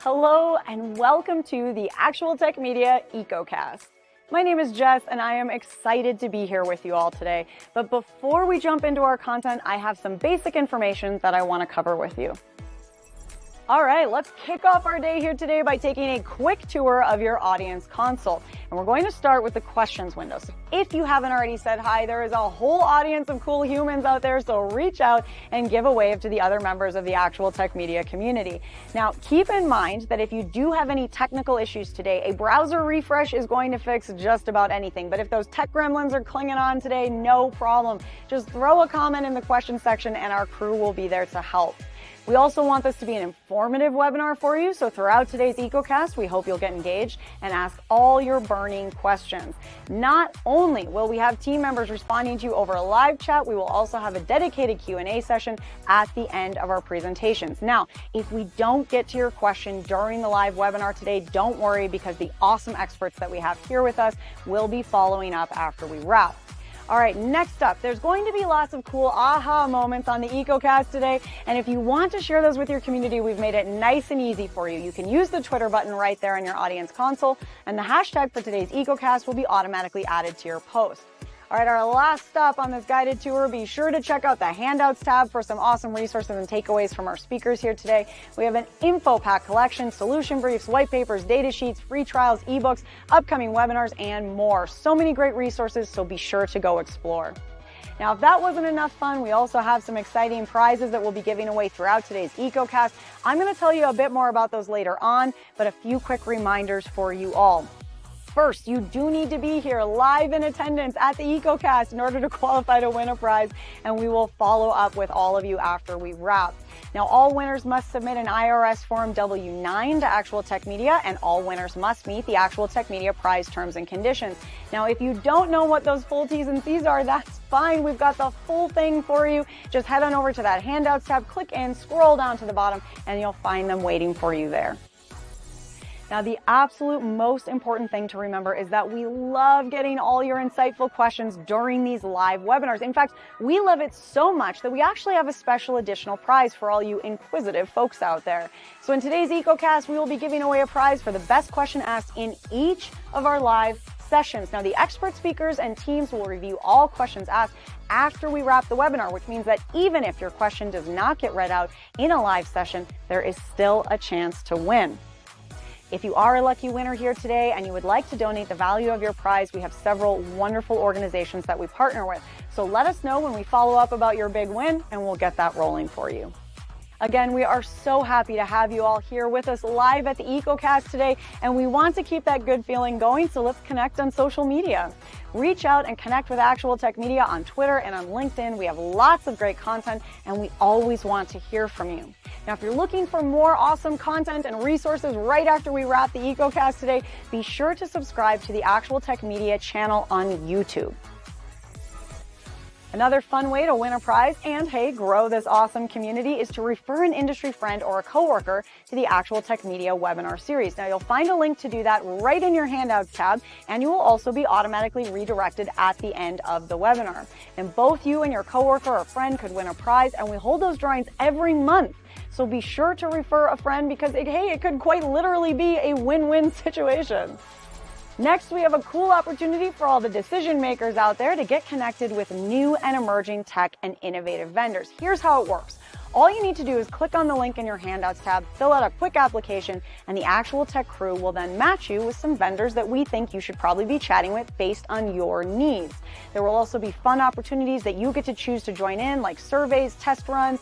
Hello and welcome to the Actual Tech Media EcoCast. My name is Jess and I am excited to be here with you all today. But before we jump into our content, I have some basic information that I want to cover with you. All right, let's kick off our day here today by taking a quick tour of your audience console. And we're going to start with the questions window. So if you haven't already said hi, there is a whole audience of cool humans out there, so reach out and give a wave to the other members of the Actual Tech Media community. Now, keep in mind that if you do have any technical issues today, a browser refresh is going to fix just about anything. But if those tech gremlins are clinging on today, no problem. Just throw a comment in the question section and our crew will be there to help. We also want this to be an informative webinar for you, so throughout today's EcoCast, we hope you'll get engaged and ask all your burning questions. Not only will we have team members responding to you over a live chat, we will also have a dedicated Q&A session at the end of our presentations. Now, if we don't get to your question during the live webinar today, don't worry, because the awesome experts that we have here with us will be following up after we wrap. All right, next up, there's going to be lots of cool aha moments on the EcoCast today. And if you want to share those with your community, we've made it nice and easy for you. You can use the Twitter button right there in your audience console, and the hashtag for today's EcoCast will be automatically added to your post. All right, our last stop on this guided tour, be sure to check out the handouts tab for some awesome resources and takeaways from our speakers here today. We have an info pack collection, solution briefs, white papers, data sheets, free trials, ebooks, upcoming webinars, and more. So many great resources, so be sure to go explore. Now, if that wasn't enough fun, we also have some exciting prizes that we'll be giving away throughout today's EcoCast. I'm going to tell you a bit more about those later on, but a few quick reminders for you all. First, you do need to be here live in attendance at the EcoCast in order to qualify to win a prize, and we will follow up with all of you after we wrap. Now, all winners must submit an IRS Form W-9 to Actual Tech Media, and all winners must meet the Actual Tech Media prize terms and conditions. Now, if you don't know what those full T's and C's are, that's fine. We've got the full thing for you. Just head on over to that handouts tab, click in, scroll down to the bottom, and you'll find them waiting for you there. Now, the absolute most important thing to remember is that we love getting all your insightful questions during these live webinars. In fact, we love it so much that we actually have a special additional prize for all you inquisitive folks out there. So in today's EcoCast, we will be giving away a prize for the best question asked in each of our live sessions. Now, the expert speakers and teams will review all questions asked after we wrap the webinar, which means that even if your question does not get read out in a live session, there is still a chance to win. If you are a lucky winner here today and you would like to donate the value of your prize, we have several wonderful organizations that we partner with. So let us know when we follow up about your big win, and we'll get that rolling for you. Again, we are so happy to have you all here with us live at the EcoCast today, and we want to keep that good feeling going, so let's connect on social media. Reach out and connect with Actual Tech Media on Twitter and on LinkedIn. We have lots of great content, and we always want to hear from you. Now, if you're looking for more awesome content and resources right after we wrap the EcoCast today, be sure to subscribe to the Actual Tech Media channel on YouTube. Another fun way to win a prize and, hey, grow this awesome community is to refer an industry friend or a coworker to the Actual Tech Media webinar series. Now, you'll find a link to do that right in your handouts tab, and you will also be automatically redirected at the end of the webinar. And both you and your coworker or friend could win a prize, and we hold those drawings every month. So be sure to refer a friend because, it could quite literally be a win-win situation. Next, we have a cool opportunity for all the decision makers out there to get connected with new and emerging tech and innovative vendors. Here's how it works. All you need to do is click on the link in your handouts tab, fill out a quick application, and the Actual Tech crew will then match you with some vendors that we think you should probably be chatting with based on your needs. There will also be fun opportunities that you get to choose to join in, like surveys, test runs,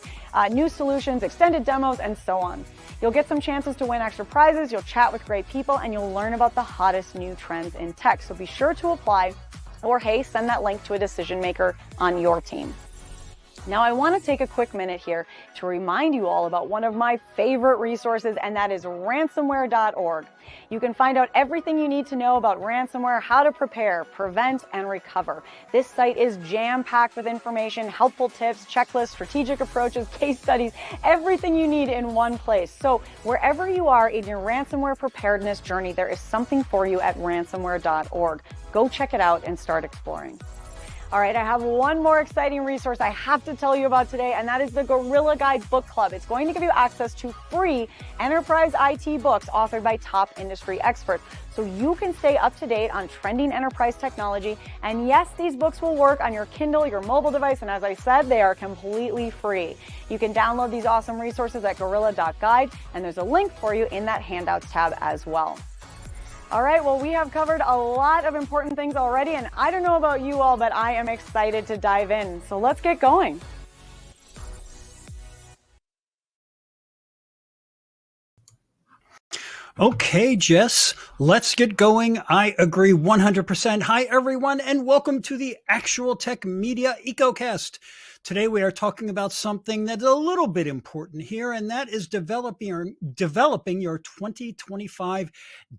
new solutions, extended demos, and so on. You'll get some chances to win extra prizes, you'll chat with great people, and you'll learn about the hottest new trends in tech. So be sure to apply, or hey, send that link to a decision maker on your team. Now, I want to take a quick minute here to remind you all about one of my favorite resources, and that is ransomware.org. You can find out everything you need to know about ransomware, how to prepare, prevent, and recover. This site is jam-packed with information, helpful tips, checklists, strategic approaches, case studies, everything you need in one place. So wherever you are in your ransomware preparedness journey, there is something for you at ransomware.org. Go check it out and start exploring. All right, I have one more exciting resource I have to tell you about today, and that is the Gorilla Guide Book Club. It's going to give you access to free enterprise IT books authored by top industry experts, so you can stay up to date on trending enterprise technology. And yes, these books will work on your Kindle, your mobile device, and as I said, they are completely free. You can download these awesome resources at gorilla.guide, and there's a link for you in that handouts tab as well. All right, well, we have covered a lot of important things already, and I don't know about you all, but I am excited to dive in. So let's get going. Okay, Jess, let's get going. I agree 100%. Hi, everyone, and welcome to the Actual Tech Media EcoCast. Today, we are talking about something that's a little bit important here, and that is developing your 2025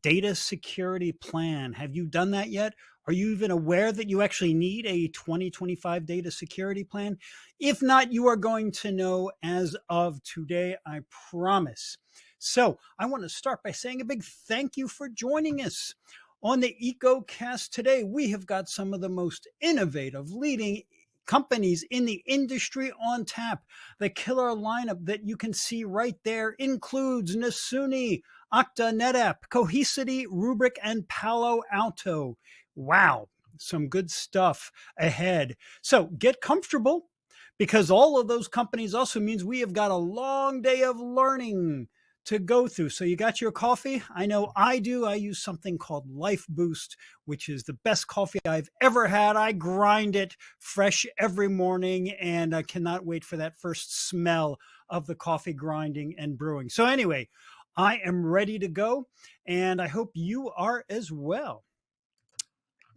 data security plan. Have you done that yet? Are you even aware that you actually need a 2025 data security plan? If not, you are going to know as of today, I promise. So I want to start by saying a big thank you for joining us. On the EcoCast today, we have got some of the most innovative, leading companies in the industry on tap. The killer lineup that you can see right there includes Nasuni, Okta, NetApp, Cohesity, Rubrik, and Palo Alto. Wow, some good stuff ahead. So get comfortable, because all of those companies also means we have got a long day of learning to go through. So you got your coffee? I know I do. I use something called Life Boost, which is the best coffee I've ever had. I grind it fresh every morning, and I cannot wait for that first smell of the coffee grinding and brewing. So anyway, I am ready to go, and I hope you are as well.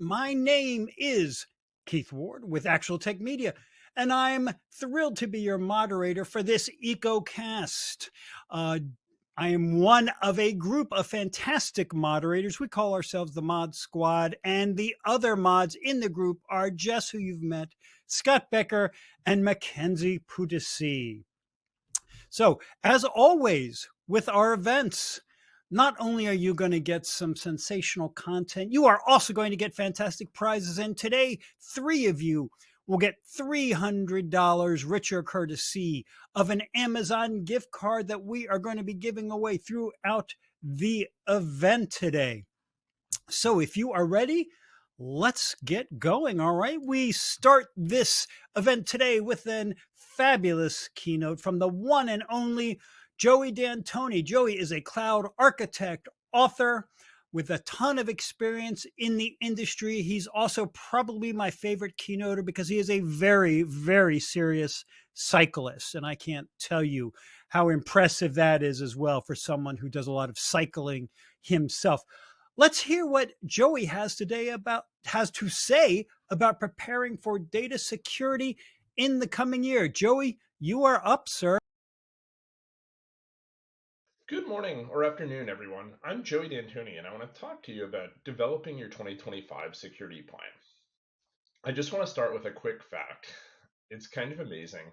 My name is Keith Ward with Actual Tech Media, and I'm thrilled to be your moderator for this EcoCast. I am one of a group of fantastic moderators. We call ourselves the Mod Squad, and the other mods in the group are Jess, who you've met, Scott Becker, and Mackenzie Pudici. So, as always, with our events, not only are you going to get some sensational content, you are also going to get fantastic prizes. And today, 3 of you will get $300 richer courtesy of an Amazon gift card that we are going to be giving away throughout the event today. So if you are ready, let's get going. All right. We start this event today with an fabulous keynote from the one and only Joey D'Antoni. Joey is a cloud architect, author with a ton of experience in the industry. He's also probably my favorite keynoter because he is a very, very serious cyclist. And I can't tell you how impressive that is as well for someone who does a lot of cycling himself. Let's hear what Joey has to say about preparing for data security in the coming year. Joey, you are up, sir. Good morning or afternoon, everyone. I'm Joey D'Antoni, and I want to talk to you about developing your 2025 security plan. I just want to start with a quick fact. It's kind of amazing,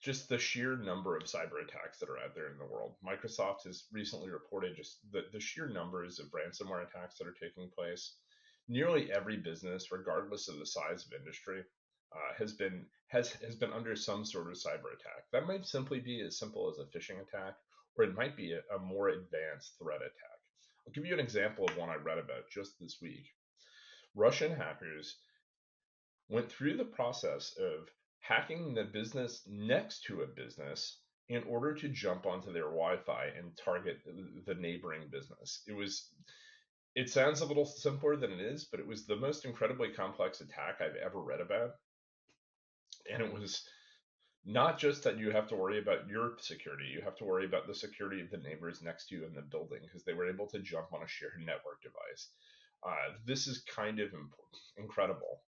just the sheer number of cyber attacks that are out there in the world. Microsoft has recently reported just the sheer numbers of ransomware attacks that are taking place. Nearly every business, regardless of the size of industry, has been under some sort of cyber attack. That might simply be as simple as a phishing attack, or it might be a more advanced threat attack. I'll give you an example of one I read about just this week. Russian hackers went through the process of hacking the business next to a business in order to jump onto their Wi-Fi and target the neighboring business. It sounds a little simpler than it is, but it was the most incredibly complex attack I've ever read about. And it was not just that you have to worry about your security, you have to worry about the security of the neighbors next to you in the building, because they were able to jump on a shared network device. This is kind of incredible.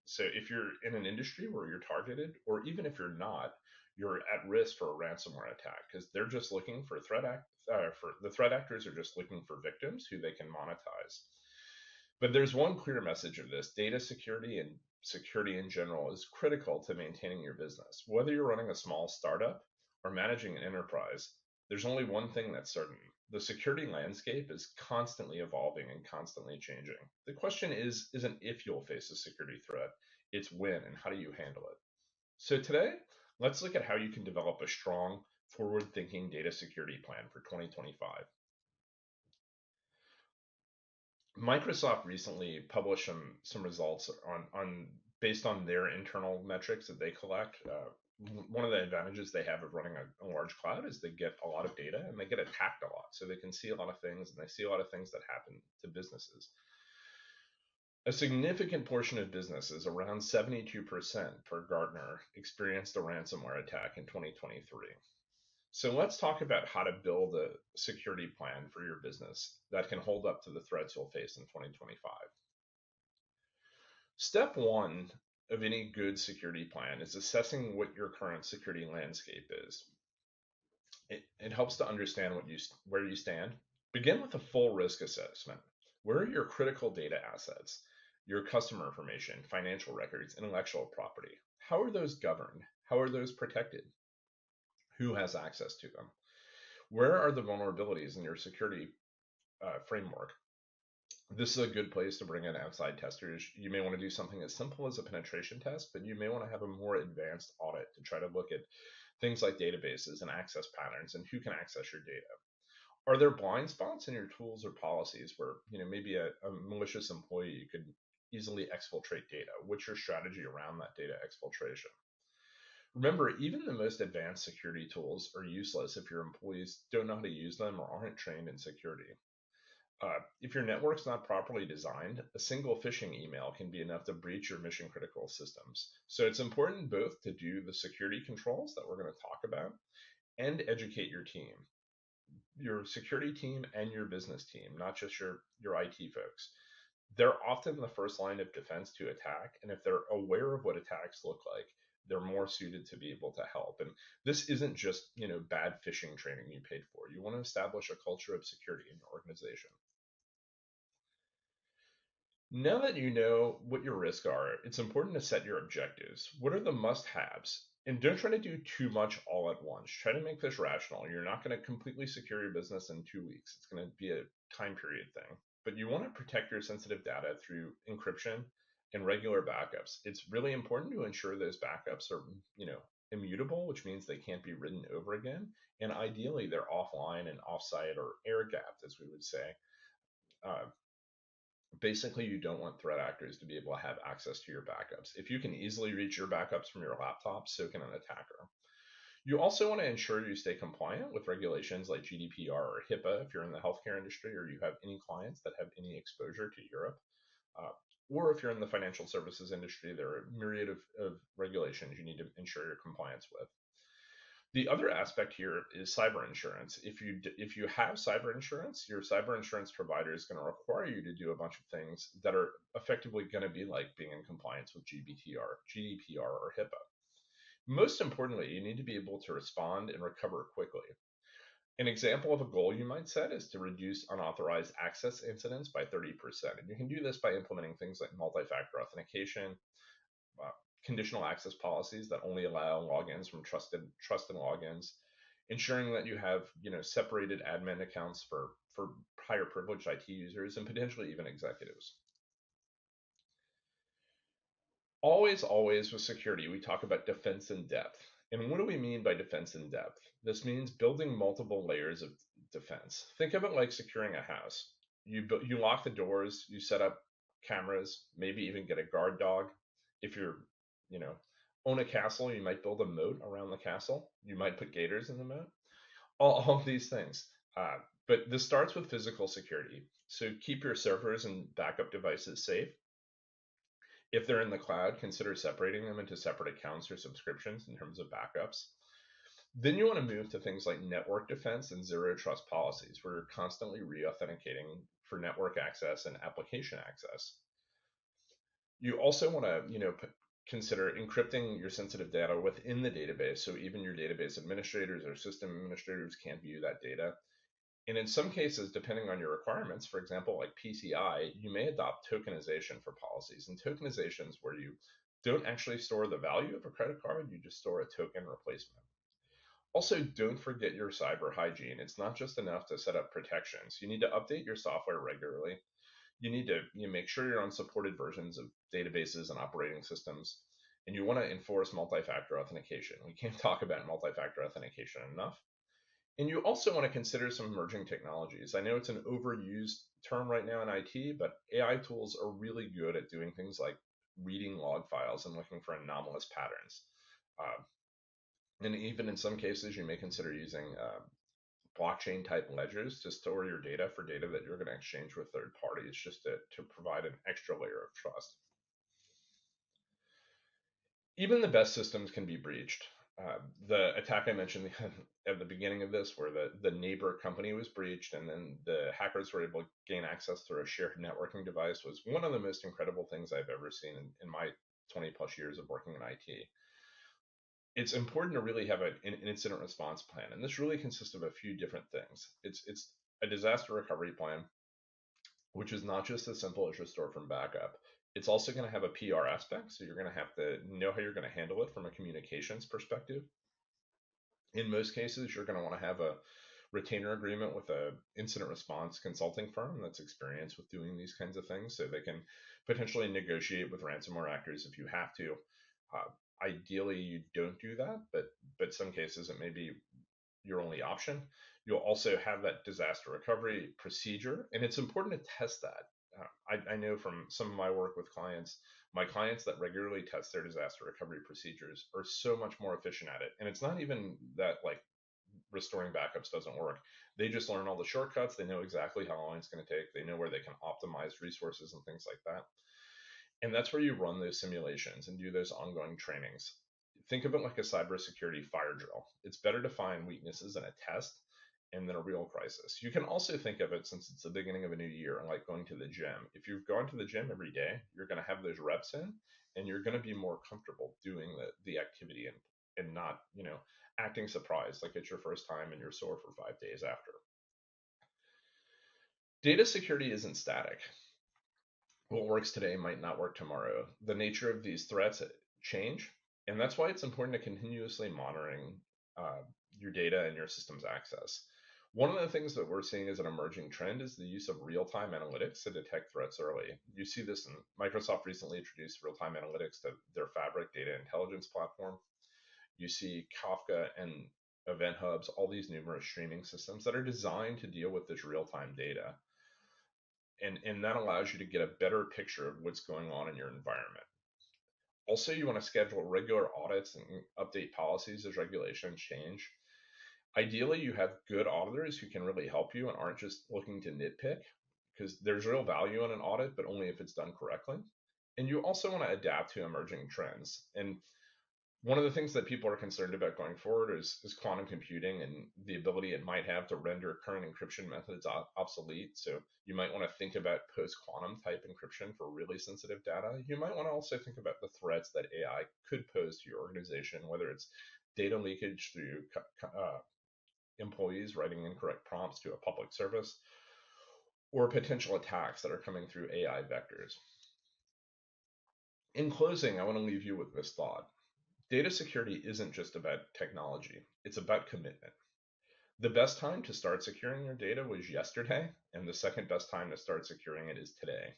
So if you're in an industry where you're targeted, or even if you're not, you're at risk for a ransomware attack, because they're just looking for the threat actors are just looking for victims who they can monetize. But there's one clear message of this: data security and security in general is critical to maintaining your business. Whether you're running a small startup or managing an enterprise, there's only one thing that's certain: the security landscape is constantly evolving and constantly changing. The question isn't if you'll face a security threat, It's when and how do you handle it? So today, let's look at how you can develop a strong, forward-thinking data security plan for 2025. Microsoft recently published some results on based on their internal metrics that they collect. One of the advantages they have of running a large cloud is they get a lot of data and they get attacked a lot. So they can see a lot of things and they see a lot of things that happen to businesses. A significant portion of businesses, around 72% per Gartner, experienced a ransomware attack in 2023. So let's talk about how to build a security plan for your business that can hold up to the threats you'll face in 2025. Step one of any good security plan is assessing what your current security landscape is. It helps to understand where you stand. Begin with a full risk assessment. Where are your critical data assets? Your customer information, financial records, intellectual property. How are those governed? How are those protected? Who has access to them? Where are the vulnerabilities in your security framework? This is a good place to bring in outside testers. You may want to do something as simple as a penetration test, but you may want to have a more advanced audit to try to look at things like databases and access patterns and who can access your data. Are there blind spots in your tools or policies where maybe a malicious employee could easily exfiltrate data? What's your strategy around that data exfiltration? Remember, even the most advanced security tools are useless if your employees don't know how to use them or aren't trained in security. If your network's not properly designed, a single phishing email can be enough to breach your mission critical systems. So it's important both to do the security controls that we're going to talk about and educate your team, your security team and your business team, not just your IT folks. They're often the first line of defense to attack, and if they're aware of what attacks look like, they're more suited to be able to help. And this isn't just bad phishing training you paid for. You want to establish a culture of security in your organization. Now that you know what your risks are, it's important to set your objectives. What are the must-haves? And don't try to do too much all at once. Try to make this rational. You're not going to completely secure your business in 2 weeks. It's going to be a time period thing. But you want to protect your sensitive data through encryption and regular backups. It's really important to ensure those backups are, immutable, which means they can't be written over again. And ideally, they're offline and offsite or air gapped, as we would say. Uh, Basically, you don't want threat actors to be able to have access to your backups. If you can easily reach your backups from your laptop, so can an attacker. You also want to ensure you stay compliant with regulations like GDPR or HIPAA if you're in the healthcare industry or you have any clients that have any exposure to Europe. Uh, or if you're in the financial services industry, there are a myriad of regulations you need to ensure your compliance with. The other aspect here is cyber insurance. If you have cyber insurance, your cyber insurance provider is going to require you to do a bunch of things that are effectively going to be like being in compliance with GDPR, or HIPAA. Most importantly, you need to be able to respond and recover quickly. An example of a goal you might set is to reduce unauthorized access incidents by 30%. And you can do this by implementing things like multi-factor authentication, uh, conditional access policies that only allow logins from trusted logins, ensuring that you have separated admin accounts for higher privileged IT users and potentially even executives. Always with security, we talk about defense in depth. And what do we mean by defense in depth? This means building multiple layers of defense. Think of it like securing a house. You lock the doors, you set up cameras, maybe even get a guard dog. If you're, you know, own a castle, you might build a moat around the castle. You might put gators in the moat. All of these things. But this starts with physical security. So keep your servers and backup devices safe. If they're in the cloud, consider separating them into separate accounts or subscriptions in terms of backups. Then you want to move to things like network defense and zero trust policies, where you're constantly re-authenticating for network access and application access. You also want to, consider encrypting your sensitive data within the database, so even your database administrators or system administrators can't view that data. And in some cases, depending on your requirements, for example, like PCI, you may adopt tokenization for policies. And tokenization is where you don't actually store the value of a credit card, you just store a token replacement. Also, don't forget your cyber hygiene. It's not just enough to set up protections. You need to update your software regularly. You need to make sure you're on supported versions of databases and operating systems, and you want to enforce multi-factor authentication. We can't talk about multi-factor authentication enough. And you also want to consider some emerging technologies. I know it's an overused term right now in IT, but AI tools are really good at doing things like reading log files and looking for anomalous patterns. Uh, and even in some cases, you may consider using blockchain type ledgers to store your data for data that you're going to exchange with third parties, just to provide an extra layer of trust. Even the best systems can be breached. The attack I mentioned at the beginning of this, where the neighbor company was breached and then the hackers were able to gain access through a shared networking device, was one of the most incredible things I've ever seen in my 20 plus years of working in IT. It's important to really have an incident response plan, and this really consists of a few different things. It's a disaster recovery plan, which is not just as simple as restore from backup. It's also going to have a PR aspect, so you're going to have to know how you're going to handle it from a communications perspective. In most cases, you're going to want to have a retainer agreement with a incident response consulting firm that's experienced with doing these kinds of things, so they can potentially negotiate with ransomware actors if you have to. Ideally, you don't do that, but some cases it may be your only option. You'll also have that disaster recovery procedure, and it's important to test that. I know from some of my work with clients, my clients that regularly test their disaster recovery procedures are so much more efficient at it. And it's not even that like restoring backups doesn't work. They just learn all the shortcuts. They know exactly how long it's going to take. They know where they can optimize resources and things like that. And that's where you run those simulations and do those ongoing trainings. Think of it like a cybersecurity fire drill. It's better to find weaknesses in a test and then a real crisis. You can also think of it, since it's the beginning of a new year, like going to the gym. If you've gone to the gym every day, you're going to have those reps in, and you're going to be more comfortable doing the activity and not, acting surprised like it's your first time and you're sore for 5 days after. Data security isn't static. What works today might not work tomorrow. The nature of these threats change, and that's why it's important to continuously monitoring your data and your system's access. One of the things that we're seeing as an emerging trend is the use of real-time analytics to detect threats early. You see this in Microsoft recently introduced real-time analytics to their Fabric data intelligence platform. You see Kafka and Event Hubs, all these numerous streaming systems that are designed to deal with this real-time data. And that allows you to get a better picture of what's going on in your environment. Also, you want to schedule regular audits and update policies as regulations change. Ideally, you have good auditors who can really help you and aren't just looking to nitpick, because there's real value in an audit, but only if it's done correctly. And you also want to adapt to emerging trends. And one of the things that people are concerned about going forward is quantum computing and the ability it might have to render current encryption methods obsolete. So you might want to think about post-quantum type encryption for really sensitive data. You might want to also think about the threats that AI could pose to your organization, whether it's data leakage through employees writing incorrect prompts to a public service, or potential attacks that are coming through AI vectors. In closing, I want to leave you with this thought. Data security isn't just about technology, it's about commitment. The best time to start securing your data was yesterday, and the second best time to start securing it is today.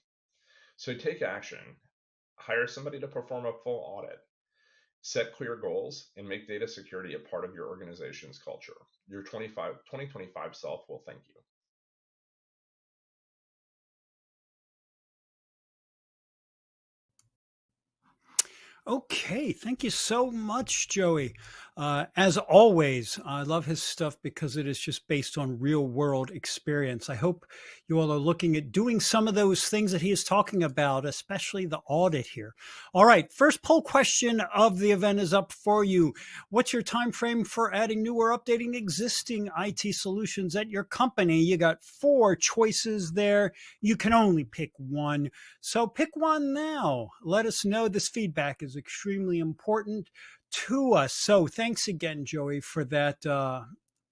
So take action, hire somebody to perform a full audit, set clear goals, and make data security a part of your organization's culture. Your 2025 self will thank you. Okay, thank you so much, Joey. As always, I love his stuff because it is just based on real world experience. I hope you all are looking at doing some of those things that he is talking about, especially the audit here. All right, first poll question of the event is up for you. What's your time frame for adding new or updating existing IT solutions at your company? You got 4 choices there. You can only pick one. So pick one now. Let us know. This feedback is extremely important to us. So thanks again, Joey, for that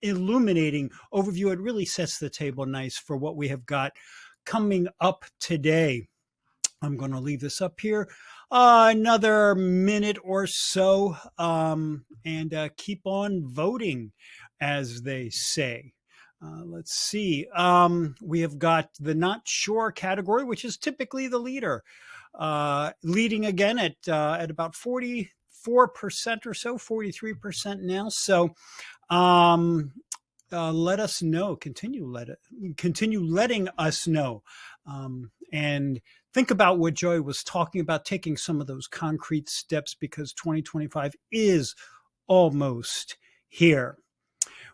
illuminating overview. It really sets the table nice for what we have got coming up today. I'm going to leave this up here another minute or so and keep on voting, as they say. Let's see. We have got the not sure category, which is typically the leader. leading again at about 44% or so, 43% now. So let us know. Continue letting us know, and think about what Joy was talking about, taking some of those concrete steps, because 2025 is almost here.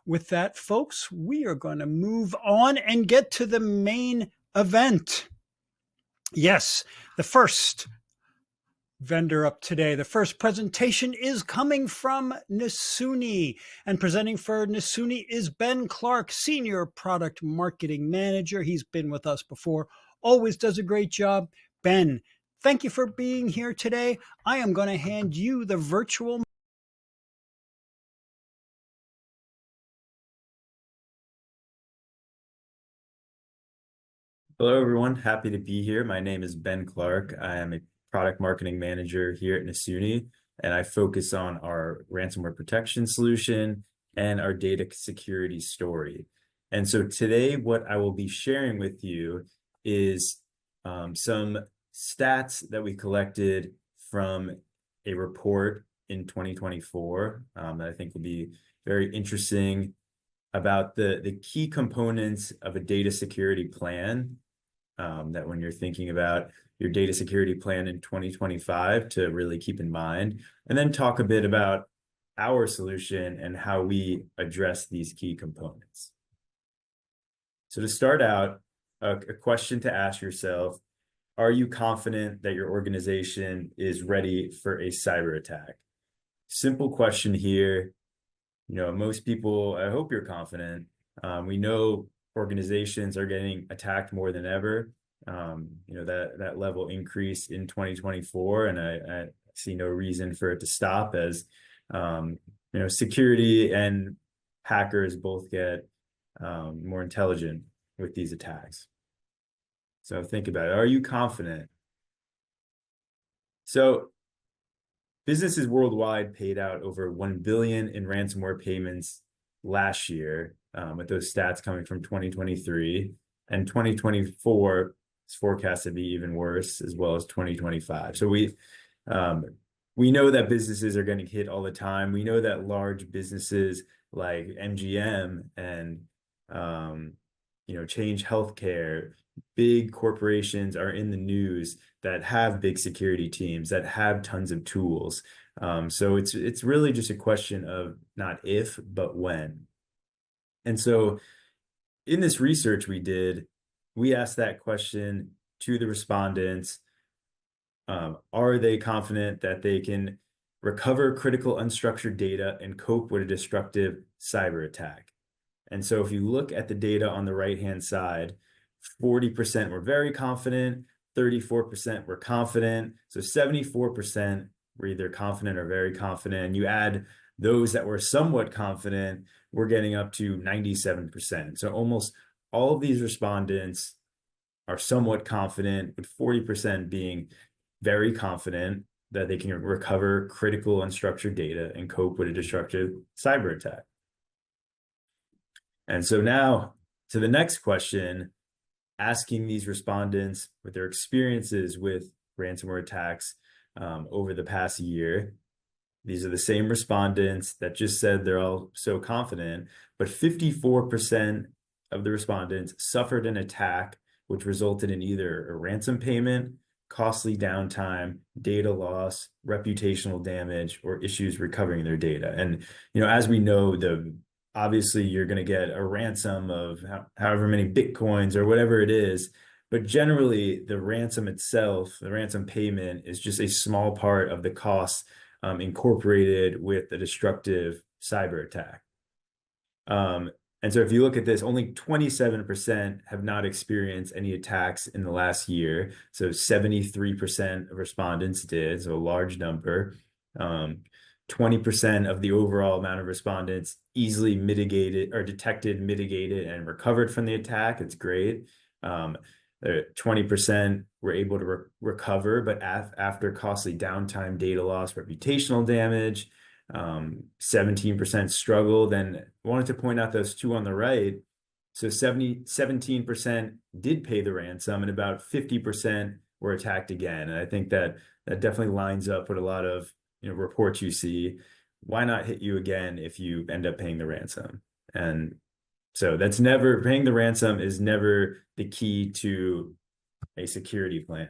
With that, folks, we are going to move on and get to the main event. Yes, the first vendor up today. The first presentation is coming from Nasuni, and presenting for Nasuni is Ben Clark, Senior Product Marketing Manager. He's been with us before, always does a great job. Ben, thank you for being here today. I am going to hand you the virtual. Hello, everyone. Happy to be here. My name is Ben Clark. I am a product marketing manager here at Nasuni, and I focus on our ransomware protection solution and our data security story. And so today, what I will be sharing with you is some stats that we collected from a report in 2024 that I think will be very interesting about the key components of a data security plan, that when you're thinking about your data security plan in 2025 to really keep in mind, and then talk a bit about our solution and how we address these key components. So to start out, a question to ask yourself: are you confident that your organization is ready for a cyber attack? Simple question here. You know, most people, I hope you're confident. We know organizations are getting attacked more than ever. You know, that level increased in 2024, and I see no reason for it to stop as, you know, security and hackers both get more intelligent with these attacks. So think about it. Are you confident? So businesses worldwide paid out over 1 billion in ransomware payments last year, with those stats coming from 2023, and 2024 is forecast to be even worse, as well as 2025. So we know that businesses are getting hit all the time. We know that large businesses like MGM and you know, Change Healthcare, big corporations are in the news that have big security teams, that have tons of tools. So it's really just a question of not if, but when. And so in this research we did, we asked that question to the respondents. Are they confident that they can recover critical unstructured data and cope with a destructive cyber attack? And so if you look at the data on the right-hand side, 40% were very confident, 34% were confident. So 74% were either confident or very confident. And you add those that were somewhat confident, we're getting up to 97%. So almost all of these respondents are somewhat confident, with 40% being very confident that they can recover critical unstructured data and cope with a destructive cyber attack. And so now to the next question, asking these respondents with their experiences with ransomware attacks over the past year. These are the same respondents that just said they're all so confident, but 54% of the respondents suffered an attack which resulted in either a ransom payment, costly downtime, data loss, reputational damage, or issues recovering their data. And, you know, as we know, obviously you're going to get a ransom of however many Bitcoins or whatever it is, but generally the ransom itself, the ransom payment, is just a small part of the costs incorporated with the destructive cyber attack. And so if you look at this, only 27% have not experienced any attacks in the last year. So 73% of respondents did, so a large number. 20% of the overall amount of respondents easily mitigated or detected, mitigated, and recovered from the attack. It's great. 20% were able to recover, but after costly downtime, data loss, reputational damage. 17% struggled. And I wanted to point out those two on the right. So 17% did pay the ransom, and about 50% or attacked again. And I think that definitely lines up with a lot of reports you see. Why not hit you again if you end up paying the ransom? And so that's never, paying the ransom is never the key to a security plan.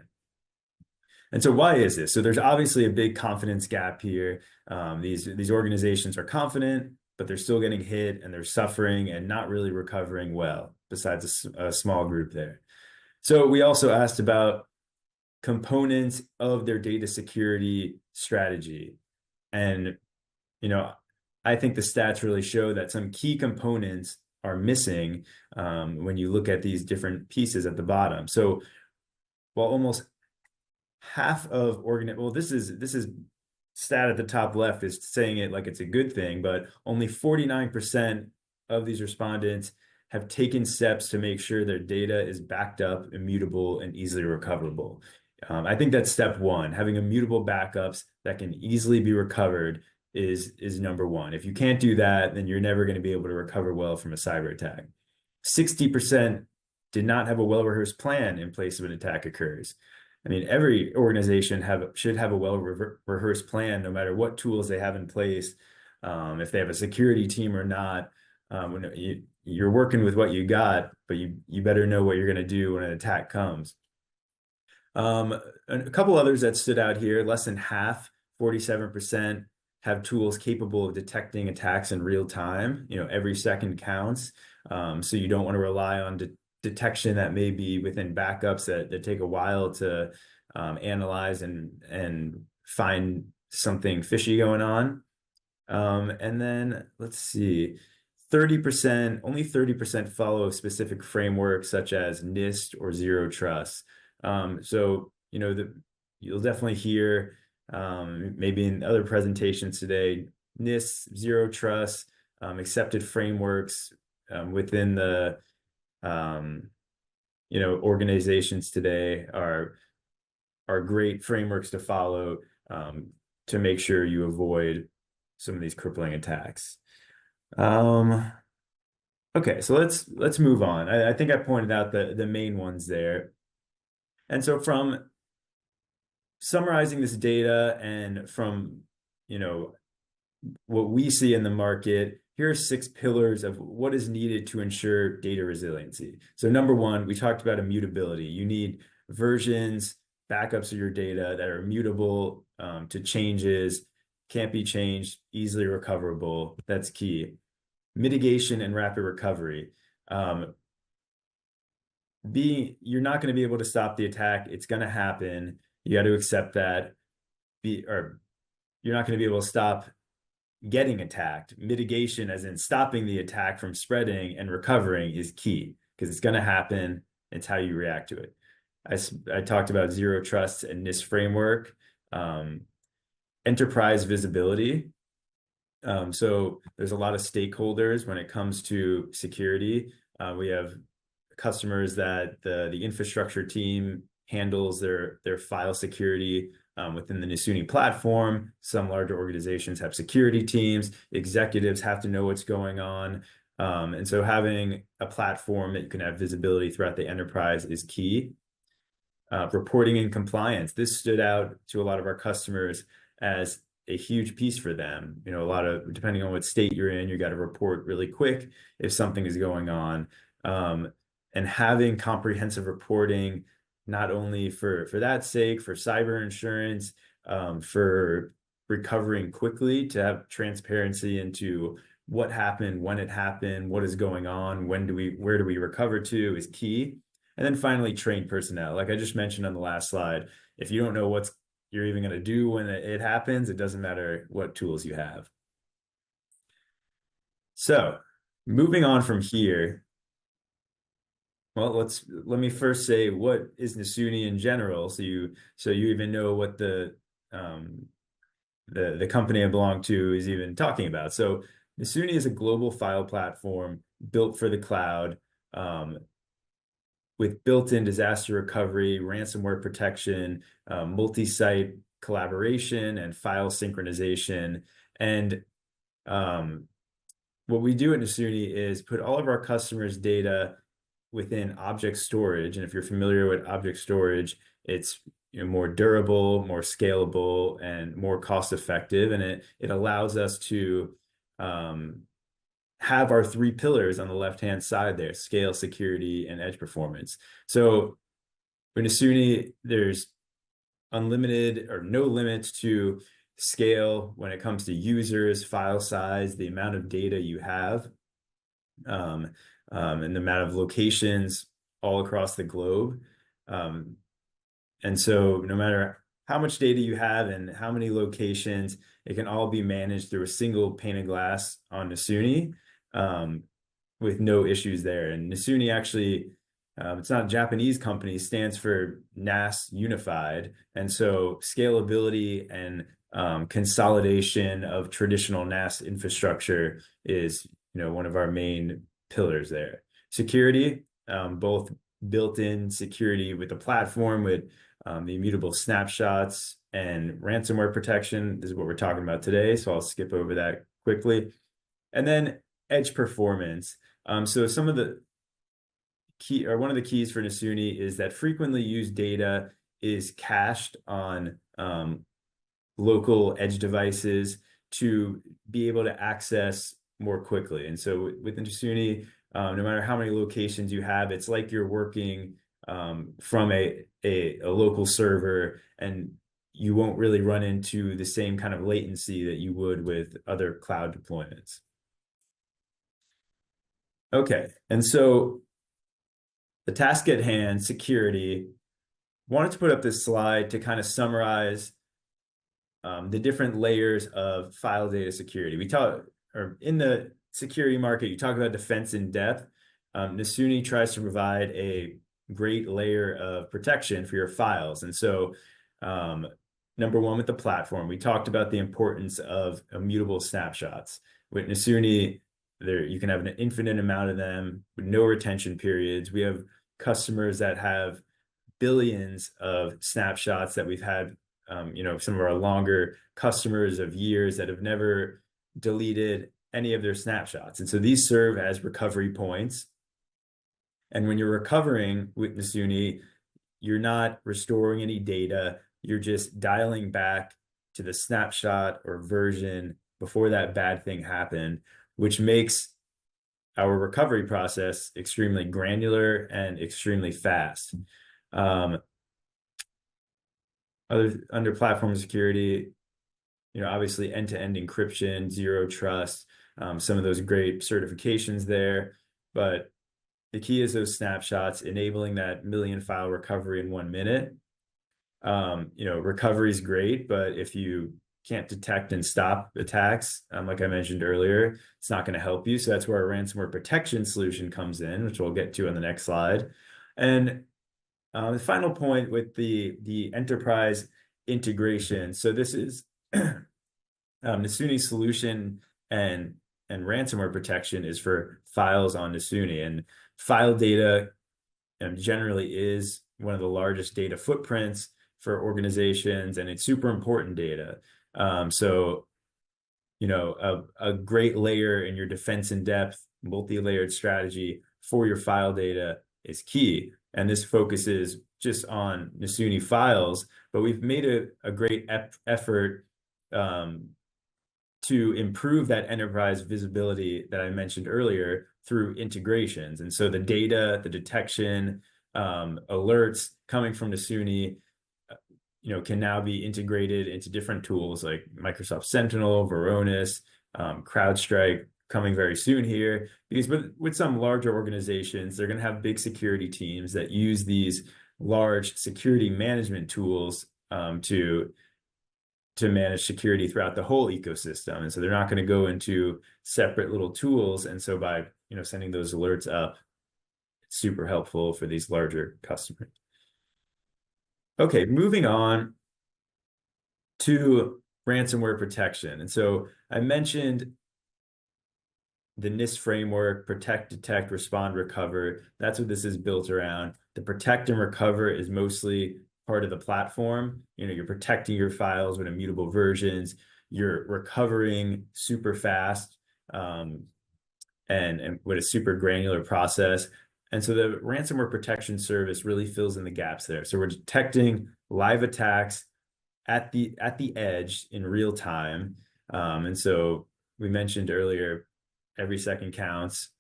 And so why is this? So there's obviously a big confidence gap here. These organizations are confident, but they're still getting hit and they're suffering and not really recovering well, besides a small group there. So we also asked about components of their data security strategy. And, I think the stats really show that some key components are missing when you look at these different pieces at the bottom. So while almost half of this is stat at the top left is saying it like it's a good thing, but only 49% of these respondents have taken steps to make sure their data is backed up, immutable, and easily recoverable. I think that's step one. Having immutable backups that can easily be recovered is number one. If you can't do that, then you're never going to be able to recover well from a cyber attack. 60% did not have a well-rehearsed plan in place when an attack occurs. I mean, every organization should have a well-rehearsed plan, no matter what tools they have in place. If they have a security team or not, you're working with what you got, but you better know what you're going to do when an attack comes. A couple others that stood out here: less than half, 47%, have tools capable of detecting attacks in real time. Every second counts, so you don't want to rely on detection that may be within backups that take a while to analyze and find something fishy going on. And then let's see, only 30% follow specific frameworks such as NIST or Zero Trust. So you'll definitely hear maybe in other presentations today, NIST, Zero Trust, accepted frameworks within the organizations today are great frameworks to follow to make sure you avoid some of these crippling attacks. Okay, so let's move on. I think I pointed out the main ones there. And so from summarizing this data and from what we see in the market, here are 6 pillars of what is needed to ensure data resiliency. So number one, we talked about immutability. You need versions, backups of your data that are immutable to changes, can't be changed, easily recoverable. That's key. Mitigation and rapid recovery. You're not going to be able to stop the attack. It's going to happen. You got to accept that. You're not going to be able to stop getting attacked. Mitigation, as in stopping the attack from spreading and recovering, is key because it's going to happen. It's how you react to it. I talked about Zero Trust and NIST framework. Enterprise visibility. So there's a lot of stakeholders when it comes to security. We have customers that the infrastructure team handles their file security within the Nasuni platform. Some larger organizations have security teams. Executives have to know what's going on. And so having a platform that you can have visibility throughout the enterprise is key. Reporting and compliance. This stood out to a lot of our customers as a huge piece for them. Depending on what state you're in, you got to report really quick if something is going on. And having comprehensive reporting, not only for that sake, for cyber insurance, for recovering quickly, to have transparency into what happened, when it happened, what is going on, where do we recover to, is key. And then finally, trained personnel. Like I just mentioned on the last slide, if you don't know what you're even going to do when it happens, it doesn't matter what tools you have. So moving on from here, well, let me first say, what is Nasuni in general, so you even know what the company I belong to is even talking about. So Nasuni is a global file platform built for the cloud, with built-in disaster recovery, ransomware protection, multi-site collaboration, and file synchronization. And what we do at Nasuni is put all of our customers' data within object storage. And if you're familiar with object storage, it's more durable, more scalable, and more cost effective. And it allows us to have our three pillars on the left-hand side there: scale, security, and edge performance. So for Nasuni, there's unlimited or no limits to scale when it comes to users, file size, the amount of data you have, and the amount of locations all across the globe. And so no matter how much data you have and how many locations, it can all be managed through a single pane of glass on Nasuni, with no issues there. And Nasuni actually, it's not a Japanese company, stands for NAS Unified. And so scalability and consolidation of traditional NAS infrastructure is, one of our main pillars there. Security, both built-in security with the platform, with the immutable snapshots and ransomware protection. This is what we're talking about today, so I'll skip over that quickly. And then edge performance. So some of the key, or one of the keys for Nasuni, is that frequently used data is cached on local edge devices to be able to access more quickly. And so with Nasuni, no matter how many locations you have, it's like you're working from a local server, and you won't really run into the same kind of latency that you would with other cloud deployments. Okay, and so the task at hand, security, wanted to put up this slide to kind of summarize the different layers of file data security. Or in the security market, you talk about defense in depth. Nasuni tries to provide a great layer of protection for your files. And so number one, with the platform, we talked about the importance of immutable snapshots. With Nasuni, you can have an infinite amount of them with no retention periods. We have customers that have billions of snapshots that we've had, some of our longer customers of years that have never deleted any of their snapshots. And so these serve as recovery points. And when you're recovering with Nasuni, you're not restoring any data. You're just dialing back to the snapshot or version before that bad thing happened, which makes our recovery process extremely granular and extremely fast. Under platform security, obviously end-to-end encryption, zero trust, some of those great certifications there. But the key is those snapshots, enabling that million file recovery in 1 minute. Recovery is great, but if you can't detect and stop attacks, like I mentioned earlier, it's not going to help you. So that's where our ransomware protection solution comes in, which we'll get to on the next slide. And the final point with the enterprise integration. So this is Nasuni solution and ransomware protection is for files on Nasuni, and file data generally is one of the largest data footprints for organizations, and it's super important data. So, a great layer in your defense in depth, multi-layered strategy for your file data is key. And this focuses just on Nasuni files, but we've made a great effort to improve that enterprise visibility that I mentioned earlier through integrations. And so the data, the detection, alerts coming from Nasuni, can now be integrated into different tools like Microsoft Sentinel, Varonis, CrowdStrike coming very soon here. Because with some larger organizations, they're going to have big security teams that use these large security management tools to manage security throughout the whole ecosystem. And so they're not going to go into separate little tools. And so by sending those alerts up, it's super helpful for these larger customers. Okay, moving on to ransomware protection. And so I mentioned the NIST framework: protect, detect, respond, recover. That's what this is built around. The protect and recover is mostly part of the platform. You're protecting your files with immutable versions. You're recovering super fast and with a super granular process. And so the ransomware protection service really fills in the gaps there. So we're detecting live attacks at the edge in real time. And so we mentioned earlier, every second counts.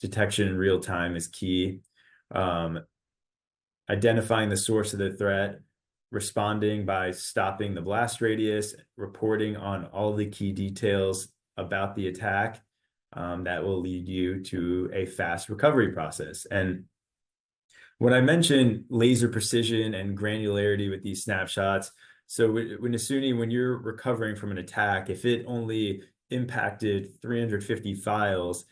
Detection in real time is key. Identifying the source of the threat, responding by stopping the blast radius, reporting on all the key details about the attack, that will lead you to a fast recovery process. And when I mentioned laser precision and granularity with these snapshots, so when you're recovering from an attack, if it only impacted 350 files,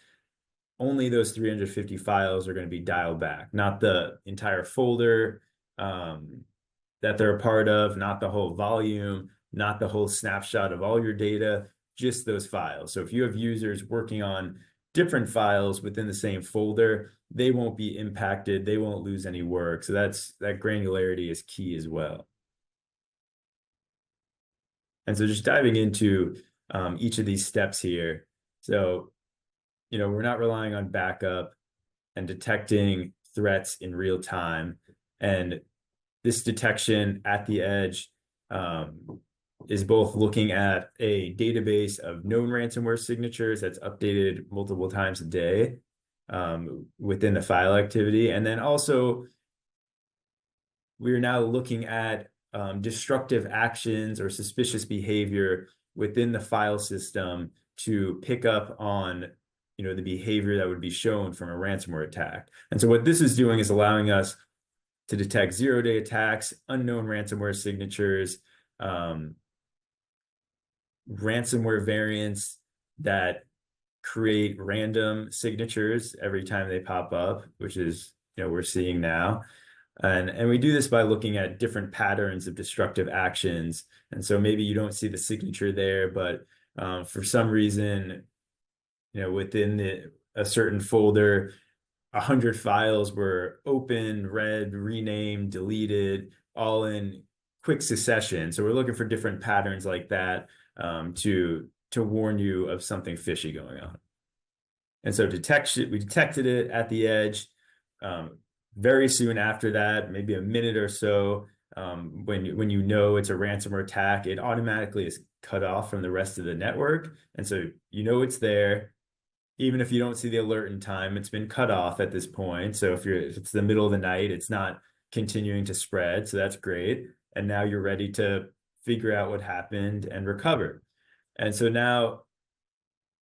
only those 350 files are going to be dialed back, not the entire folder that they're a part of, not the whole volume, not the whole snapshot of all your data, just those files. So if you have users working on different files within the same folder, they won't be impacted, they won't lose any work. So that granularity is key as well. And so just diving into each of these steps here. So, we're not relying on backup and detecting threats in real time. And this detection at the edge is both looking at a database of known ransomware signatures that's updated multiple times a day within the file activity. And then also, we are now looking at destructive actions or suspicious behavior within the file system to pick up on the behavior that would be shown from a ransomware attack. And so what this is doing is allowing us to detect zero-day attacks, unknown ransomware signatures, ransomware variants that create random signatures every time they pop up, which is, we're seeing now. And we do this by looking at different patterns of destructive actions. And so maybe you don't see the signature there, but for some reason, within a certain folder, 100 files were opened, read, renamed, deleted, all in quick succession. So we're looking for different patterns like that to warn you of something fishy going on. And so we detected it at the edge. Very soon after that, maybe a minute or so, when it's a ransomware attack, it automatically is cut off from the rest of the network. And so it's there. Even if you don't see the alert in time, it's been cut off at this point. So if it's the middle of the night, it's not continuing to spread. So that's great. And now you're ready to figure out what happened and recover. And so now,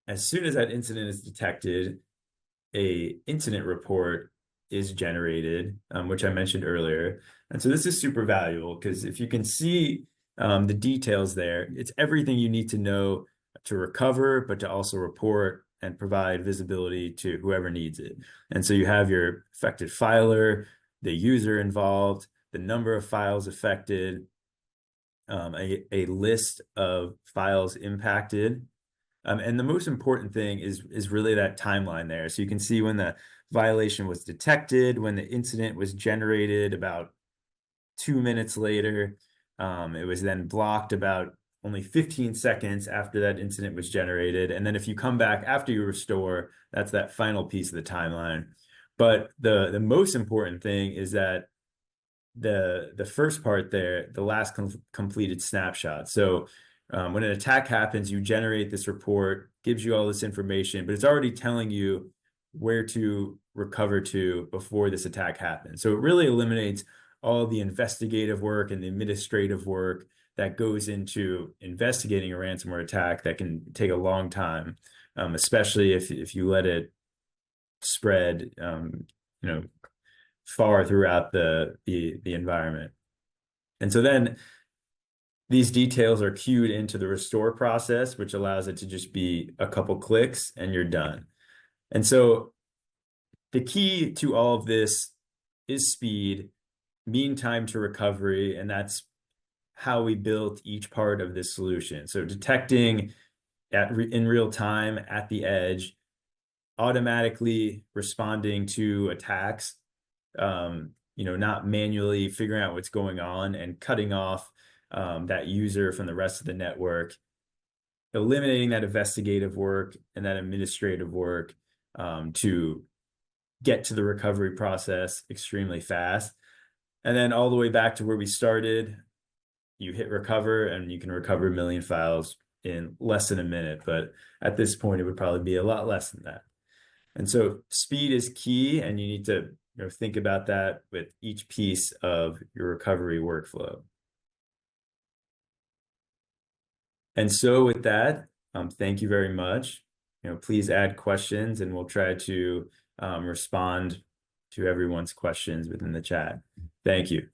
as soon as that incident is detected, a incident report is generated, which I mentioned earlier. And so this is super valuable because if you can see the details there, it's everything you need to know to recover, but to also report and provide visibility to whoever needs it. And so you have your affected filer, the user involved, the number of files affected, a list of files impacted. And the most important thing is really that timeline there. So you can see when the violation was detected, when the incident was generated about 2 minutes later. It was then blocked about only 15 seconds after that incident was generated. And then if you come back after you restore, that's that final piece of the timeline. But the most important thing is that the first part there, the last completed snapshot. So when an attack happens, you generate this report, gives you all this information, but it's already telling you where to recover to before this attack happens. So it really eliminates all the investigative work and the administrative work that goes into investigating a ransomware attack that can take a long time, especially if you let it spread, far throughout the environment. And so then these details are queued into the restore process, which allows it to just be a couple clicks and you're done. And so the key to all of this is speed, mean time to recovery, and that's how we built each part of this solution. So detecting in real time at the edge, automatically responding to attacks, not manually figuring out what's going on and cutting off that user from the rest of the network, eliminating that investigative work and that administrative work to get to the recovery process extremely fast. And then all the way back to where we started, you hit recover and you can recover 1 million files in less than a minute. But at this point, it would probably be a lot less than that. And so speed is key, and you need to think about that with each piece of your recovery workflow. And so with that, thank you very much. Please add questions, and we'll try to respond to everyone's questions within the chat. Thank you.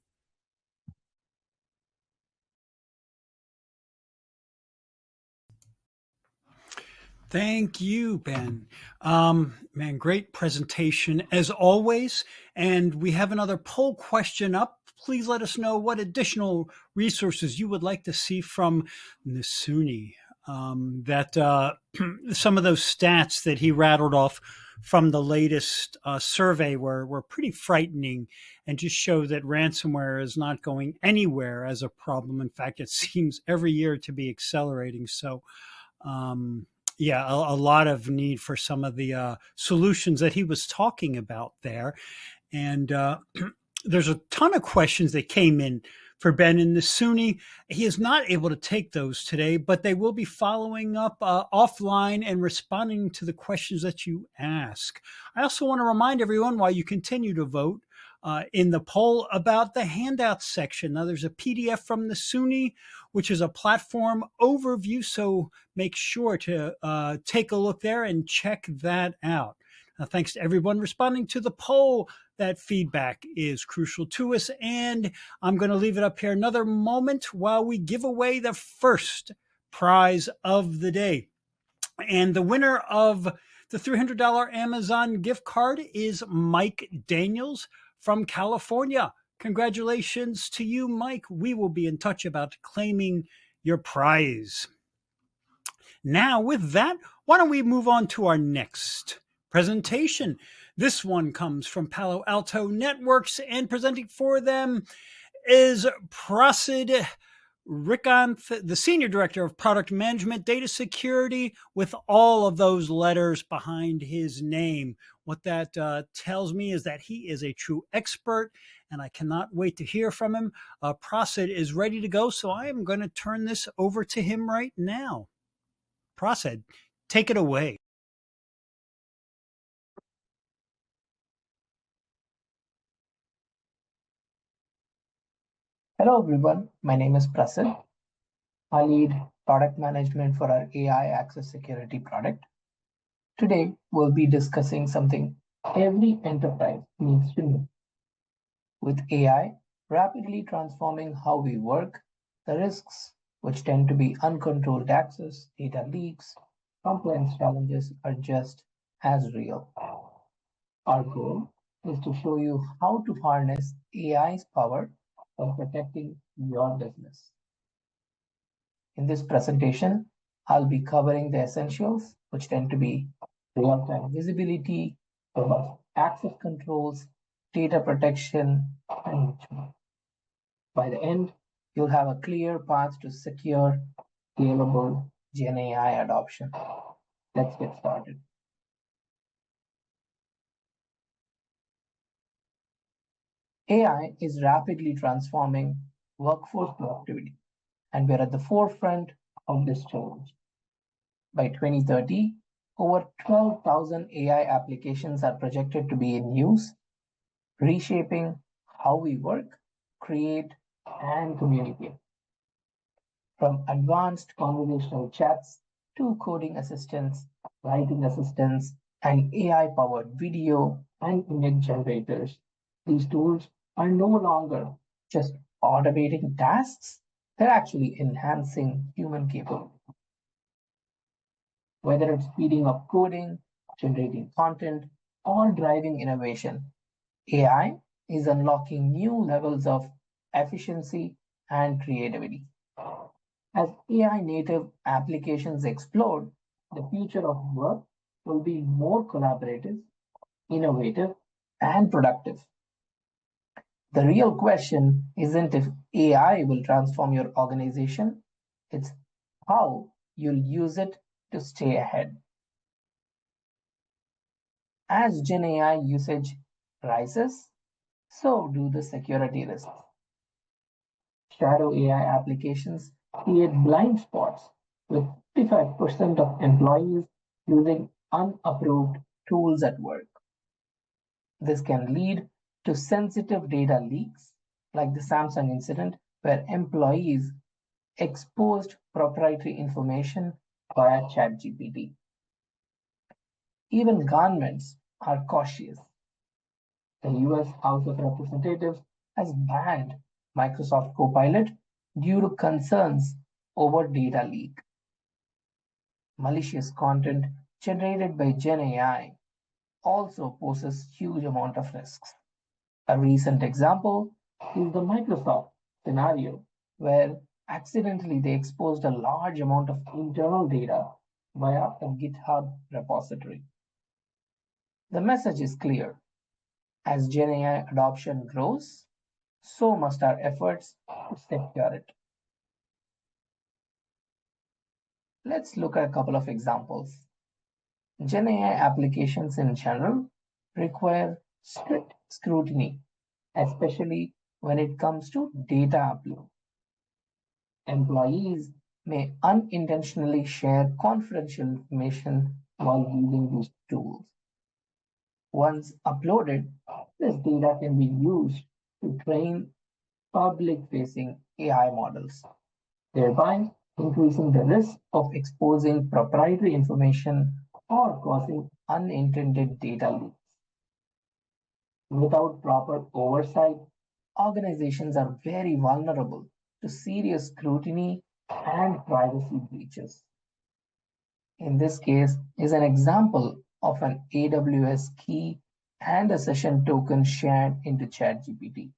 Thank you, Ben. Man, great presentation as always. And we have another poll question up. Please let us know what additional resources you would like to see from Nasuni. Some of those stats that he rattled off from the latest survey were pretty frightening and just show that ransomware is not going anywhere as a problem. In fact, it seems every year to be accelerating. So, yeah, a lot of need for some of the solutions that he was talking about there. And there's a ton of questions that came in for Ben and Nasuni. He is not able to take those today, but they will be following up offline and responding to the questions that you ask. I also want to remind everyone, while you continue to vote in the poll, about the handouts section. Now, there's a PDF from Nasuni, which is a platform overview, so make sure to take a look there and check that out. Thanks to everyone responding to the poll. That feedback is crucial to us, and I'm going to leave it up here another moment while we give away the first prize of the day. And the winner of the $300 Amazon gift card is Mike Daniels from California. Congratulations to you, Mike. We will be in touch about claiming your prize. Now, with that, why don't we move on to our next presentation? This one comes from Palo Alto Networks, and presenting for them is Prasid Rikanth, the Senior Director of Product Management Data Security, with all of those letters behind his name. What that tells me is that he is a true expert, and I cannot wait to hear from him. Prasid is ready to go, so I am going to turn this over to him right now. Prasid, take it away. Hello everyone, my name is Prasid. I lead product management for our AI access security product. Today, we'll be discussing something every enterprise needs to know. With AI rapidly transforming how we work, the risks, which tend to be uncontrolled access, data leaks, compliance challenges, are just as real. Our goal is to show you how to harness AI's power for protecting your business. In this presentation, I'll be covering the essentials, which tend to be real-time visibility, robust access controls, data protection, and much more. By the end, you'll have a clear path to secure, scalable GenAI adoption. Let's get started. AI is rapidly transforming workforce productivity, and we're at the forefront of this change. By 2030, over 12,000 AI applications are projected to be in use, reshaping how we work, create, and communicate. From advanced conversational chats to coding assistants, writing assistants, and AI-powered video and image generators, these tools are no longer just automating tasks, they're actually enhancing human capability. Whether it's speeding up coding, generating content, or driving innovation, AI is unlocking new levels of efficiency and creativity. As AI native applications explode, the future of work will be more collaborative, innovative, and productive. The real question isn't if AI will transform your organization, it's how you'll use it to stay ahead. As Gen AI usage rises, so do the security risks. Shadow AI applications create blind spots with 55% of employees using unapproved tools at work. This can lead to sensitive data leaks, like the Samsung incident, where employees exposed proprietary information via ChatGPT. Even governments are cautious. The US House of Representatives has banned Microsoft Copilot due to concerns over data leak. Malicious content generated by Gen AI also poses huge amount of risks. A recent example is the Microsoft scenario where accidentally they exposed a large amount of internal data via a GitHub repository. The message is clear. As Gen AI adoption grows, so must our efforts to secure it. Let's look at a couple of examples. Gen AI applications in general require strict scrutiny, especially when it comes to data upload. Employees may unintentionally share confidential information while using these tools. Once uploaded, this data can be used to train public-facing AI models, thereby increasing the risk of exposing proprietary information or causing unintended data leaks. Without proper oversight, organizations are very vulnerable to serious scrutiny and privacy breaches. In this case is an example of an AWS key and a session token shared into ChatGPT.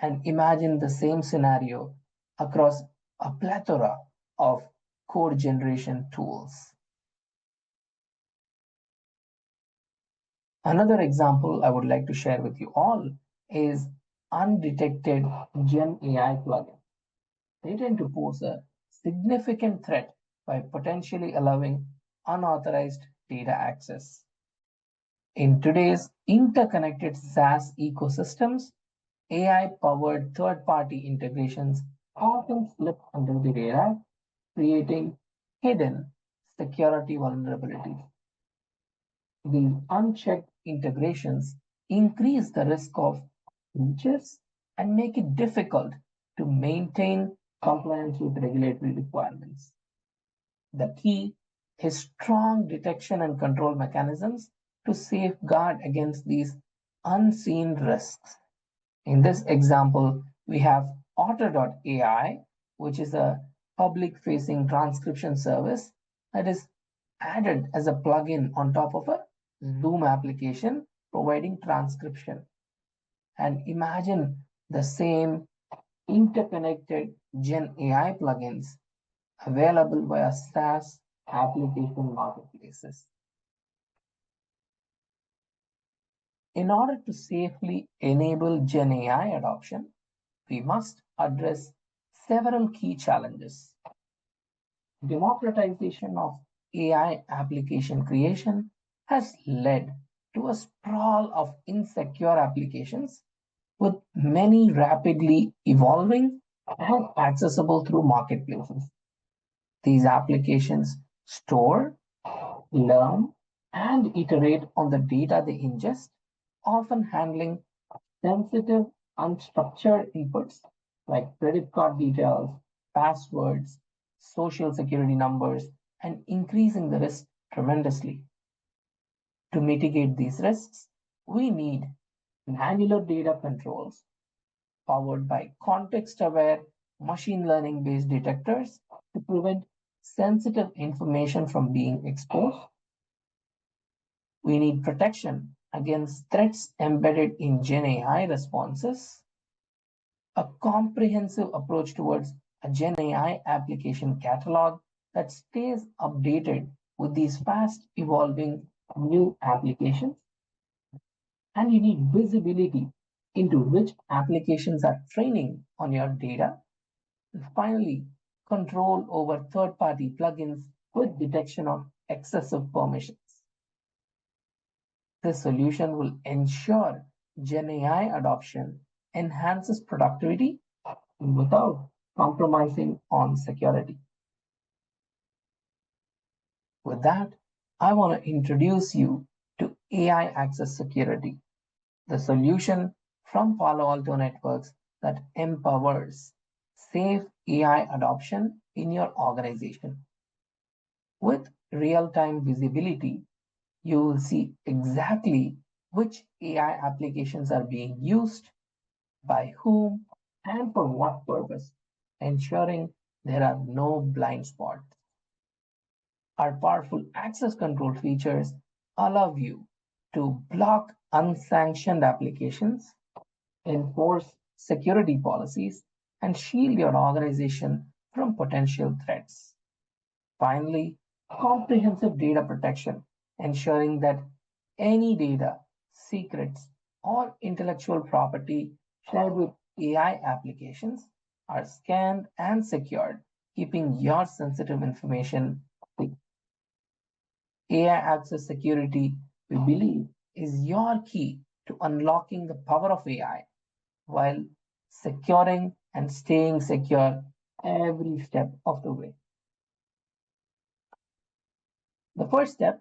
And imagine the same scenario across a plethora of code generation tools. Another example I would like to share with you all is undetected Gen AI plugins. They tend to pose a significant threat by potentially allowing unauthorized data access. In today's interconnected SaaS ecosystems, AI-powered third-party integrations often slip under the radar, creating hidden security vulnerabilities. These unchecked integrations increase the risk of breaches and make it difficult to maintain compliance with regulatory requirements. The key is strong detection and control mechanisms to safeguard against these unseen risks. In this example, we have Otter.ai, which is a public-facing transcription service that is added as a plugin on top of a Zoom application providing transcription. And imagine the same interconnected Gen AI plugins available via SaaS application marketplaces. In order to safely enable Gen AI adoption, we must address several key challenges. Democratization of AI application creation has led to a sprawl of insecure applications, with many rapidly evolving and accessible through marketplaces. These applications store, learn, and iterate on the data they ingest, often handling sensitive, unstructured inputs like credit card details, passwords, social security numbers, and increasing the risk tremendously. To mitigate these risks, we need granular data controls powered by context-aware machine learning-based detectors to prevent sensitive information from being exposed. We need protection against threats embedded in Gen AI responses, a comprehensive approach towards a Gen AI application catalog that stays updated with these fast evolving new applications, and you need visibility into which applications are training on your data. And finally, control over third-party plugins with detection of excessive permissions. This solution will ensure Gen AI adoption enhances productivity without compromising on security. With that, I want to introduce you to AI Access Security, the solution from Palo Alto Networks that empowers safe AI adoption in your organization. With real-time visibility, you will see exactly which AI applications are being used, by whom, and for what purpose, ensuring there are no blind spots. Our powerful access control features allow you to block unsanctioned applications, enforce security policies, and shield your organization from potential threats. Finally, comprehensive data protection, ensuring that any data, secrets, or intellectual property shared with AI applications are scanned and secured, keeping your sensitive information safe. AI access security, we believe, is your key to unlocking the power of AI while securing and staying secure every step of the way. The first step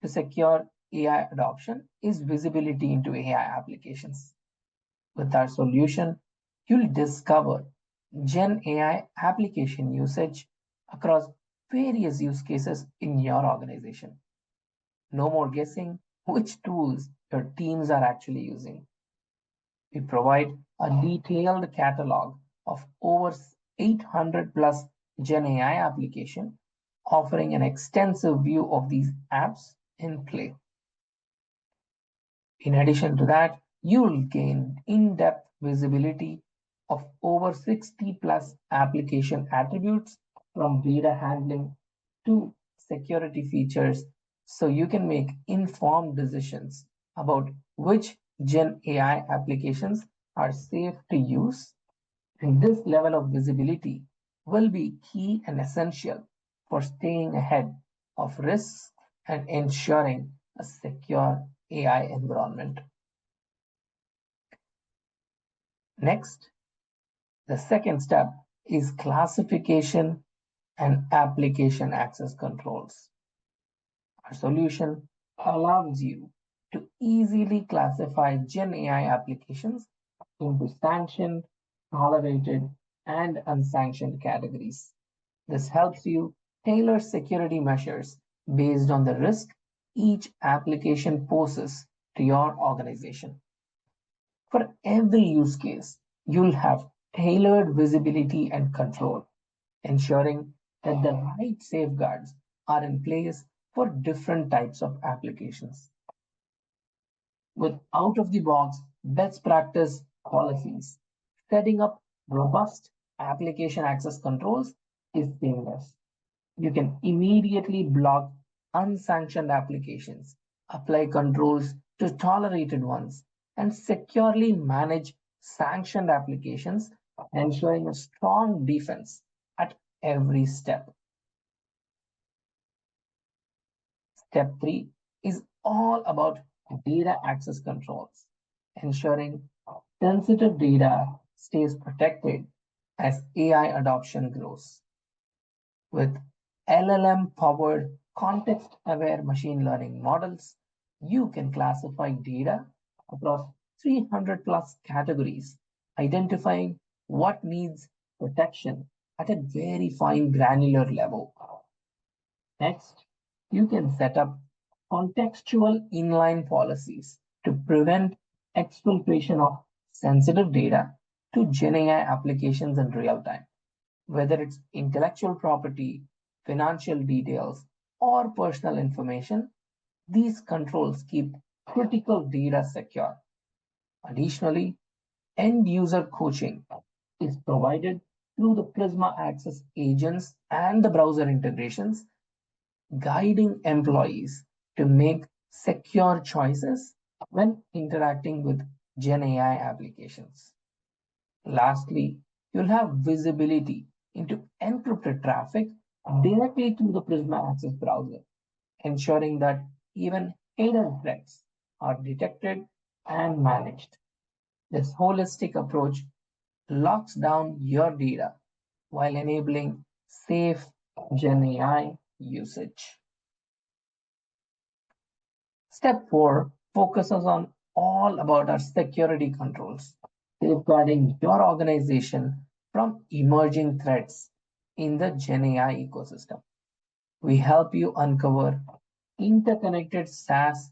to secure AI adoption is visibility into AI applications. With our solution, you'll discover Gen AI application usage across various use cases in your organization. No more guessing which tools your teams are actually using. We provide a detailed catalog of over 800 plus Gen AI application, offering an extensive view of these apps in play. In addition to that, you'll gain in-depth visibility of over 60 plus application attributes from data handling to security features so you can make informed decisions about which Gen AI applications are safe to use. And this level of visibility will be key and essential for staying ahead of risks and ensuring a secure AI environment. Next, the second step is classification and application access controls. Our solution allows you to easily classify Gen AI applications into sanctioned, tolerated, and unsanctioned categories. This helps you tailor security measures based on the risk each application poses to your organization. For every use case, you'll have tailored visibility and control, ensuring that the right safeguards are in place for different types of applications. With out-of-the-box best practice policies, setting up robust application access controls is seamless. You can immediately block unsanctioned applications, apply controls to tolerated ones, and securely manage sanctioned applications, ensuring a strong defense at every step. Step 3 is all about data access controls, ensuring sensitive data stays protected as AI adoption grows. With LLM-powered context-aware machine learning models, you can classify data across 300 plus categories, identifying what needs protection at a very fine granular level. Next, you can set up contextual inline policies to prevent exfiltration of sensitive data to GenAI applications in real time. Whether it's intellectual property, financial details, or personal information, these controls keep critical data secure. Additionally, end user coaching is provided through the Prisma Access agents and the browser integrations, guiding employees to make secure choices when interacting with Gen AI applications. Lastly, you'll have visibility into encrypted traffic directly through the Prisma Access browser, ensuring that even hidden threats are detected and managed. This holistic approach locks down your data while enabling safe Gen AI usage. Step 4 focuses on all about our security controls, safeguarding your organization from emerging threats in the Gen AI ecosystem. We help you uncover interconnected SaaS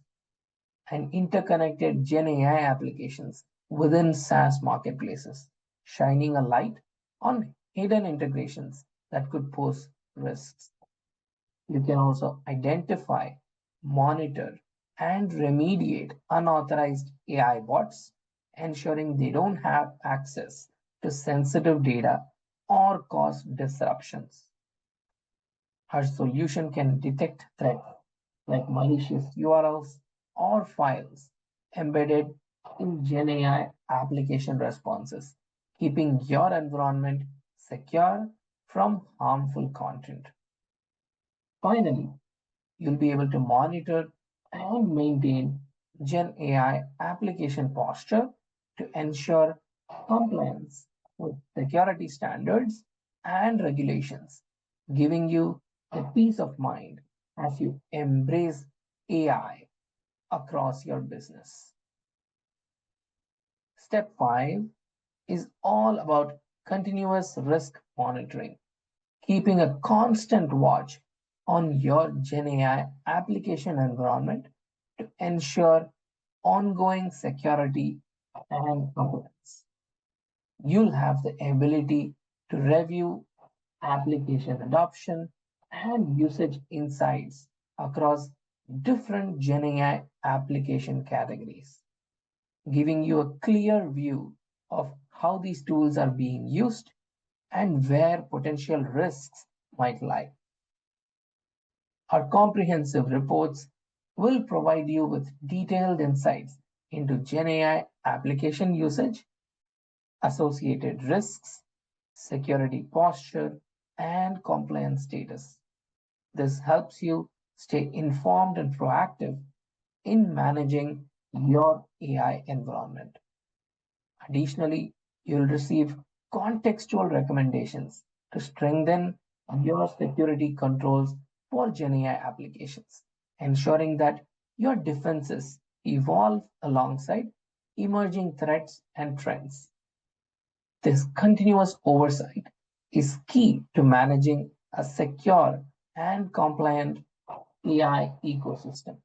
and interconnected Gen AI applications within SaaS marketplaces, shining a light on hidden integrations that could pose risks. You can also identify, monitor, and remediate unauthorized AI bots, ensuring they don't have access to sensitive data or cause disruptions. Our solution can detect threats like malicious URLs or files embedded in GenAI application responses, keeping your environment secure from harmful content. Finally, you'll be able to monitor and maintain Gen AI application posture to ensure compliance with security standards and regulations, giving you the peace of mind as you embrace AI across your business. Step 5 is all about continuous risk monitoring, keeping a constant watch on your Gen AI application environment to ensure ongoing security and compliance. You'll have the ability to review application adoption and usage insights across different Gen AI application categories, giving you a clear view of how these tools are being used and where potential risks might lie. Our comprehensive reports will provide you with detailed insights into Gen AI application usage, associated risks, security posture, and compliance status. This helps you stay informed and proactive in managing your AI environment. Additionally, you'll receive contextual recommendations to strengthen your security controls for GenAI applications, ensuring that your defenses evolve alongside emerging threats and trends. This continuous oversight is key to managing a secure and compliant AI ecosystem.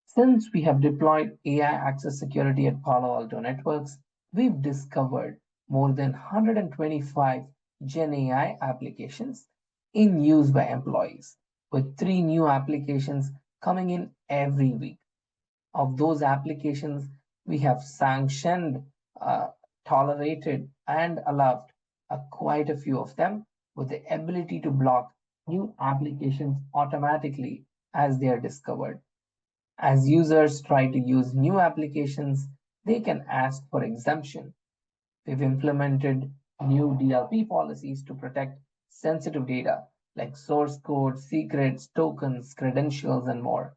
Since we have deployed AI access security at Palo Alto Networks, we've discovered more than 125 Gen AI applications in use by employees, with 3 new applications coming in every week. Of those applications, we have sanctioned, tolerated, and allowed quite a few of them with the ability to block new applications automatically as they are discovered. As users try to use new applications, they can ask for exemption. We've implemented new DLP policies to protect sensitive data like source code, secrets, tokens, credentials, and more.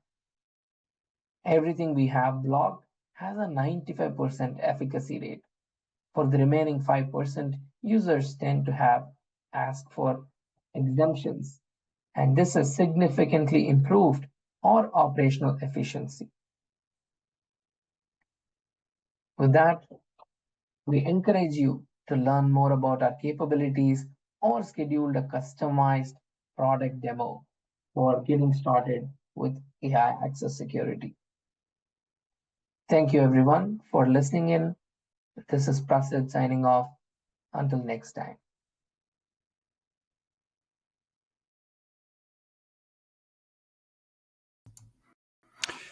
Everything we have blocked has a 95% efficacy rate. For the remaining 5%, users tend to have asked for exemptions, and this has significantly improved our operational efficiency. With that, we encourage you to learn more about our capabilities or schedule a customized product demo for getting started with AI access security. Thank you everyone for listening in. This is Prasid signing off. Until next time.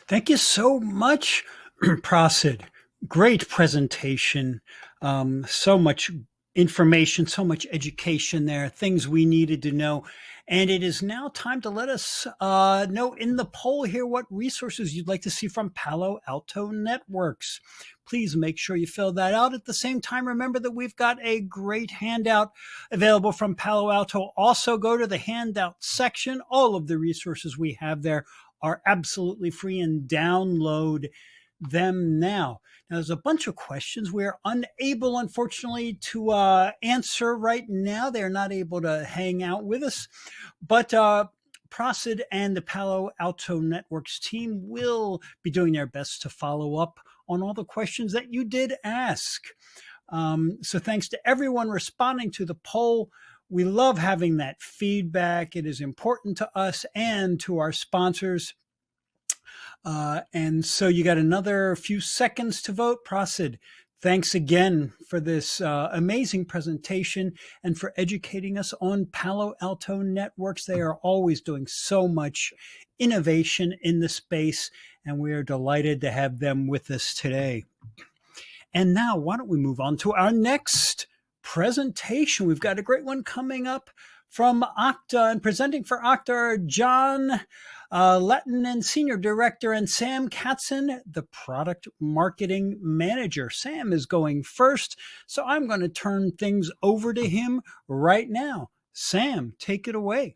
Thank you so much, Prasid. Great presentation. So much information, so much education there, things we needed to know. And it is now time to let us know in the poll here what resources you'd like to see from Palo Alto Networks. please make sure you fill that out. At the same time, remember that we've got a great handout available from Palo Alto. Also go to the handout section. All of the resources we have there are absolutely free, and download them now. Now, there's a bunch of questions we're unable, unfortunately, to answer right now. They're not able to hang out with us, but Prasid and the Palo Alto Networks team will be doing their best to follow up on all the questions that you did ask. So thanks to everyone responding to the poll. We love having that feedback. It is important to us and to our sponsors. And so you got another few seconds to vote. Prasid, thanks again for this amazing presentation and for educating us on Palo Alto Networks. They are always doing so much innovation in the space, and we are delighted to have them with us today. And now, why don't we move on to our next presentation? We've got a great one coming up from Okta, and presenting for Okta are John Lettinen, Senior Director, and Sam Katzen, the Product Marketing Manager. Sam is going first, so I'm going to turn things over to him right now. Sam, take it away.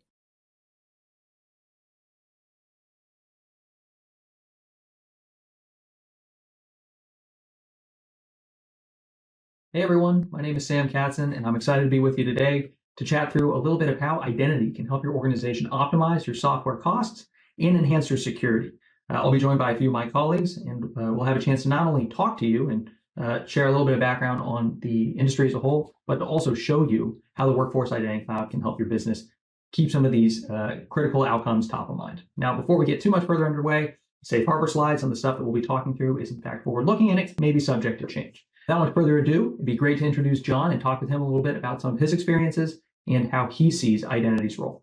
Hey everyone, my name is Sam Katzen, and I'm excited to be with you today to chat through a little bit of how identity can help your organization optimize your software costs and enhance your security. I'll be joined by a few of my colleagues, and we'll have a chance to not only talk to you and share a little bit of background on the industry as a whole, but to also show you how the Workforce Identity Cloud can help your business keep some of these critical outcomes top of mind. Now, before we get too much further underway, safe harbor slides on the stuff that we'll be talking through is in fact forward-looking, and it may be subject to change. Without much further ado, it'd be great to introduce John and talk with him a little bit about some of his experiences and how he sees identity's role.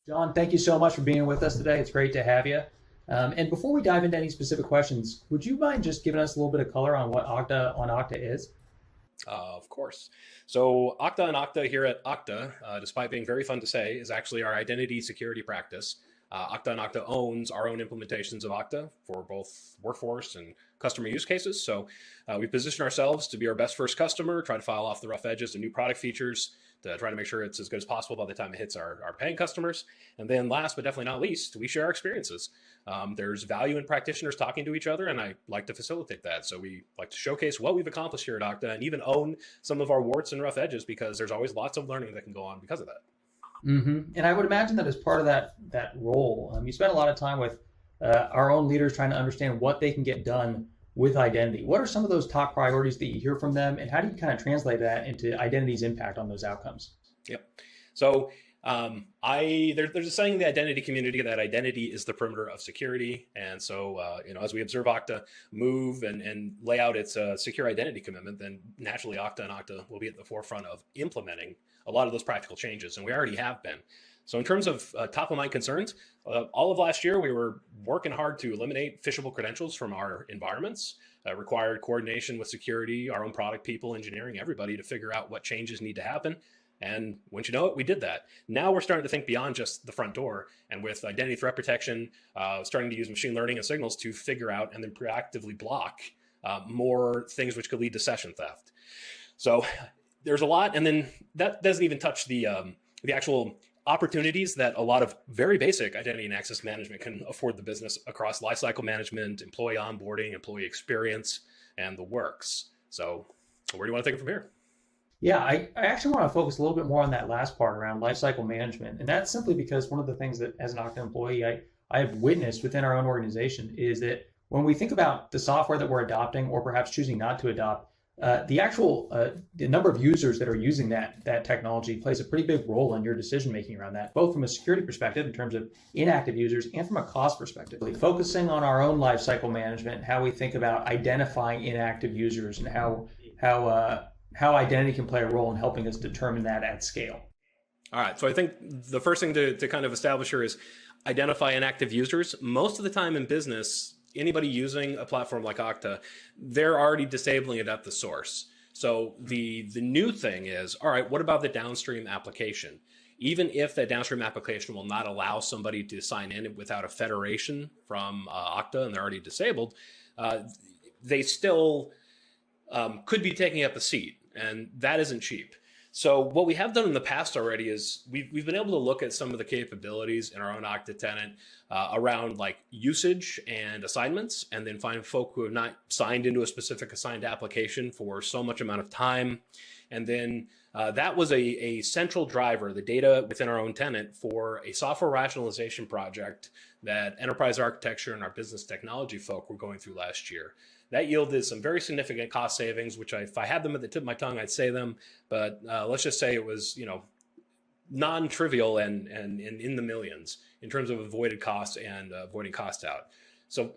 John, thank you so much for being with us today. It's great to have you. And before we dive into any specific questions, would you mind just giving us a little bit of color on what Okta is? Of course. So Okta and Okta here at Okta, despite being very fun to say, is actually our identity security practice. Okta and Okta owns our own implementations of Okta for both workforce and customer use cases. So we position ourselves to be our best first customer, try to file off the rough edges of new product features to try to make sure it's as good as possible by the time it hits our paying customers. And then last but definitely not least, we share our experiences. There's value in practitioners talking to each other, and I like to facilitate that. So we like to showcase what we've accomplished here at Okta and even own some of our warts and rough edges, because there's always lots of learning that can go on because of that. Mm-hmm. And I would imagine that as part of that role, you spend a lot of time with our own leaders trying to understand what they can get done with identity. What are some of those top priorities that you hear from them, and how do you kind of translate that into identity's impact on those outcomes? Yep. So there's a saying in the identity community that identity is the perimeter of security. And so, as we observe Okta move and lay out its secure identity commitment, then naturally Okta and Okta will be at the forefront of implementing a lot of those practical changes. And we already have been. So in terms of top of mind concerns, all of last year, we were working hard to eliminate phishable credentials from our environments. Required coordination with security, our own product people, engineering, everybody to figure out what changes need to happen. And once you know it, we did that. Now we're starting to think beyond just the front door, and with identity threat protection, starting to use machine learning and signals to figure out and then proactively block more things which could lead to session theft. So there's a lot, and then that doesn't even touch the actual opportunities that a lot of very basic identity and access management can afford the business across lifecycle management, employee onboarding, employee experience, and the works. So where do you want to take it from here? Yeah, I actually want to focus a little bit more on that last part around lifecycle management. And that's simply because one of the things that as an Okta employee, I have witnessed within our own organization is that when we think about the software that we're adopting or perhaps choosing not to adopt, the number of users that are using that technology plays a pretty big role in your decision making around that, both from a security perspective in terms of inactive users and from a cost perspective. Focusing on our own lifecycle management, how we think about identifying inactive users, and how identity can play a role in helping us determine that at scale. All right, so I think the first thing to kind of establish here is identify inactive users. Most of the time in business, anybody using a platform like Okta, they're already disabling it at the source. So the new thing is, all right, what about the downstream application? Even if that downstream application will not allow somebody to sign in without a federation from Okta and they're already disabled, they still could be taking up a seat, and that isn't cheap. So what we have done in the past already is we've been able to look at some of the capabilities in our own Okta tenant around like usage and assignments, and then find folk who have not signed into a specific assigned application for so much amount of time. And then that was a central driver, the data within our own tenant, for a software rationalization project that enterprise architecture and our business technology folk were going through last year. That yielded some very significant cost savings, which if I had them at the tip of my tongue, I'd say them. But let's just say it was, non-trivial and in the millions in terms of avoided costs and avoiding cost out. So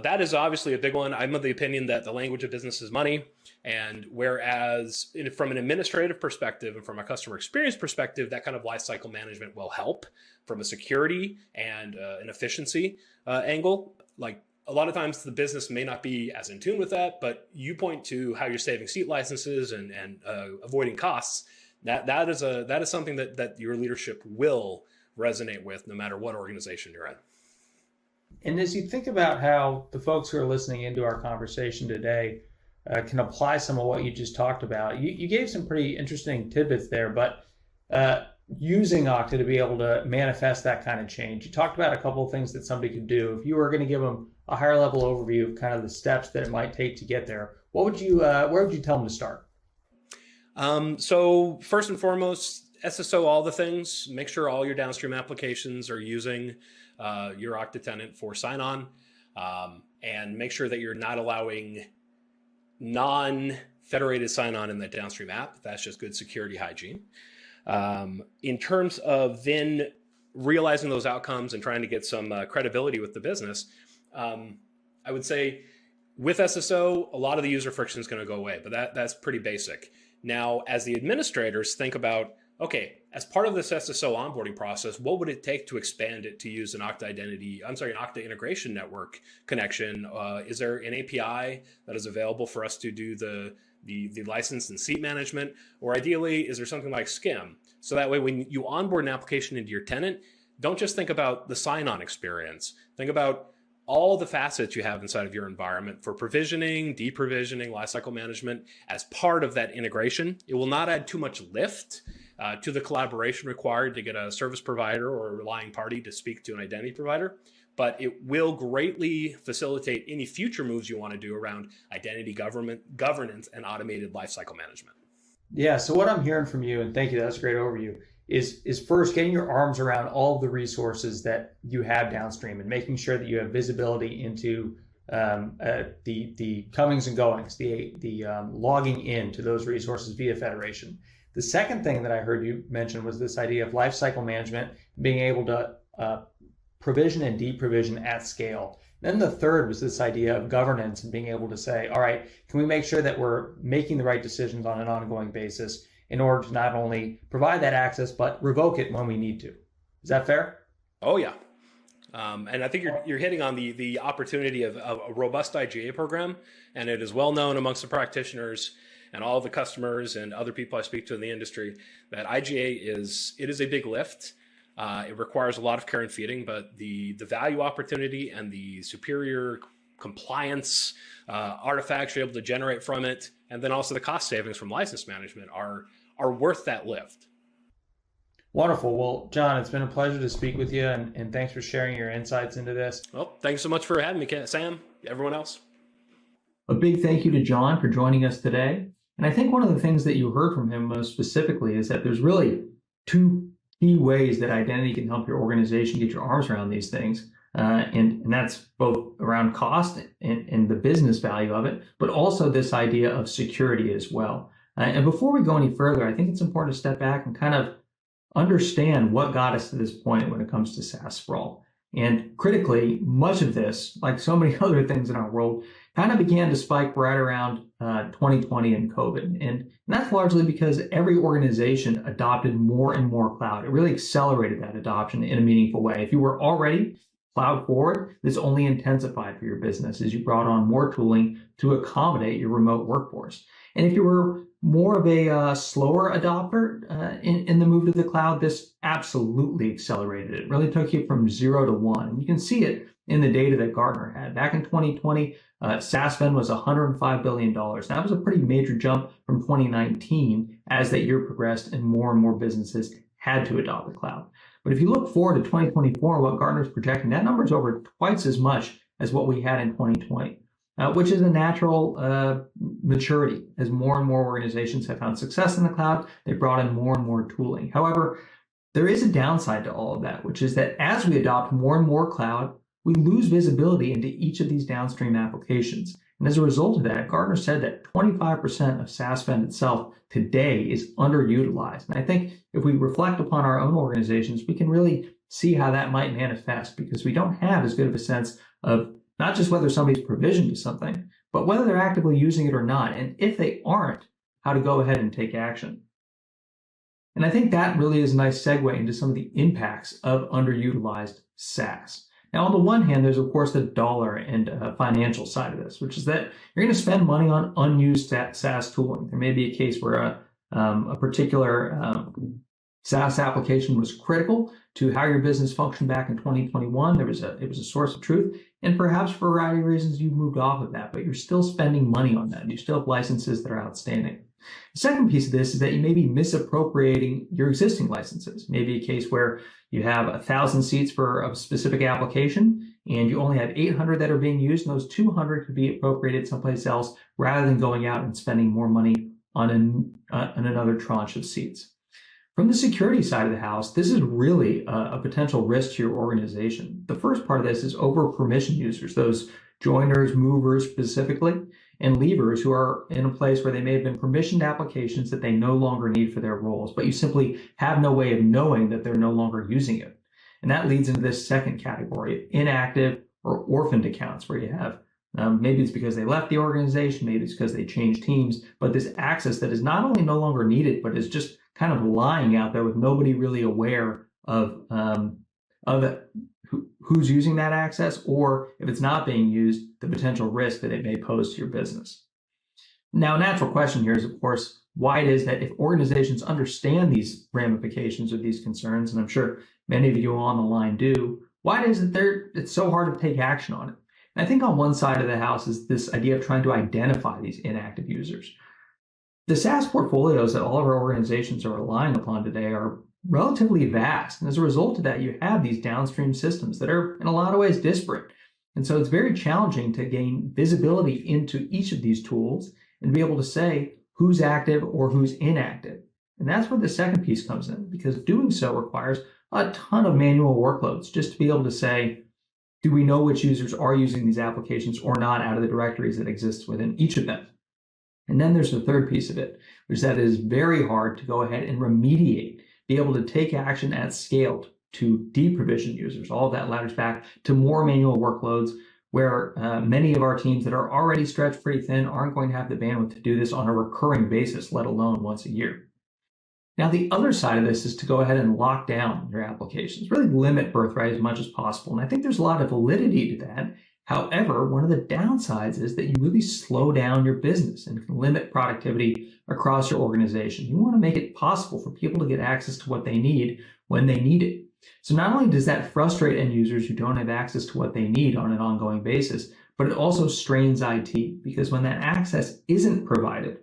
that is obviously a big one. I'm of the opinion that the language of business is money. And whereas from an administrative perspective and from a customer experience perspective, that kind of lifecycle management will help from a security and an efficiency angle. Like, a lot of times the business may not be as in tune with that, but you point to how you're saving seat licenses and avoiding costs. That is something that your leadership will resonate with no matter what organization you're in. And as you think about how the folks who are listening into our conversation today can apply some of what you just talked about, you gave some pretty interesting tidbits there, but using Okta to be able to manifest that kind of change. You talked about a couple of things that somebody could do. If you were going to give them a higher level overview of kind of the steps that it might take to get there, what would you, where would you tell them to start? So first and foremost, SSO all the things. Make sure all your downstream applications are using your Okta tenant for sign-on, and make sure that you're not allowing non-federated sign-on in that downstream app. That's just good security hygiene. In terms of then realizing those outcomes and trying to get some credibility with the business, I would say with SSO, a lot of the user friction is going to go away, but that's pretty basic. Now, as the administrators, think about, okay, as part of this SSO onboarding process, what would it take to expand it to use an Okta Okta integration network connection? Is there an API that is available for us to do the license and seat management? Or ideally, is there something like SCIM? So that way, when you onboard an application into your tenant, don't just think about the sign-on experience. Think about all the facets you have inside of your environment for provisioning, deprovisioning, lifecycle management as part of that integration. It will not add too much lift to the collaboration required to get a service provider or a relying party to speak to an identity provider, but it will greatly facilitate any future moves you want to do around identity governance and automated lifecycle management. Yeah, so what I'm hearing from you, and thank you, that's a great overview, is first getting your arms around all of the resources that you have downstream and making sure that you have visibility into the comings and goings, the logging in to those resources via federation. The second thing that I heard you mention was this idea of lifecycle management, being able to provision and deprovision at scale. Then the third was this idea of governance and being able to say, all right, can we make sure that we're making the right decisions on an ongoing basis in order to not only provide that access, but revoke it when we need to. Is that fair? Oh, yeah. And I think you're hitting on the opportunity of a robust IGA program, and it is well known amongst the practitioners and all the customers and other people I speak to in the industry that IGA is a big lift. It requires a lot of care and feeding, but the value opportunity and the superior compliance artifacts you're able to generate from it, and then also the cost savings from license management are worth that lift. Wonderful. Well, John, it's been a pleasure to speak with you, and thanks for sharing your insights into this. Well, thanks so much for having me, Sam, everyone else. A big thank you to John for joining us today. And I think one of the things that you heard from him most specifically is that there's really two key ways that identity can help your organization get your arms around these things. And that's both around cost and the business value of it, but also this idea of security as well. And before we go any further, I think it's important to step back and kind of understand what got us to this point when it comes to SaaS sprawl. And critically, much of this, like so many other things in our world, kind of began to spike right around 2020 and COVID. And that's largely because every organization adopted more and more cloud. It really accelerated that adoption in a meaningful way. If you were already cloud forward, this only intensified for your business as you brought on more tooling to accommodate your remote workforce. And if you were more of a slower adopter in the move to the cloud, this absolutely accelerated it. It really took you from 0 to 1. And you can see it in the data that Gartner had. Back in 2020, SaaS spend was $105 billion. That was a pretty major jump from 2019 as that year progressed and more businesses had to adopt the cloud. But if you look forward to 2024, what Gartner's projecting, that number is over twice as much as what we had in 2020. Which is a natural maturity. As more and more organizations have found success in the cloud, they brought in more and more tooling. However, there is a downside to all of that, which is that as we adopt more and more cloud, we lose visibility into each of these downstream applications. And as a result of that, Gartner said that 25% of SaaS spend itself today is underutilized. And I think if we reflect upon our own organizations, we can really see how that might manifest, because we don't have as good of a sense of not just whether somebody's provisioned to something, but whether they're actively using it or not. And if they aren't, how to go ahead and take action. And I think that really is a nice segue into some of the impacts of underutilized SaaS. Now, on the one hand, there's of course the dollar and financial side of this, which is that you're going to spend money on unused SaaS tooling. There may be a case where a particular SaaS application was critical to how your business functioned back in 2021. It was a source of truth, and perhaps for a variety of reasons you moved off of that, but you're still spending money on that. You still have licenses that are outstanding. The second piece of this is that you may be misappropriating your existing licenses. Maybe a case where you have 1,000 seats for a specific application and you only have 800 that are being used, and those 200 could be appropriated someplace else rather than going out and spending more money on another tranche of seats. From the security side of the house, this is really a potential risk to your organization. The first part of this is over permission users, those joiners, movers specifically, and leavers who are in a place where they may have been permissioned applications that they no longer need for their roles, but you simply have no way of knowing that they're no longer using it. And that leads into this second category, inactive or orphaned accounts, where you have maybe it's because they left the organization, maybe it's because they changed teams, but this access that is not only no longer needed, but is just kind of lying out there with nobody really aware of who's using that access, or if it's not being used, the potential risk that it may pose to your business. Now, a natural question here is, of course, why it is that if organizations understand these ramifications or these concerns, and I'm sure many of you on the line do, why is it it's so hard to take action on it? And I think on one side of the house is this idea of trying to identify these inactive users. The SaaS portfolios that all of our organizations are relying upon today are relatively vast. And as a result of that, you have these downstream systems that are in a lot of ways disparate. And so it's very challenging to gain visibility into each of these tools and be able to say who's active or who's inactive. And that's where the second piece comes in, because doing so requires a ton of manual workloads just to be able to say, do we know which users are using these applications or not out of the directories that exist within each of them? And then there's the third piece of it, which is that it is very hard to go ahead and remediate, be able to take action at scale to deprovision users. All of that ladders back to more manual workloads where many of our teams that are already stretched pretty thin aren't going to have the bandwidth to do this on a recurring basis, let alone once a year. Now, the other side of this is to go ahead and lock down your applications, really limit birthright as much as possible. And I think there's a lot of validity to that. However, one of the downsides is that you really slow down your business and can limit productivity across your organization. You want to make it possible for people to get access to what they need when they need it. So not only does that frustrate end users who don't have access to what they need on an ongoing basis, but it also strains IT, because when that access isn't provided,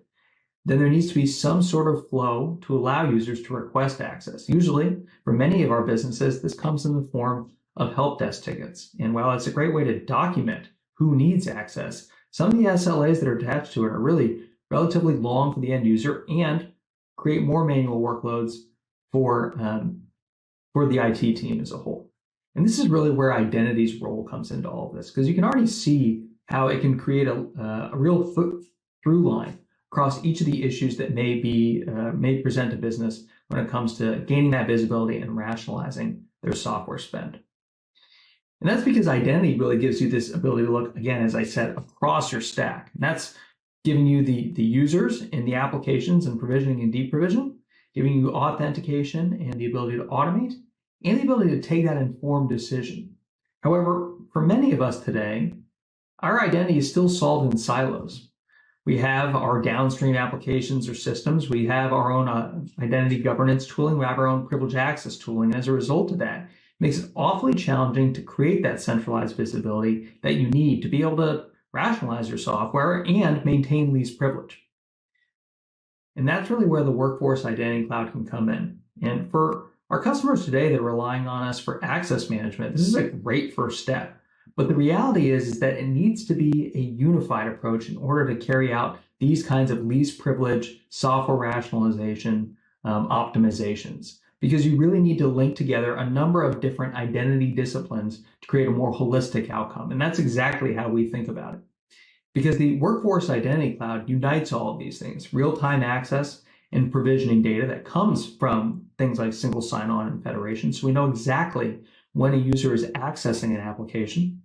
then there needs to be some sort of flow to allow users to request access. Usually, for many of our businesses, this comes in the form of help desk tickets. And while it's a great way to document who needs access, some of the SLAs that are attached to it are really relatively long for the end user and create more manual workloads for the IT team as a whole. And this is really where identity's role comes into all of this, because you can already see how it can create a real through line across each of the issues that may present a business when it comes to gaining that visibility and rationalizing their software spend. And that's because identity really gives you this ability to look, again, as I said, across your stack. And that's giving you the users and the applications and provisioning and deprovision, giving you authentication and the ability to automate, and the ability to take that informed decision. However, for many of us today, our identity is still solved in silos. We have our downstream applications or systems. We have our own identity governance tooling. We have our own privilege access tooling. And as a result of that, it makes it awfully challenging to create that centralized visibility that you need to be able to rationalize your software and maintain least privilege. And that's really where the Workforce Identity Cloud can come in. And for our customers today that are relying on us for access management, this is a great first step. But the reality is that it needs to be a unified approach in order to carry out these kinds of least privilege software rationalization optimizations, because you really need to link together a number of different identity disciplines to create a more holistic outcome. And that's exactly how we think about it. Because the Workforce Identity Cloud unites all of these things, real-time access and provisioning data that comes from things like single sign-on and federation. So we know exactly when a user is accessing an application.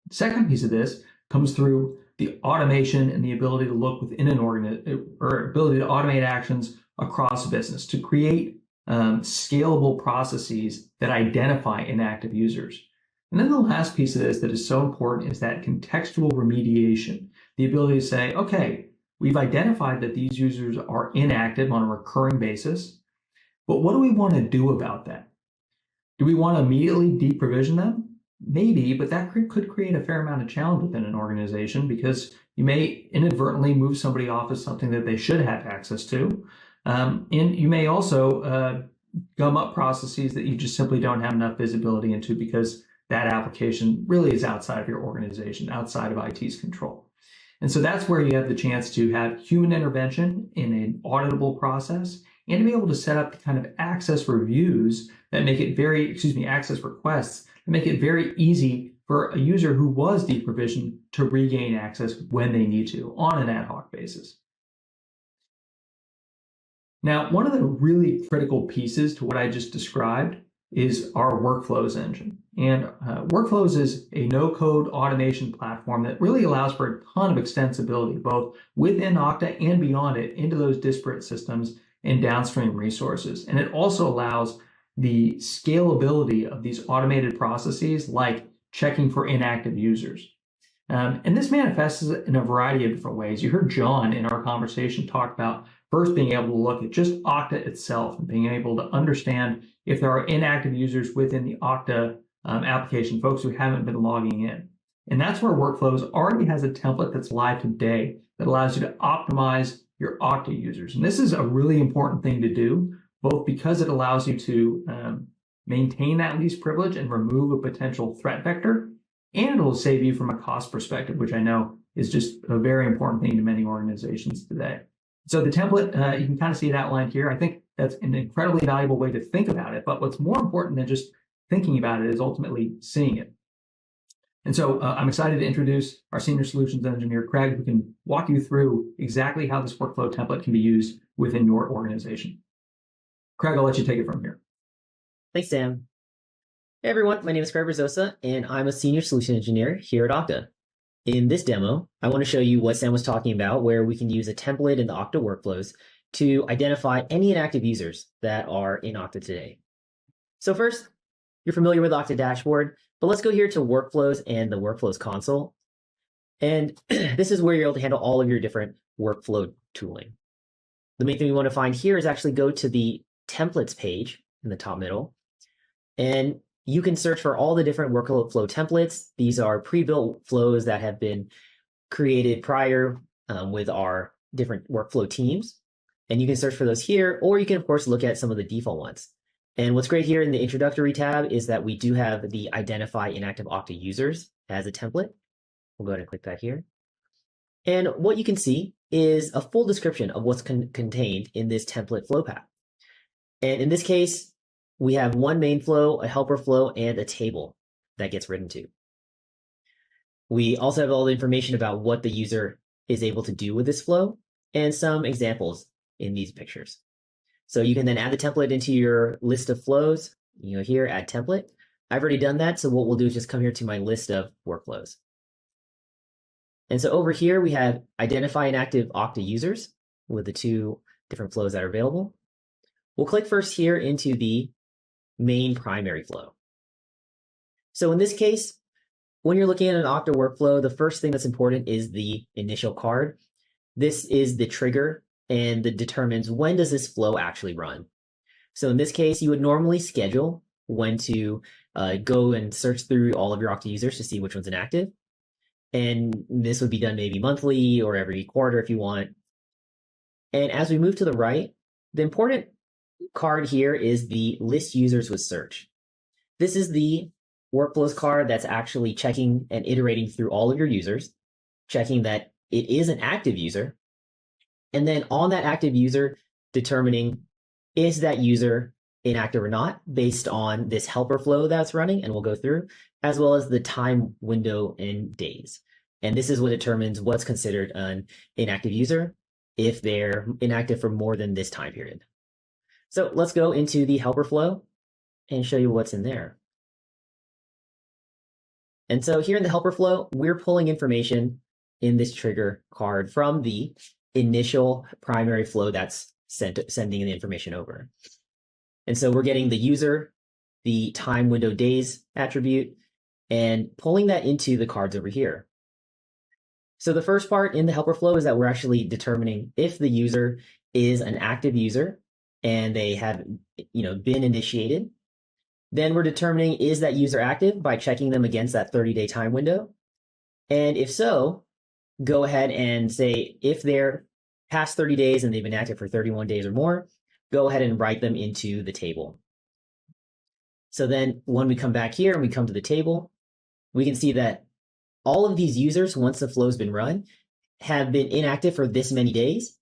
The second piece of this comes through the automation and the ability to look within an organization, or ability to automate actions across a business to create scalable processes that identify inactive users. And then the last piece of this that is so important is that contextual remediation, the ability to say, okay, we've identified that these users are inactive on a recurring basis, but what do we want to do about that? Do we want to immediately deprovision them? Maybe, but that could create a fair amount of challenge within an organization, because you may inadvertently move somebody off of something that they should have access to. And you may also gum up processes that you just simply don't have enough visibility into because that application really is outside of your organization, outside of IT's control. And so that's where you have the chance to have human intervention in an auditable process and to be able to set up the kind of access reviews that make it access requests that make it very easy for a user who was deprovisioned to regain access when they need to on an ad hoc basis. Now, one of the really critical pieces to what I just described is our workflows engine. And workflows is a no-code automation platform that really allows for a ton of extensibility, both within Okta and beyond it, into those disparate systems and downstream resources. And it also allows the scalability of these automated processes, like checking for inactive users. And this manifests in a variety of different ways. You heard John in our conversation talk about first being able to look at just Okta itself and being able to understand if there are inactive users within the Okta application, folks who haven't been logging in. And that's where Workflows already has a template that's live today that allows you to optimize your Okta users. And this is a really important thing to do, both because it allows you to maintain that least privilege and remove a potential threat vector, and it'll save you from a cost perspective, which I know is just a very important thing to many organizations today. So the template, you can kind of see it outlined here. I think that's an incredibly valuable way to think about it. But what's more important than just thinking about it is ultimately seeing it. And so I'm excited to introduce our senior solutions engineer, Craig, who can walk you through exactly how this workflow template can be used within your organization. Craig, I'll let you take it from here. Thanks, Sam. Hey everyone, my name is Craig Berzosa, and I'm a senior solution engineer here at Okta. In this demo, I want to show you what Sam was talking about, where we can use a template in the Okta workflows to identify any inactive users that are in Okta today. So first, you're familiar with Okta Dashboard, but let's go here to Workflows and the Workflows console. And this is where you're able to handle all of your different workflow tooling. The main thing we want to find here is actually go to the templates page in the top middle, and you can search for all the different workflow templates. These are pre-built flows that have been created prior with our different workflow teams. And you can search for those here, or you can, of course, look at some of the default ones. And what's great here in the introductory tab is that we do have the identify inactive Okta users as a template. We'll go ahead and click that here. And what you can see is a full description of what's contained in this template flow path. And in this case, we have one main flow, a helper flow, and a table that gets written to. We also have all the information about what the user is able to do with this flow and some examples in these pictures. So you can then add the template into your list of flows. Here, add template. I've already done that, so what we'll do is just come here to my list of workflows. And so over here, we have identify inactive Okta users with the two different flows that are available. We'll click first here into the main primary flow. So in this case, when you're looking at an Okta workflow, the first thing that's important is the initial card. this is the trigger and that determines when does this flow actually run. So in this case, you would normally schedule when to go and search through all of your Okta users to see which one's inactive. And this would be done maybe monthly or every quarter if you want. And as we move to the right, the important card here is the list users with search. This is the workflows card that's actually checking and iterating through all of your users, checking that it is an active user, and then on that active user, determining is that user inactive or not based on this helper flow that's running, and we'll go through, as well as the time window in days. And this is what determines what's considered an inactive user if they're inactive for more than this time period. So let's go into the helper flow and show you what's in there. And so here in the helper flow, we're pulling information in this trigger card from the initial primary flow that's sending the information over. And so we're getting the user, the time window days attribute, and pulling that into the cards over here. So the first part in the helper flow is that we're actually determining if the user is an active user and they have been initiated. Then we're determining is that user active by checking them against that 30-day time window. And if so, go ahead and say if they're past 30 days and they've been active for 31 days or more, go ahead and write them into the table. So then when we come back here and we come to the table, we can see that all of these users, once the flow's been run, have been inactive for this many days.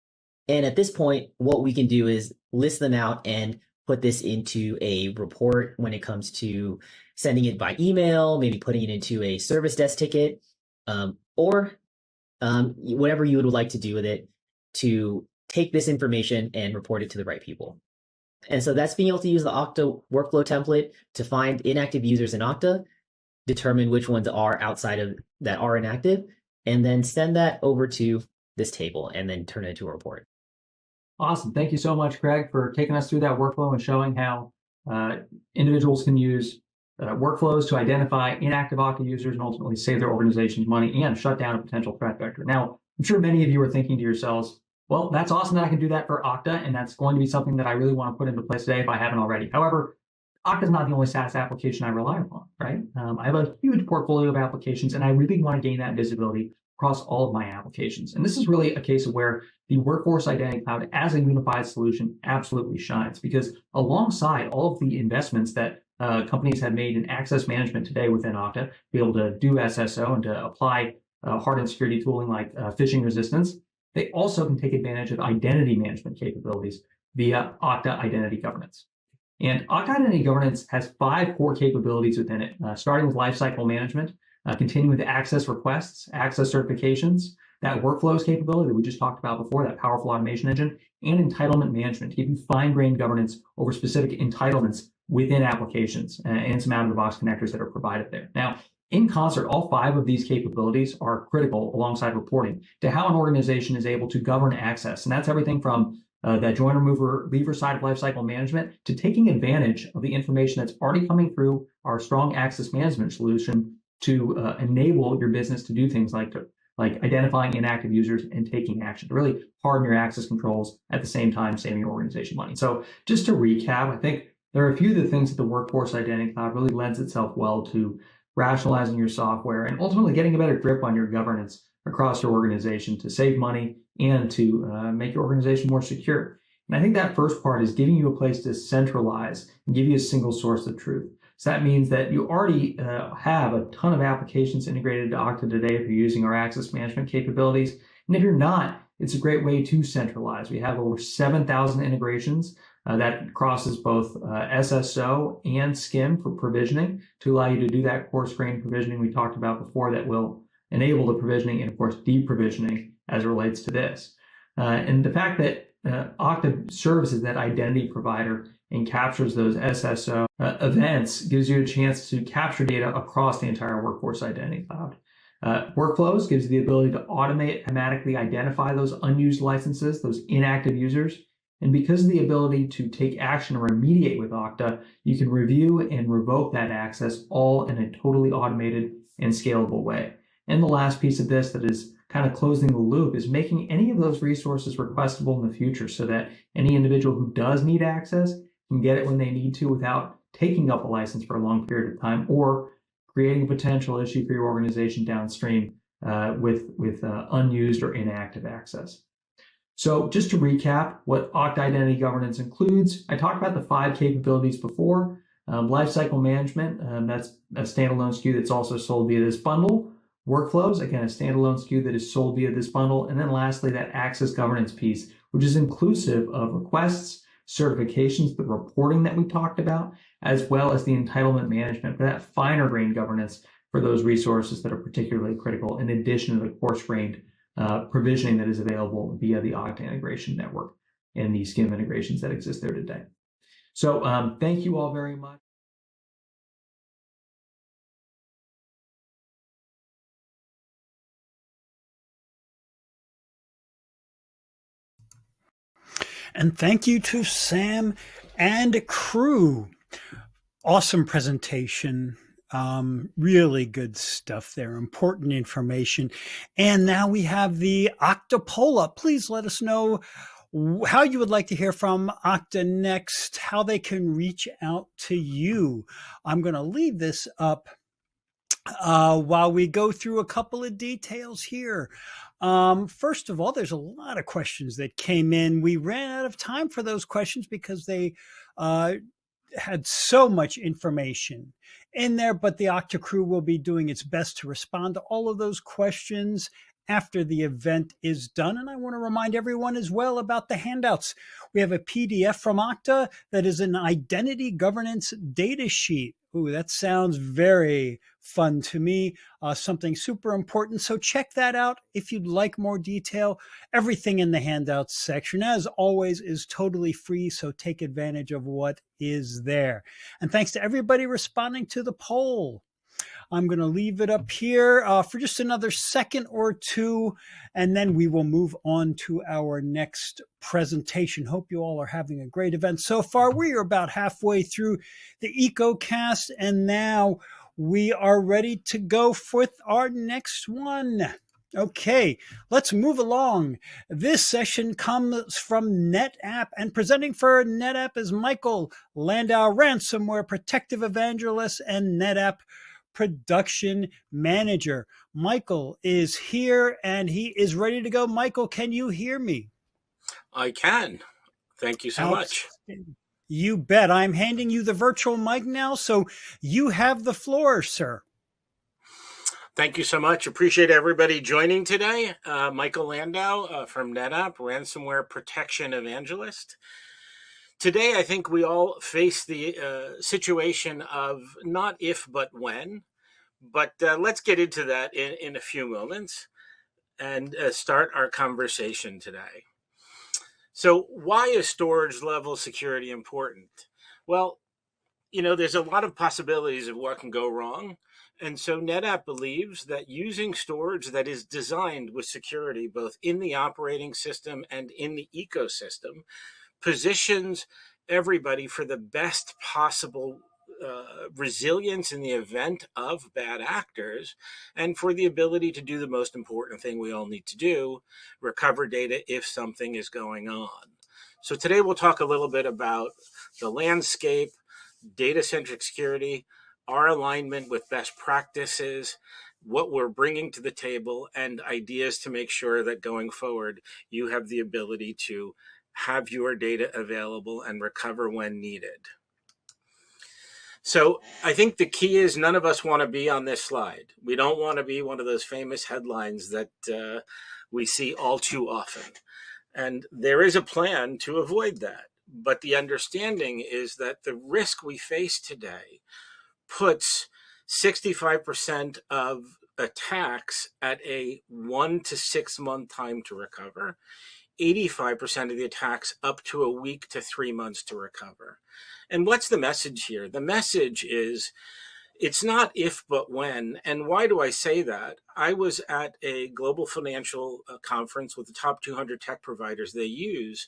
And at this point, what we can do is list them out and put this into a report when it comes to sending it by email, maybe putting it into a service desk ticket, or whatever you would like to do with it to take this information and report it to the right people. And so that's being able to use the Okta workflow template to find inactive users in Okta, determine which ones are outside of that are inactive, and then send that over to this table and then turn it into a report. Awesome. Thank you so much, Craig, for taking us through that workflow and showing how individuals can use workflows to identify inactive Okta users and ultimately save their organization's money and shut down a potential threat vector. Now, I'm sure many of you are thinking to yourselves, well, that's awesome that I can do that for Okta, and that's going to be something that I really want to put into place today if I haven't already. However, Okta is not the only SaaS application I rely upon, right? I have a huge portfolio of applications, and I really want to gain that visibility across all of my applications. And this is really a case of where the Workforce Identity Cloud as a unified solution absolutely shines, because alongside all of the investments that companies have made in access management today within Okta, to be able to do SSO and to apply hardened security tooling like phishing resistance, they also can take advantage of identity management capabilities via Okta Identity Governance. And Okta Identity Governance has 5 core capabilities within it, starting with lifecycle management, continuing with access requests, access certifications, that workflows capability that we just talked about before, that powerful automation engine, and entitlement management to give you fine-grained governance over specific entitlements within applications and some out-of-the-box connectors that are provided there. Now, in concert, all 5 of these capabilities are critical alongside reporting to how an organization is able to govern access. And that's everything from that join, remover, leaver side of lifecycle management to taking advantage of the information that's already coming through our strong access management solution to enable your business to do things like identifying inactive users and taking action to really harden your access controls at the same time saving your organization money. So just to recap, I think there are a few of the things that the Workforce Identity Cloud really lends itself well to rationalizing your software and ultimately getting a better grip on your governance across your organization to save money and to make your organization more secure. And I think that first part is giving you a place to centralize and give you a single source of truth. So that means that you already have a ton of applications integrated to Okta today if you're using our access management capabilities. And if you're not, it's a great way to centralize. We have over 7,000 integrations that crosses both SSO and SCIM for provisioning to allow you to do that coarse-grained provisioning we talked about before that will enable the provisioning and, of course, deprovisioning as it relates to this. And the fact that Okta serves as that identity provider and captures those SSO events gives you a chance to capture data across the entire Workforce Identity Cloud. Workflows gives you the ability to automatically identify those unused licenses, those inactive users. And because of the ability to take action or remediate with Okta, you can review and revoke that access all in a totally automated and scalable way. And the last piece of this that is kind of closing the loop is making any of those resources requestable in the future so that any individual who does need access can get it when they need to without taking up a license for a long period of time or creating a potential issue for your organization downstream with unused or inactive access. So just to recap what Okta Identity Governance includes, I talked about the 5 capabilities before. Lifecycle management, that's a standalone SKU that's also sold via this bundle. Workflows, again, a standalone SKU that is sold via this bundle. And then lastly, that access governance piece, which is inclusive of requests, certifications, the reporting that we talked about, as well as the entitlement management for that finer grained governance for those resources that are particularly critical, in addition to the coarse-grained provisioning that is available via the Okta integration network and the SCIM integrations that exist there today. So thank you all very much. And thank you to Sam and crew. Awesome presentation. Really good stuff there. Important information. And now we have the Okta poll up. Please let us know how you would like to hear from Okta next, how they can reach out to you. I'm going to leave this up while we go through a couple of details here. First of all, there's a lot of questions that came in. We ran out of time for those questions because they had so much information in there, but the Okta crew will be doing its best to respond to all of those questions after the event is done. And I want to remind everyone as well about the handouts. We have a PDF from Okta that is an identity governance data sheet. Ooh, that sounds very fun to me. Something super important. So check that out if you'd like more detail. Everything in the handouts section, as always, is totally free. So take advantage of what is there. And thanks to everybody responding to the poll. I'm going to leave it up here for just another second or two, and then we will move on to our next presentation. Hope you all are having a great event so far. We are about halfway through the EcoCast, and now we are ready to go with our next one. Okay, let's move along. This session comes from NetApp, and presenting for NetApp is Michael Landau, ransomware protective evangelist and NetApp production manager. Michael is here and he is ready to go. Michael, can you hear me? I can. Thank you so much. You bet. I'm handing you the virtual mic now, so you have the floor, sir. Thank you so much. Appreciate everybody joining today. Michael Landau from NetApp, ransomware protection evangelist. Today, I think we all face the situation of not if, but when. But let's get into that in a few moments and start our conversation today. So why is storage level security important? Well, you know, there's a lot of possibilities of what can go wrong. And so NetApp believes that using storage that is designed with security, both in the operating system and in the ecosystem, positions everybody for the best possible resilience in the event of bad actors, and for the ability to do the most important thing we all need to do, recover data if something is going on. So today we'll talk a little bit about the landscape, data-centric security, our alignment with best practices, what we're bringing to the table, and ideas to make sure that going forward, you have the ability to have your data available and recover when needed. So I think the key is none of us want to be on this slide. We don't want to be one of those famous headlines that we see all too often. And there is a plan to avoid that. But the understanding is that the risk we face today puts 65% of attacks at a 1 to 6 month time to recover, 85% of the attacks up to a week to 3 months to recover. And what's the message here? The message is it's not if, but when. And why do I say that? I was at a global financial conference with the top 200 tech providers they use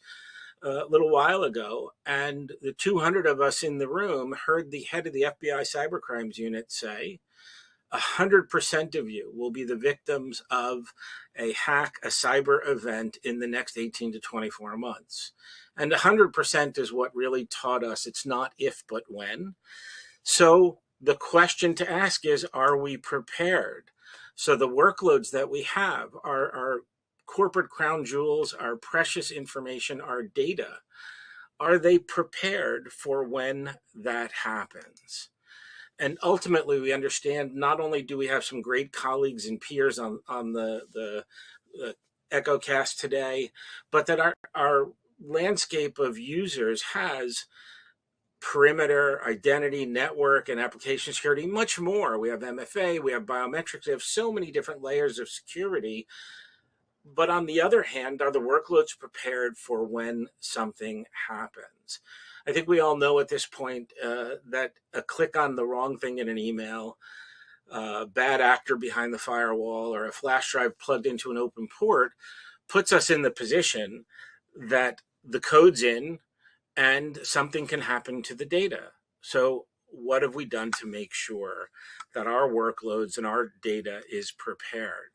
a little while ago. And the 200 of us in the room heard the head of the FBI cybercrimes unit say, 100% of you will be the victims of a hack, a cyber event in the next 18 to 24 months. And 100% is what really taught us it's not if, but when. So the question to ask is, are we prepared? So the workloads that we have, our corporate crown jewels, our precious information, our data, are they prepared for when that happens? And ultimately, we understand not only do we have some great colleagues and peers on the EcoCast today, but that our landscape of users has perimeter, identity, network, and application security, much more. We have MFA, we have biometrics, we have so many different layers of security. But on the other hand, are the workloads prepared for when something happens? I think we all know at this point that a click on the wrong thing in an email, bad actor behind the firewall, or a flash drive plugged into an open port puts us in the position that the code's in and something can happen to the data. So what have we done to make sure that our workloads and our data is prepared?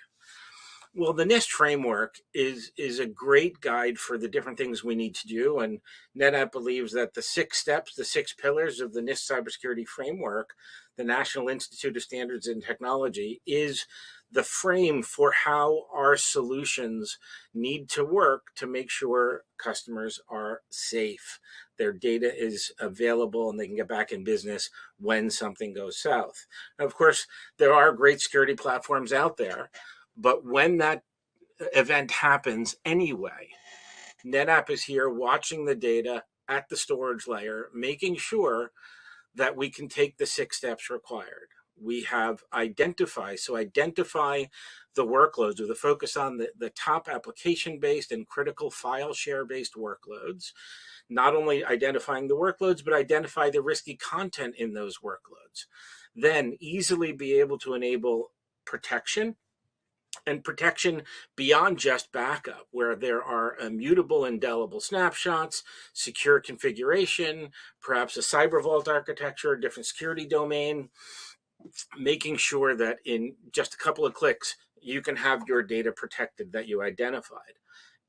Well, the NIST framework is a great guide for the different things we need to do. And NetApp believes that the 6 steps, the 6 pillars of the NIST cybersecurity framework, the National Institute of Standards and Technology, is the frame for how our solutions need to work to make sure customers are safe. Their data is available and they can get back in business when something goes south. Now, of course, there are great security platforms out there. But when that event happens anyway, NetApp is here watching the data at the storage layer, making sure that we can take the 6 steps required. We have identify the workloads with a focus on the top application-based and critical file share-based workloads. Not only identifying the workloads, but identify the risky content in those workloads. Then easily be able to enable protection, and protection beyond just backup, where there are immutable, indelible snapshots, secure configuration, perhaps a cyber vault architecture, a different security domain, making sure that in just a couple of clicks, you can have your data protected that you identified.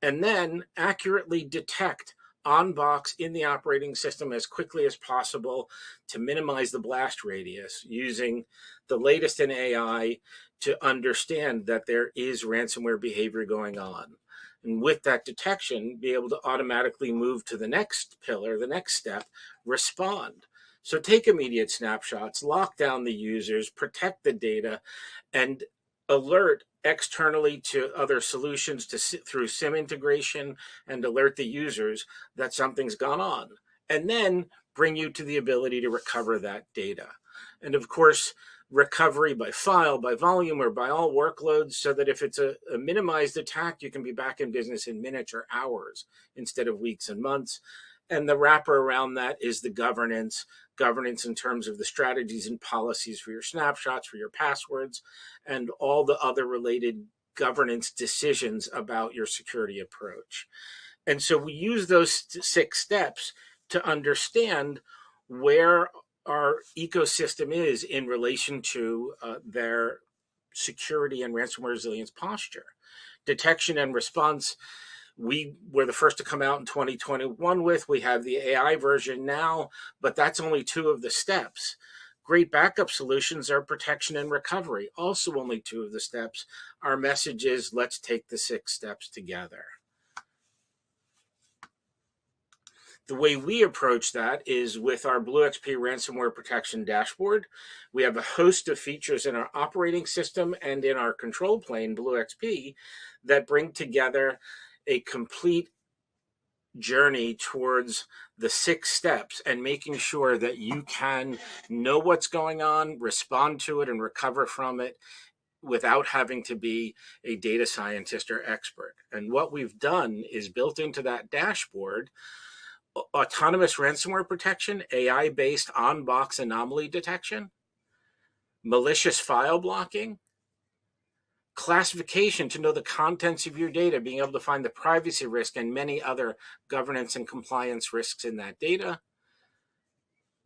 And then accurately detect on box in the operating system as quickly as possible to minimize the blast radius, using the latest in AI to understand that there is ransomware behavior going on. And with that detection, be able to automatically move to the next pillar, the next step, respond. So take immediate snapshots, lock down the users, protect the data, and alert externally to other solutions through SIM integration, and alert the users that something's gone on. And then bring you to the ability to recover that data. And of course, recovery by file, by volume, or by all workloads, so that if it's a minimized attack, you can be back in business in minutes or hours instead of weeks and months. And the wrapper around that is the governance in terms of the strategies and policies for your snapshots, for your passwords, and all the other related governance decisions about your security approach. And so we use those 6 steps to understand where our ecosystem is in relation to their security and ransomware resilience posture. Detection and response, we were the first to come out in 2021 with. We have the AI version now, but that's only 2 of the steps. Great backup solutions are protection and recovery, also only 2 of the steps. Our message is, let's take the 6 steps together. The way we approach that is with our BlueXP ransomware protection dashboard. We have a host of features in our operating system and in our control plane, BlueXP, that bring together a complete journey towards the 6 steps and making sure that you can know what's going on, respond to it, and recover from it without having to be a data scientist or expert. And what we've done is built into that dashboard autonomous ransomware protection, AI-based on-box anomaly detection, malicious file blocking, classification to know the contents of your data, being able to find the privacy risk and many other governance and compliance risks in that data,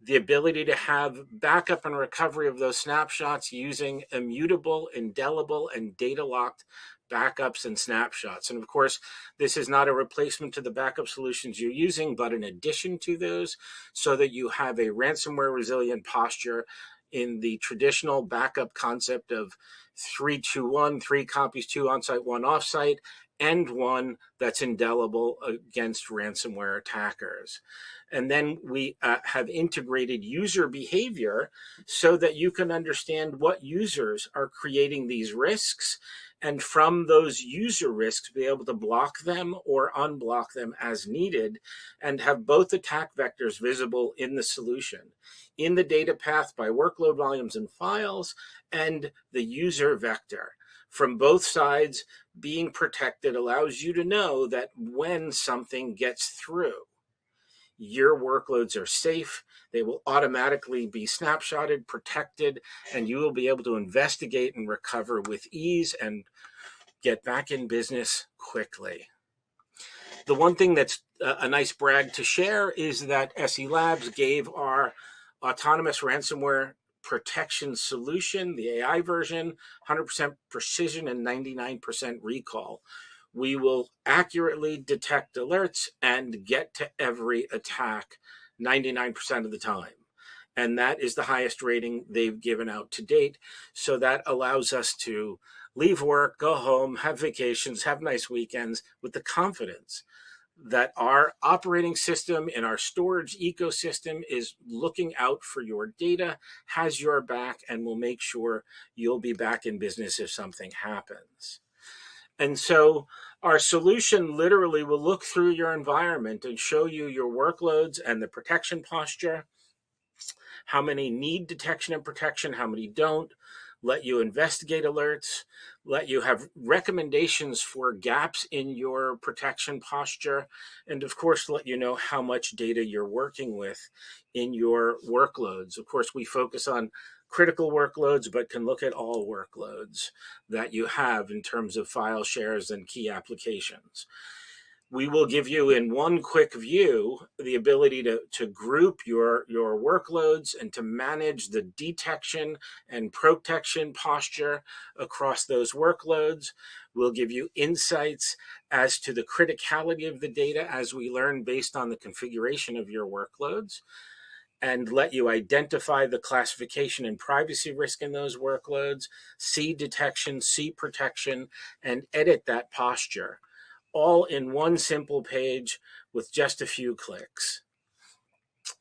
the ability to have backup and recovery of those snapshots using immutable, indelible, and data-locked backups and snapshots. And of course, this is not a replacement to the backup solutions you're using, but an addition to those, so that you have a ransomware resilient posture in the traditional backup concept of 3-2-1, 3 copies, 2 on-site, 1 off-site, and one that's indelible against ransomware attackers. And then we have integrated user behavior so that you can understand what users are creating these risks, and from those user risks be able to block them or unblock them as needed, and have both attack vectors visible in the solution, in the data path by workload volumes and files, and the user vector. From both sides, being protected allows you to know that when something gets through, your workloads are safe, they will automatically be snapshotted, protected, and you will be able to investigate and recover with ease and get back in business quickly. The one thing that's a nice brag to share is that SE Labs gave our autonomous ransomware protection solution, the AI version, 100% precision and 99% recall. We will accurately detect alerts and get to every attack 99% of the time. And that is the highest rating they've given out to date. So that allows us to leave work, go home, have vacations, have nice weekends with the confidence that our operating system and our storage ecosystem is looking out for your data, has your back, and will make sure you'll be back in business if something happens. And so our solution literally will look through your environment and show you your workloads and the protection posture, how many need detection and protection, how many don't, let you investigate alerts, let you have recommendations for gaps in your protection posture, and of course, let you know how much data you're working with in your workloads. Of course, we focus on critical workloads, but can look at all workloads that you have in terms of file shares and key applications. We will give you in one quick view the ability to group your workloads and to manage the detection and protection posture across those workloads. We'll give you insights as to the criticality of the data as we learn based on the configuration of your workloads, and let you identify the classification and privacy risk in those workloads, see detection, see protection, and edit that posture, all in one simple page with just a few clicks.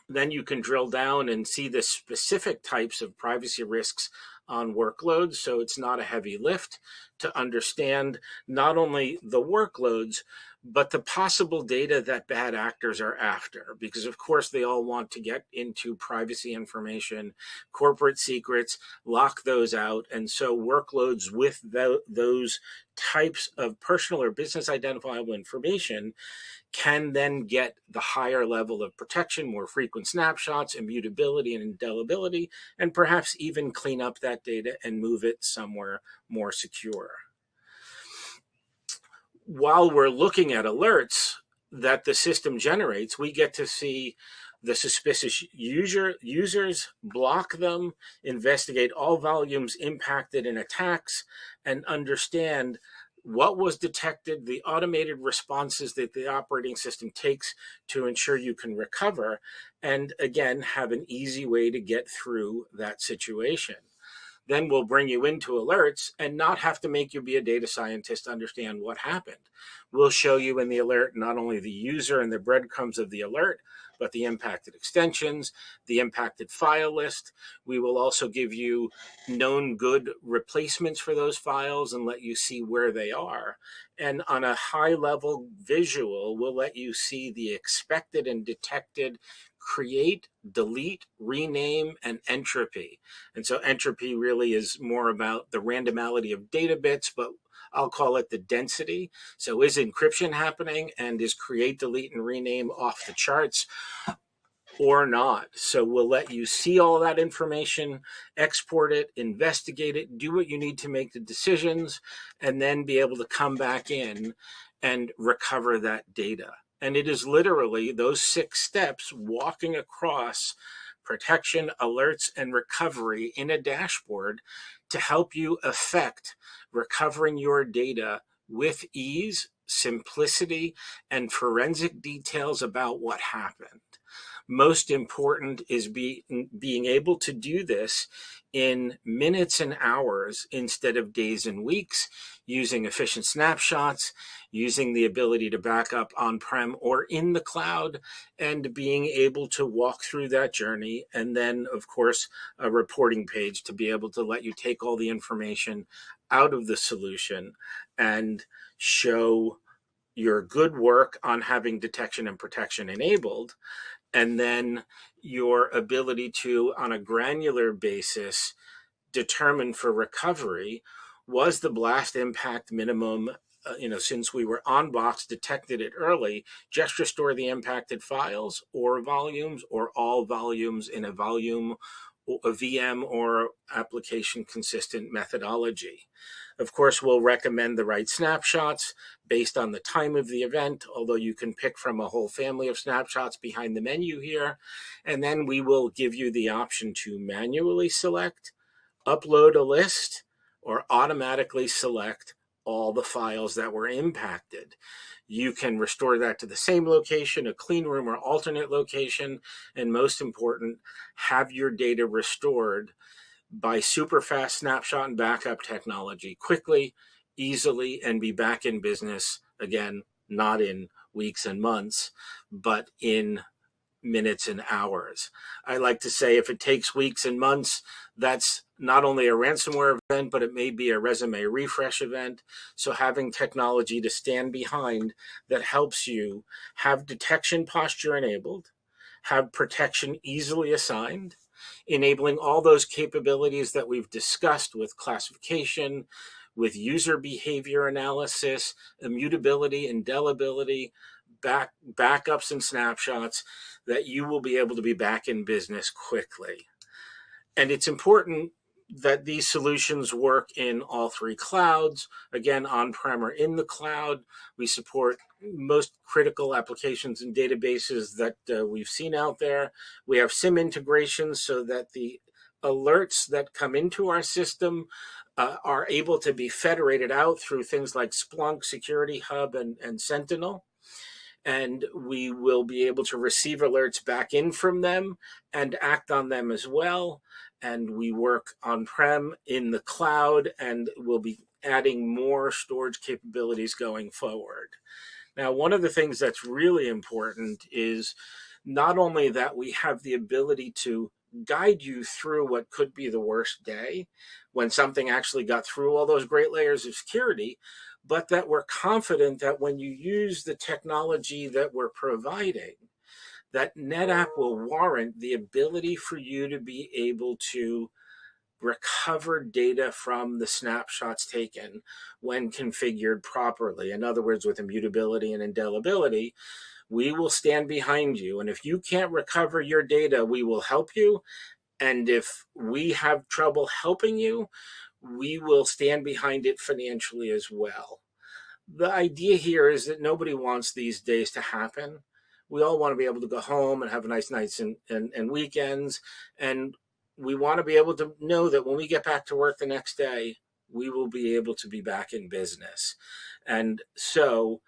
Then you can drill down and see the specific types of privacy risks on workloads. So it's not a heavy lift to understand not only the workloads, but the possible data that bad actors are after, because of course they all want to get into privacy information, corporate secrets, lock those out. And so workloads with those types of personal or business identifiable information can then get the higher level of protection, more frequent snapshots, immutability and indelibility, and perhaps even clean up that data and move it somewhere more secure. While we're looking at alerts that the system generates, we get to see the suspicious users, block them, investigate all volumes impacted in attacks, and understand what was detected, the automated responses that the operating system takes to ensure you can recover, and again, have an easy way to get through that situation. Then we'll bring you into alerts and not have to make you be a data scientist to understand what happened. We'll show you in the alert not only the user and the breadcrumbs of the alert, but the impacted extensions, the impacted file list. We will also give you known good replacements for those files and let you see where they are. And on a high level visual, we'll let you see the expected and detected create, delete, rename, and entropy. And so entropy really is more about the randomity of data bits, but I'll call it the density. So is encryption happening, and is create, delete, and rename off the charts or not? So we'll let you see all of that information, export it, investigate it, do what you need to make the decisions, and then be able to come back in and recover that data. And it is literally those 6 steps walking across protection, alerts, and recovery in a dashboard to help you effect recovering your data with ease, simplicity, and forensic details about what happened. Most important is being able to do this in minutes and hours instead of days and weeks, using efficient snapshots, using the ability to back up on-prem or in the cloud, and being able to walk through that journey. And then, of course, a reporting page to be able to let you take all the information out of the solution and show your good work on having detection and protection enabled, and then your ability to, on a granular basis, determine for recovery, was the blast impact minimum, since we were on box, detected it early, just restore the impacted files or volumes or all volumes in a VM or application consistent methodology. Of course, we'll recommend the right snapshots based on the time of the event, although you can pick from a whole family of snapshots behind the menu here. And then we will give you the option to manually select, upload a list, or automatically select all the files that were impacted. You can restore that to the same location, a clean room or alternate location, and most important, have your data restored by super fast snapshot and backup technology quickly, easily, and be back in business again, not in weeks and months, but in minutes and hours. I like to say if it takes weeks and months, that's not only a ransomware event, but it may be a resume refresh event. So having technology to stand behind that helps you have detection posture enabled, have protection easily assigned, enabling all those capabilities that we've discussed with classification, with user behavior analysis, immutability, indelibility, backups and snapshots, that you will be able to be back in business quickly. And it's important that these solutions work in all three clouds, again, on-prem or in the cloud. We support most critical applications and databases that we've seen out there. We have SIM integrations so that the alerts that come into our system are able to be federated out through things like Splunk, Security Hub, and Sentinel. And we will be able to receive alerts back in from them and act on them as well. And we work on-prem, in the cloud, and we'll be adding more storage capabilities going forward. Now, one of the things that's really important is not only that we have the ability to guide you through what could be the worst day when something actually got through all those great layers of security, but that we're confident that when you use the technology that we're providing, that NetApp will warrant the ability for you to be able to recover data from the snapshots taken when configured properly. In other words, with immutability and indelibility, we will stand behind you. And if you can't recover your data, we will help you. And if we have trouble helping you, we will stand behind it financially as well. The idea here is that nobody wants these days to happen. We all want to be able to go home and have nice nights and weekends. And we want to be able to know that when we get back to work the next day, we will be able to be back in business. And so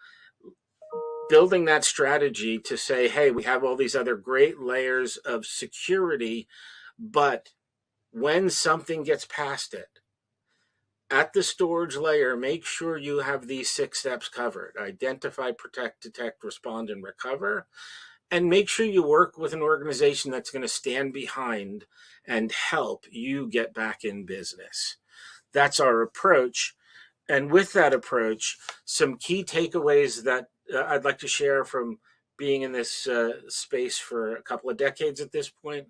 building that strategy to say, hey, we have all these other great layers of security, but when something gets past it, at the storage layer, make sure you have these 6 steps covered: identify, protect, detect, respond, and recover. And make sure you work with an organization that's going to stand behind and help you get back in business. That's our approach. And with that approach, some key takeaways that I'd like to share from being in this space for a couple of decades at this point.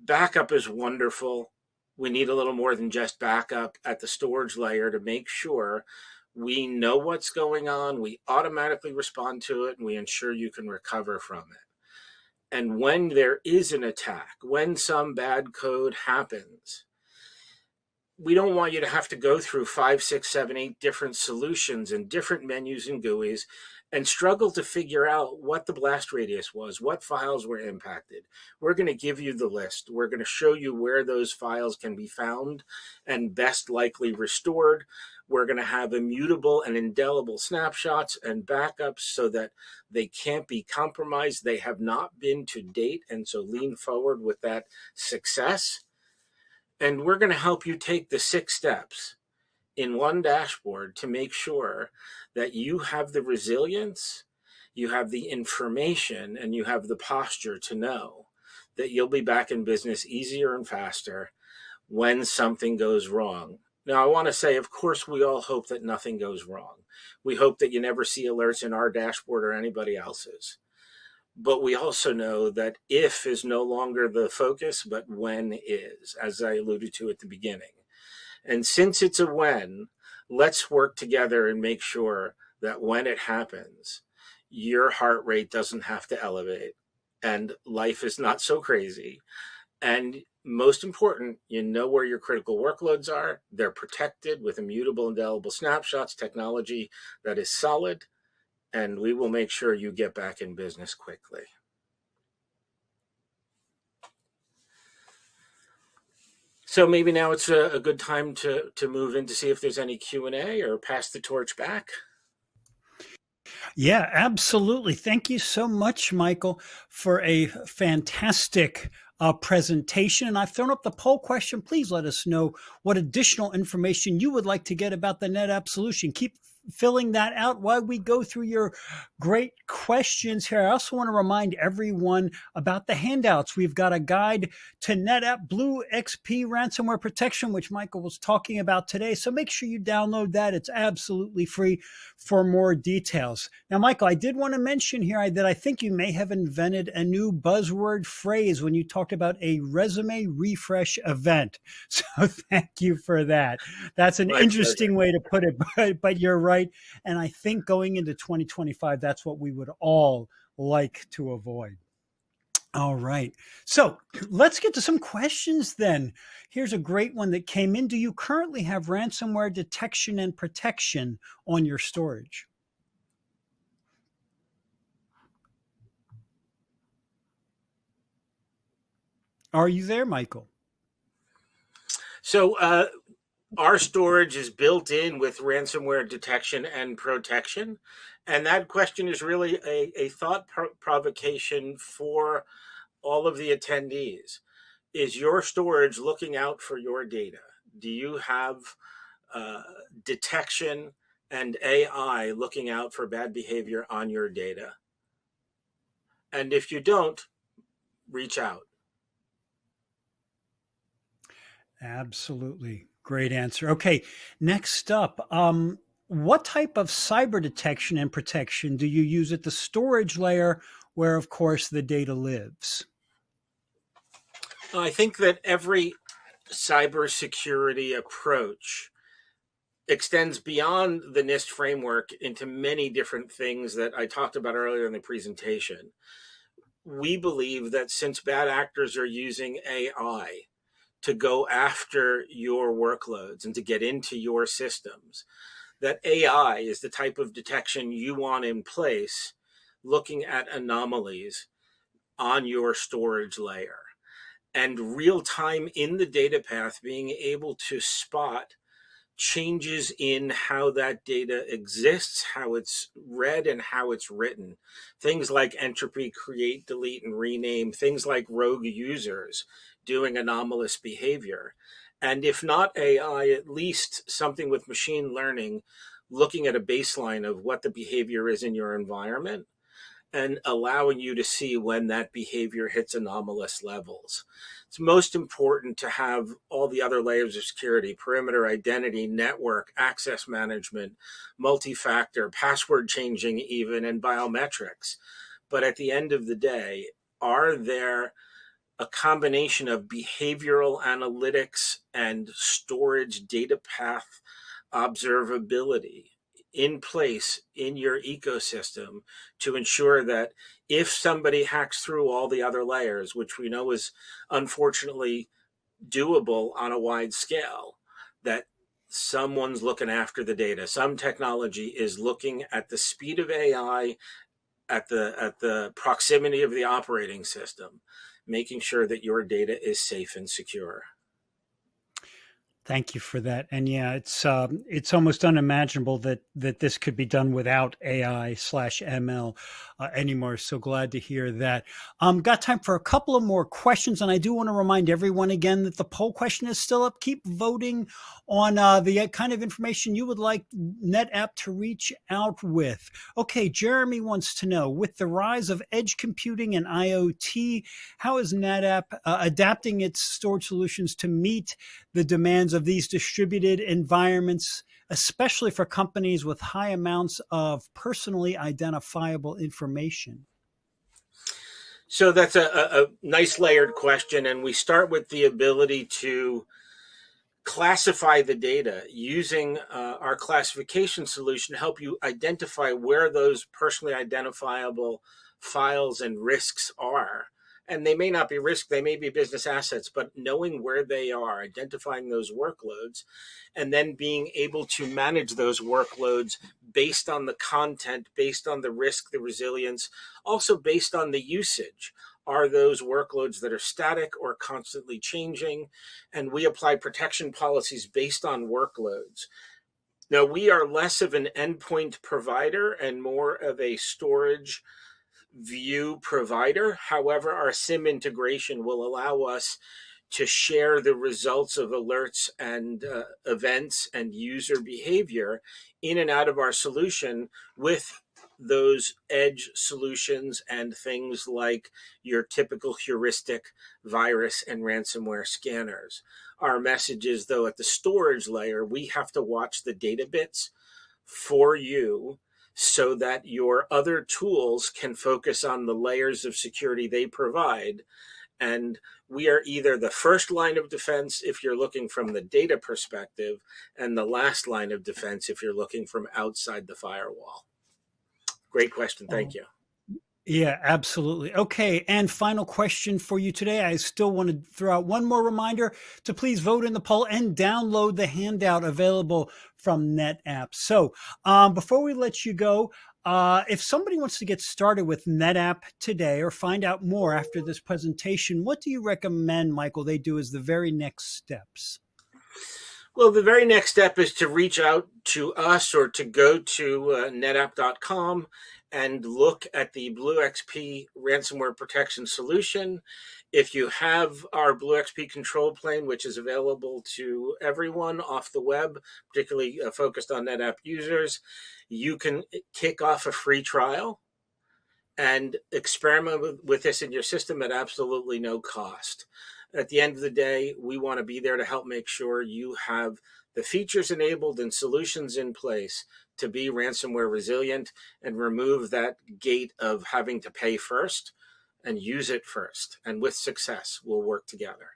Backup is wonderful. We need a little more than just backup at the storage layer to make sure we know what's going on, we automatically respond to it, and we ensure you can recover from it. And when there is an attack, when some bad code happens, we don't want you to have to go through 5, 6, 7, 8 different solutions and different menus and GUIs and struggled to figure out what the blast radius was, what files were impacted. We're going to give you the list. We're going to show you where those files can be found and best likely restored. We're going to have immutable and indelible snapshots and backups so that they can't be compromised. They have not been to date, and so lean forward with that success. And we're going to help you take the 6 steps in one dashboard to make sure that you have the resilience, you have the information, and you have the posture to know that you'll be back in business easier and faster when something goes wrong. Now, I want to say, of course, we all hope that nothing goes wrong. We hope that you never see alerts in our dashboard or anybody else's. But we also know that if is no longer the focus, but when is, as I alluded to at the beginning. And since it's a when, let's work together and make sure that when it happens, your heart rate doesn't have to elevate and life is not so crazy. And most important, you know where your critical workloads are. They're protected with immutable, indelible snapshots, technology that is solid, and we will make sure you get back in business quickly. So maybe now it's a good time to move in to see if there's any Q&A or pass the torch back. Yeah, absolutely. Thank you so much, Michael, for a fantastic presentation. And I've thrown up the poll question. Please let us know what additional information you would like to get about the NetApp solution. Keep filling that out while we go through your great questions here. I also want to remind everyone about the handouts. We've got a guide to NetApp Blue XP ransomware protection, which Michael was talking about today. So make sure you download that. It's absolutely free for more details. Now, Michael, I did want to mention here that I think you may have invented a new buzzword phrase when you talked about a resume refresh event. So thank you for that. That's an interesting way to put it, but you're right. And I think going into 2025, that's what we would all like to avoid. All right. So let's get to some questions then. Here's a great one that came in. Do you currently have ransomware detection and protection on your storage? Are you there, Michael? So our storage is built in with ransomware detection and protection. And that question is really a thought provocation for all of the attendees. Is your storage looking out for your data? Do you have detection and AI looking out for bad behavior on your data? And if you don't, reach out. Absolutely. Great answer. Okay, next up, what type of cyber detection and protection do you use at the storage layer where, of course, the data lives? I think that every cybersecurity approach extends beyond the NIST framework into many different things that I talked about earlier in the presentation. We believe that since bad actors are using AI to go after your workloads and to get into your systems, that AI is the type of detection you want in place, looking at anomalies on your storage layer. And real time in the data path, being able to spot changes in how that data exists, how it's read, and how it's written. Things like entropy, create, delete, and rename, things like rogue users doing anomalous behavior. And if not AI, at least something with machine learning, looking at a baseline of what the behavior is in your environment and allowing you to see when that behavior hits anomalous levels. It's most important to have all the other layers of security: perimeter, identity, network, access management, multi-factor, password changing even, and biometrics. But at the end of the day, are there a combination of behavioral analytics and storage data path observability in place in your ecosystem to ensure that if somebody hacks through all the other layers, which we know is unfortunately doable on a wide scale, that someone's looking after the data. Some technology is looking at the speed of AI, at the proximity of the operating system, making sure that your data is safe and secure. Thank you for that. And yeah, it's almost unimaginable that this could be done without AI/ML anymore. So glad to hear that. Got time for a couple of more questions, and I do want to remind everyone again that the poll question is still up. Keep voting on the kind of information you would like NetApp to reach out with. Okay, Jeremy wants to know, with the rise of edge computing and IoT, how is NetApp adapting its storage solutions to meet the demands of these distributed environments, especially for companies with high amounts of personally identifiable information? So that's a nice layered question. And we start with the ability to classify the data using our classification solution to help you identify where those personally identifiable files and risks are. And they may not be risk, they may be business assets, but knowing where they are, identifying those workloads, and then being able to manage those workloads based on the content, based on the risk, the resilience, also based on the usage. Are those workloads that are static or constantly changing? And we apply protection policies based on workloads. Now, we are less of an endpoint provider and more of a storage view provider. However, our SIM integration will allow us to share the results of alerts and events and user behavior in and out of our solution with those edge solutions and things like your typical heuristic virus and ransomware scanners. Our message is, though, at the storage layer, we have to watch the data bits for you so that your other tools can focus on the layers of security they provide. And we are either the first line of defense if you're looking from the data perspective, and the last line of defense if you're looking from outside the firewall. Great question. Thank you. Yeah, absolutely. Okay, and final question for you today. I still want to throw out one more reminder to please vote in the poll and download the handout available from NetApp. So before we let you go, if somebody wants to get started with NetApp today or find out more after this presentation, what do you recommend, Michael, they do as the very next steps? Well, the very next step is to reach out to us or to go to netapp.com and look at the BlueXP ransomware protection solution. If you have our BlueXP control plane, which is available to everyone off the web, particularly focused on NetApp users, you can kick off a free trial and experiment with this in your system at absolutely no cost. At the end of the day, we want to be there to help make sure you have the features enabled and solutions in place to be ransomware resilient and remove that gate of having to pay first and use it first. And with success, we'll work together.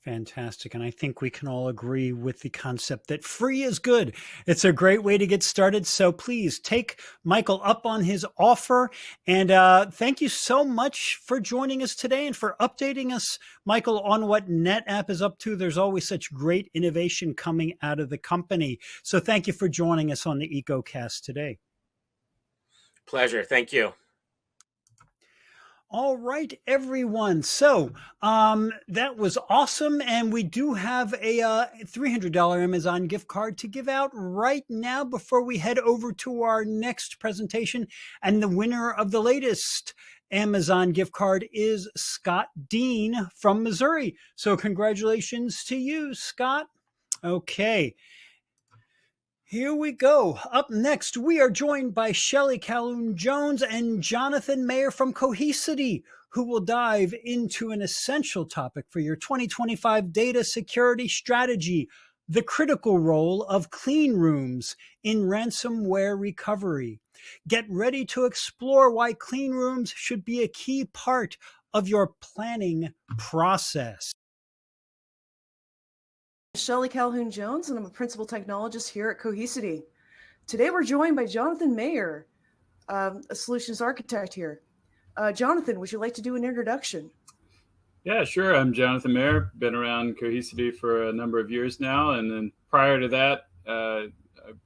Fantastic. And I think we can all agree with the concept that free is good. It's a great way to get started. So please take Michael up on his offer. And thank you so much for joining us today and for updating us, Michael, on what NetApp is up to. There's always such great innovation coming out of the company. So thank you for joining us on the EcoCast today. Pleasure. Thank you. All right, everyone. So that was awesome. And we do have a $300 Amazon gift card to give out right now before we head over to our next presentation. And the winner of the latest Amazon gift card is Scott Dean from Missouri. So congratulations to you, Scott. Okay. Here we go. Up next, we are joined by Shelley Calhoun-Jones and Jonathan Mayer from Cohesity, who will dive into an essential topic for your 2025 data security strategy, the critical role of clean rooms in ransomware recovery. Get ready to explore why clean rooms should be a key part of your planning process. Shelley Calhoun-Jones, and I'm a principal technologist here at Cohesity. Today we're joined by Jonathan Mayer, a solutions architect here. Jonathan, would you like to do an introduction? Yeah, sure. I'm Jonathan Mayer. Been around Cohesity for a number of years now, and then prior to that, I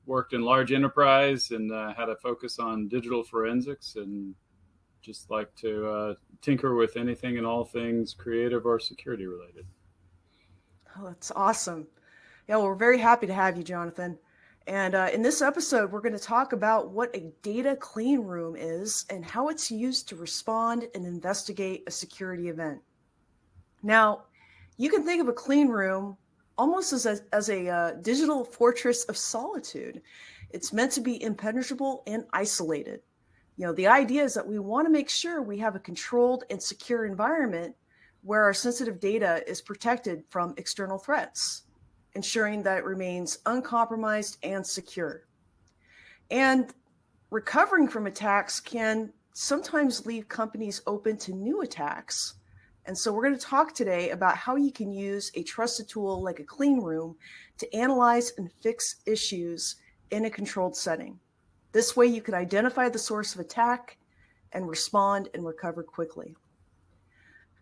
worked in large enterprise and had a focus on digital forensics, and just like to tinker with anything and all things creative or security related. Oh, that's awesome. Yeah, well, we're very happy to have you, Jonathan. And in this episode, we're going to talk about what a data clean room is and how it's used to respond and investigate a security event. Now, you can think of a clean room almost as a digital fortress of solitude. It's meant to be impenetrable and isolated. The idea is that we want to make sure we have a controlled and secure environment where our sensitive data is protected from external threats, ensuring that it remains uncompromised and secure. And recovering from attacks can sometimes leave companies open to new attacks. And so we're going to talk today about how you can use a trusted tool like a clean room to analyze and fix issues in a controlled setting. This way you can identify the source of attack and respond and recover quickly.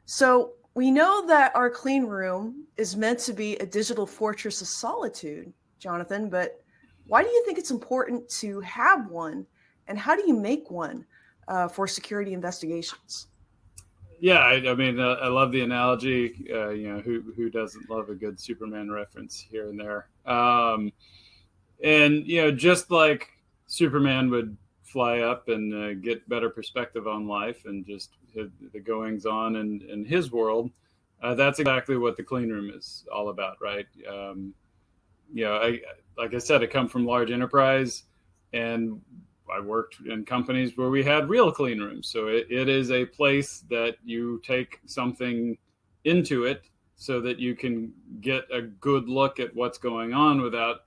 So we know that our clean room is meant to be a digital fortress of solitude, Jonathan, but why do you think it's important to have one, and how do you make one for security investigations? Yeah, I mean, I love the analogy. Who doesn't love a good Superman reference here and there? And just like Superman would fly up and get better perspective on life and just the goings on in his world, that's exactly what the clean room is all about, right? Like I said, I come from large enterprise, and I worked in companies where we had real clean rooms. So it is a place that you take something into it so that you can get a good look at what's going on without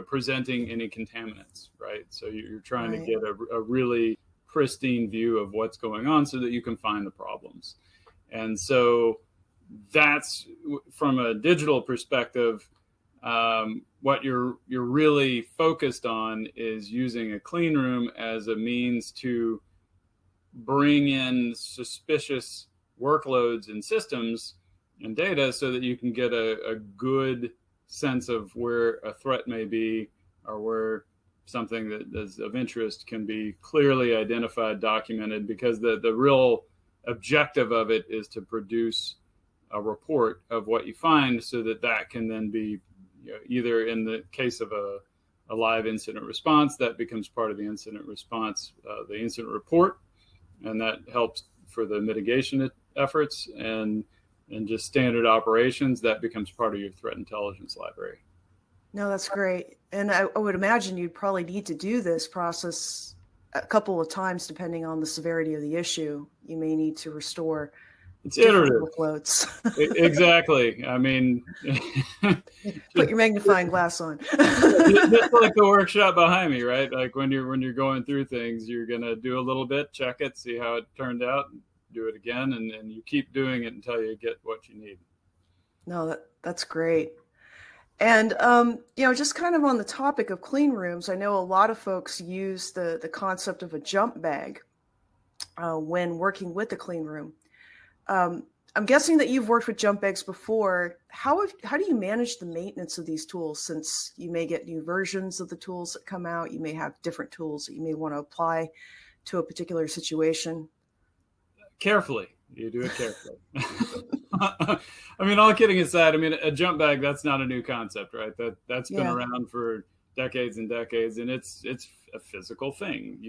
presenting any contaminants, right? So you're trying to get a really pristine view of what's going on so that you can find the problems. And so that's, from a digital perspective, what you're really focused on is using a clean room as a means to bring in suspicious workloads and systems and data so that you can get a good sense of where a threat may be, or where something that is of interest can be clearly identified, documented, because the real objective of it is to produce a report of what you find so that can then be either, in the case of a live incident response, that becomes part of the incident response, the incident report, and that helps for the mitigation efforts, and just standard operations, that becomes part of your threat intelligence library. No, that's great. And I would imagine you'd probably need to do this process a couple of times depending on the severity of the issue. You may need to restore iterative workloads. Exactly. I mean, put your magnifying glass on. Just like the workshop behind me, right? Like when you're going through things, you're gonna do a little bit, check it, see how it turned out, do it again, and you keep doing it until you get what you need. No, that's great. And just kind of on the topic of clean rooms, I know a lot of folks use the concept of a jump bag when working with the clean room. I'm guessing that you've worked with jump bags before. How do you manage the maintenance of these tools, since you may get new versions of the tools that come out? You may have different tools that you may want to apply to a particular situation. Carefully. You do it carefully. I mean, all kidding aside, I mean, a jump bag, that's not a new concept, right? That's been around for decades and decades, and it's a physical thing.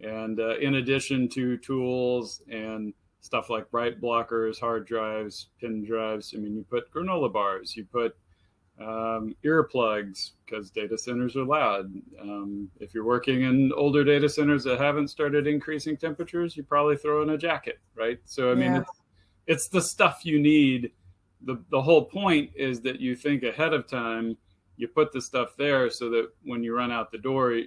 In addition to tools and stuff like bright blockers, hard drives, pin drives, I mean, you put granola bars, you put earplugs, because data centers are loud. If you're working in older data centers that haven't started increasing temperatures, you probably throw in a jacket, right? So, I mean, it's the stuff you need. The whole point is that you think ahead of time, you put the stuff there so that when you run out the door,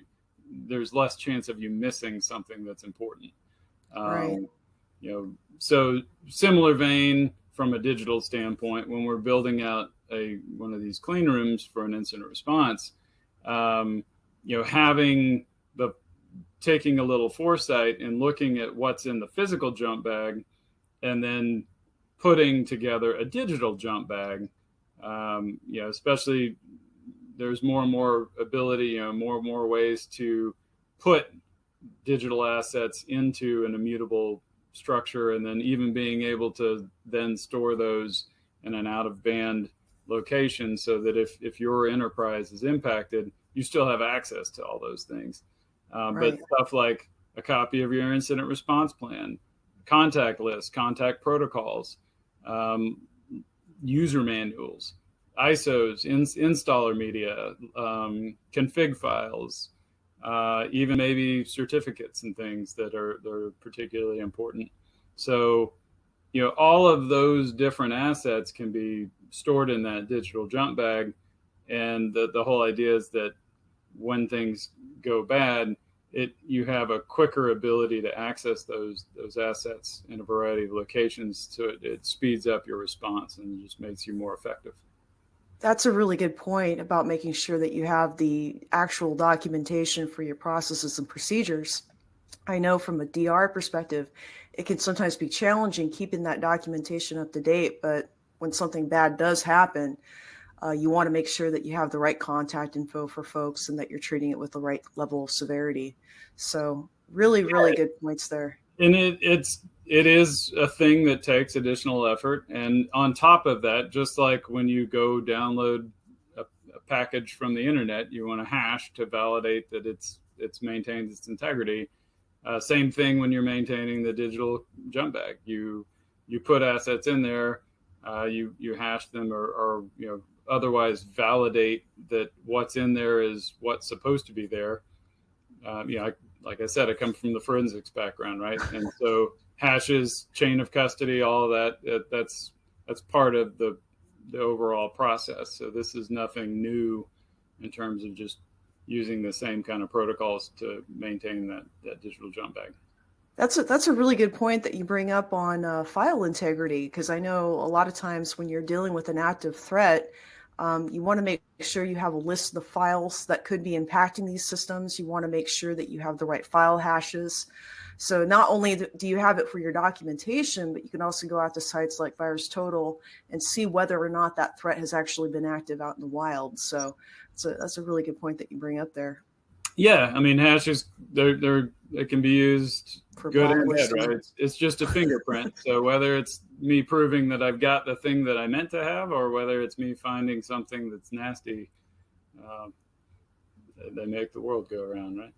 there's less chance of you missing something that's important. Right. So similar vein from a digital standpoint, when we're building out one of these clean rooms for an incident response, taking a little foresight and looking at what's in the physical jump bag, and then putting together a digital jump bag, especially there's more and more ability, more and more ways to put digital assets into an immutable structure, and then even being able to then store those in an out of band location, so that if your enterprise is impacted, you still have access to all those things. But stuff like a copy of your incident response plan, contact lists, contact protocols, user manuals, ISOs, installer media, config files, even maybe certificates and things that are particularly important. So, all of those different assets can be stored in that digital jump bag. And the whole idea is that when things go bad, you have a quicker ability to access those assets in a variety of locations. So it speeds up your response and just makes you more effective. That's a really good point about making sure that you have the actual documentation for your processes and procedures. I know from a DR perspective, it can sometimes be challenging keeping that documentation up to date, but when something bad does happen, you want to make sure that you have the right contact info for folks and that you're treating it with the right level of severity. So really, really good points there. And it is a thing that takes additional effort. And on top of that, just like when you go download a package from the internet, you want a hash to validate that it's maintained its integrity. Same thing when you're maintaining the digital jump bag. You put assets in there, you hash them or otherwise validate that what's in there is what's supposed to be there. Like I said, I come from the forensics background, right? And so hashes, chain of custody, all of that, that's part of the overall process. So this is nothing new in terms of just using the same kind of protocols to maintain that digital jump bag. That's a really good point that you bring up on file integrity, because I know a lot of times when you're dealing with an active threat, you want to make sure you have a list of the files that could be impacting these systems. You want to make sure that you have the right file hashes. So not only do you have it for your documentation, but you can also go out to sites like VirusTotal and see whether or not that threat has actually been active out in the wild. So that's a really good point that you bring up there. Yeah, I mean, hashes, it can be used for good and bad, right? It's just a fingerprint. So whether it's me proving that I've got the thing that I meant to have, or whether it's me finding something that's nasty, they make the world go around, right?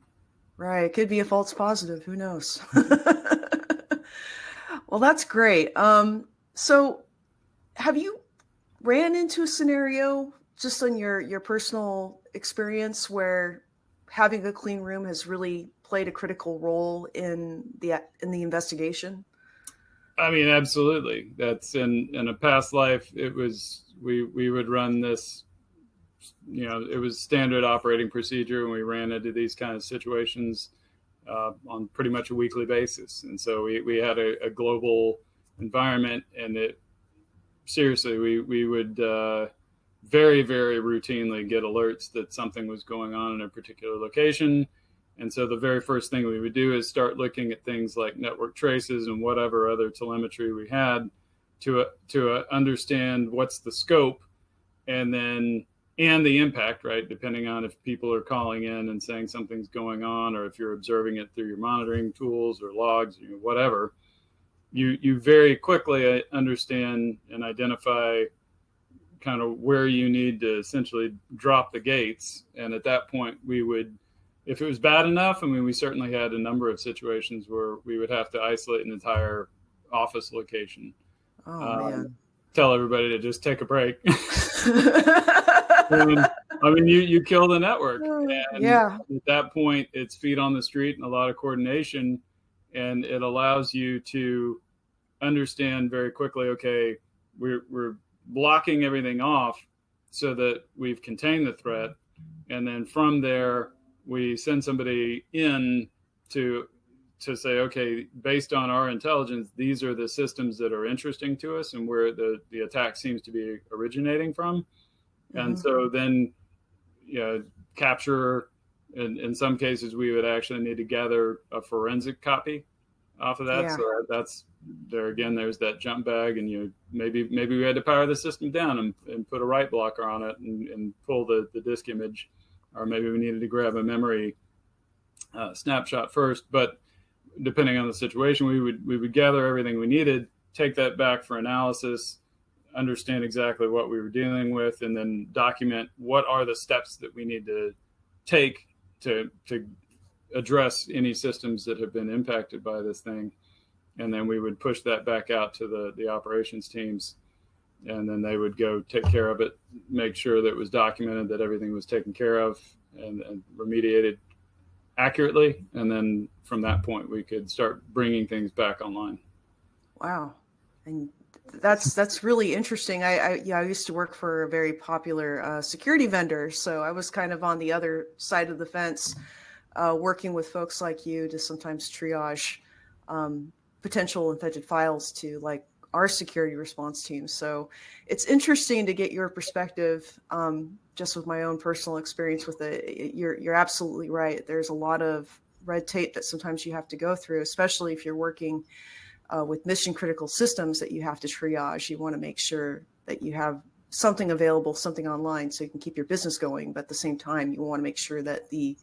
Right. It could be a false positive. Who knows? Well, that's great. So have you ran into a scenario just on your personal experience where having a clean room has really played a critical role in the investigation? I mean, absolutely. That's in a past life. It was we would run this. It was standard operating procedure, and we ran into these kind of situations on pretty much a weekly basis. And so we had a global environment, and we would very, very routinely get alerts that something was going on in a particular location. And so the very first thing we would do is start looking at things like network traces and whatever other telemetry we had to understand what's the scope and the impact, right? Depending on if people are calling in and saying something's going on, or if you're observing it through your monitoring tools or logs, whatever, you very quickly understand and identify kind of where you need to essentially drop the gates. And at that point, we would, if it was bad enough, I mean, we certainly had a number of situations where we would have to isolate an entire office location. Oh, man. Tell everybody to just take a break. And, I mean, you kill the network. And yeah. At that point, it's feet on the street and a lot of coordination. And it allows you to understand very quickly, okay, we're blocking everything off so that we've contained the threat. And then from there, we send somebody in to say, okay, based on our intelligence, these are the systems that are interesting to us and where the attack seems to be originating from. Mm-hmm. And so then, capture, in some cases, we would actually need to gather a forensic copy off of that. Yeah. So that's there again. There's that jump bag, and maybe we had to power the system down and put a write blocker on it and pull the disk image, or maybe we needed to grab a memory snapshot first. But depending on the situation, we would gather everything we needed, take that back for analysis, understand exactly what we were dealing with, and then document what are the steps that we need to take to address any systems that have been impacted by this thing. And then we would push that back out to the operations teams, and then they would go take care of it, make sure that it was documented, that everything was taken care of and remediated accurately. And then from that point, we could start bringing things back online. Wow. And that's really interesting. I used to work for a very popular security vendor, so I was kind of on the other side of the fence, working with folks like you to sometimes triage potential infected files to like our security response team. So it's interesting to get your perspective. Just with my own personal experience with it, you're absolutely right. There's a lot of red tape that sometimes you have to go through, especially if you're working with mission critical systems that you have to triage. You want to make sure that you have something available, something online, so you can keep your business going. But at the same time, you want to make sure that the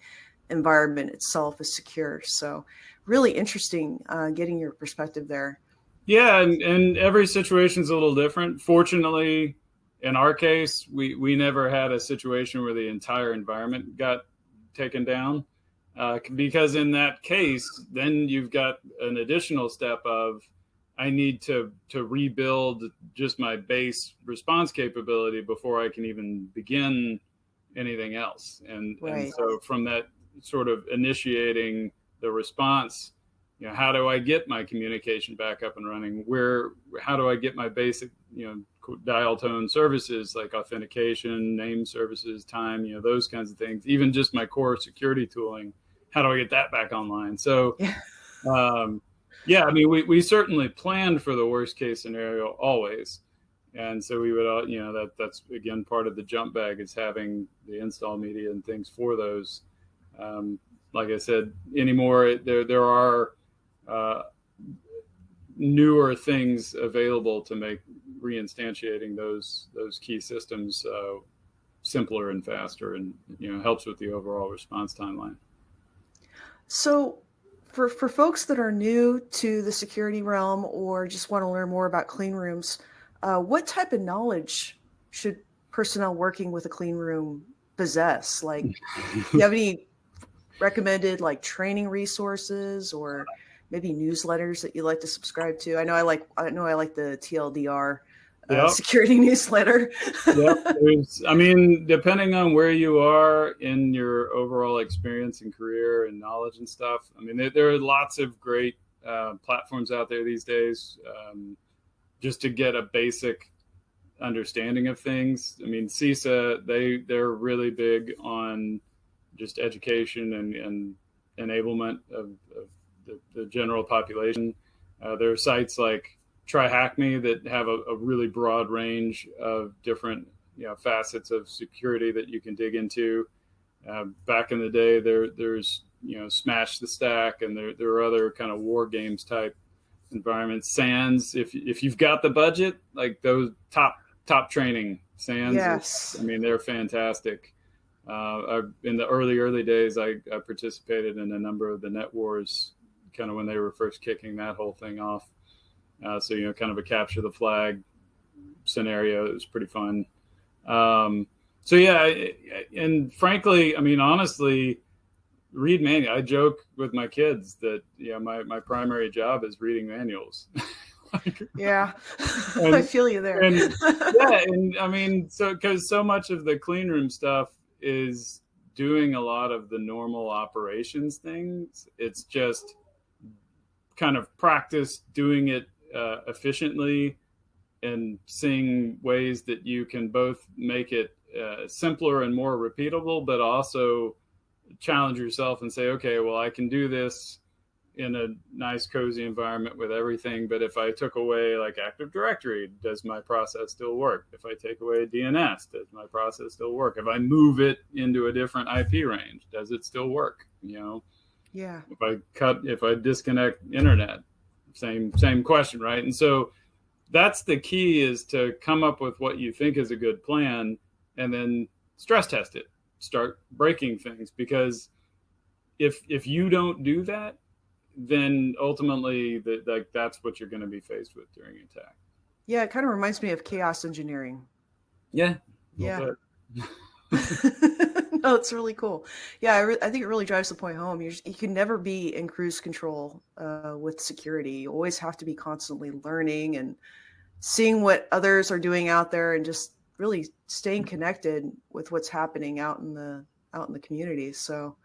environment itself is secure. So really interesting getting your perspective there. Yeah, and every situation's a little different. Fortunately, in our case, we never had a situation where the entire environment got taken down. Because in that case, then you've got an additional step of, I need to rebuild just my base response capability before I can even begin anything else. And so from that sort of initiating the response, how do I get my communication back up and running? How do I get my basic, dial tone services like authentication, name services, time, those kinds of things, even just my core security tooling. How do I get that back online? So, we certainly planned for the worst case scenario always. And so we would, that's again, part of the jump bag is having the install media and things for those. Like I said, anymore, there are newer things available to make reinstantiating those key systems simpler and faster, and helps with the overall response timeline. So for folks that are new to the security realm or just want to learn more about clean rooms, what type of knowledge should personnel working with a clean room possess? Like, do you have any recommended like training resources or maybe newsletters that you like to subscribe to? I know I like the TLDR security newsletter. Depending on where you are in your overall experience and career and knowledge and stuff, there are lots of great platforms out there these days, just to get a basic understanding of things. CISA, they're really big on just education and enablement of the general population. There are sites like Try Hack Me that have a really broad range of different facets of security that you can dig into. Back in the day, there's Smash the Stack, and there are other kind of war games type environments. SANS, if you've got the budget, like those top training SANS, yes, they're fantastic. In the early days, I participated in a number of the net wars, kind of when they were first kicking that whole thing off. So, kind of a capture the flag scenario. It was pretty fun. And frankly, honestly, read manual. I joke with my kids that, my primary job is reading manuals. I feel you there. Because so much of the clean room stuff is doing a lot of the normal operations things. It's just kind of practice doing it efficiently and seeing ways that you can both make it simpler and more repeatable, but also challenge yourself and say, okay, well, I can do this in a nice, cozy environment with everything. But if I took away like Active Directory, does my process still work? If I take away DNS, does my process still work? If I move it into a different IP range, does it still work? Yeah. If I disconnect internet, same question, right? And so that's the key, is to come up with what you think is a good plan and then stress test it, start breaking things, because if you don't do that, then ultimately that's what you're going to be faced with during attack. Yeah, it kind of reminds me of chaos engineering. Yeah. Yeah. No, it's really cool. Yeah, I think it really drives the point home. You can never be in cruise control with security. You always have to be constantly learning and seeing what others are doing out there, and just really staying connected with what's happening out in the community. So,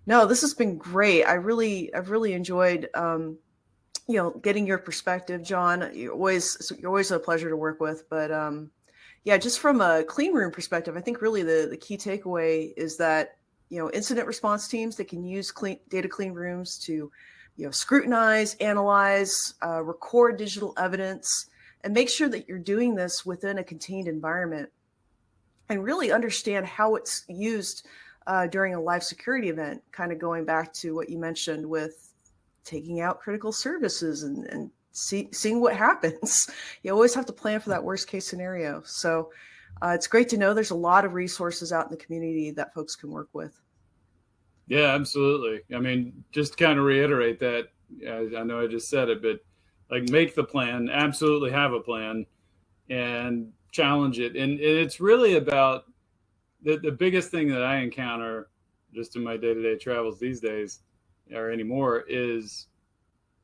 no, this has been great. I've really enjoyed getting your perspective, John. You're always a pleasure to work with. But yeah, just from a clean room perspective, I think really the key takeaway is that, incident response teams that can use data clean rooms to, scrutinize, analyze, record digital evidence, and make sure that you're doing this within a contained environment, and really understand how it's used during a live security event, kind of going back to what you mentioned with taking out critical services and seeing what happens. You always have to plan for that worst case scenario. So it's great to know there's a lot of resources out in the community that folks can work with. Yeah, absolutely. I mean, just to kind of reiterate that, I know I just said it, but like, make the plan, absolutely have a plan, and challenge it. And it's really about the biggest thing that I encounter just in my day-to-day travels these days, or anymore, is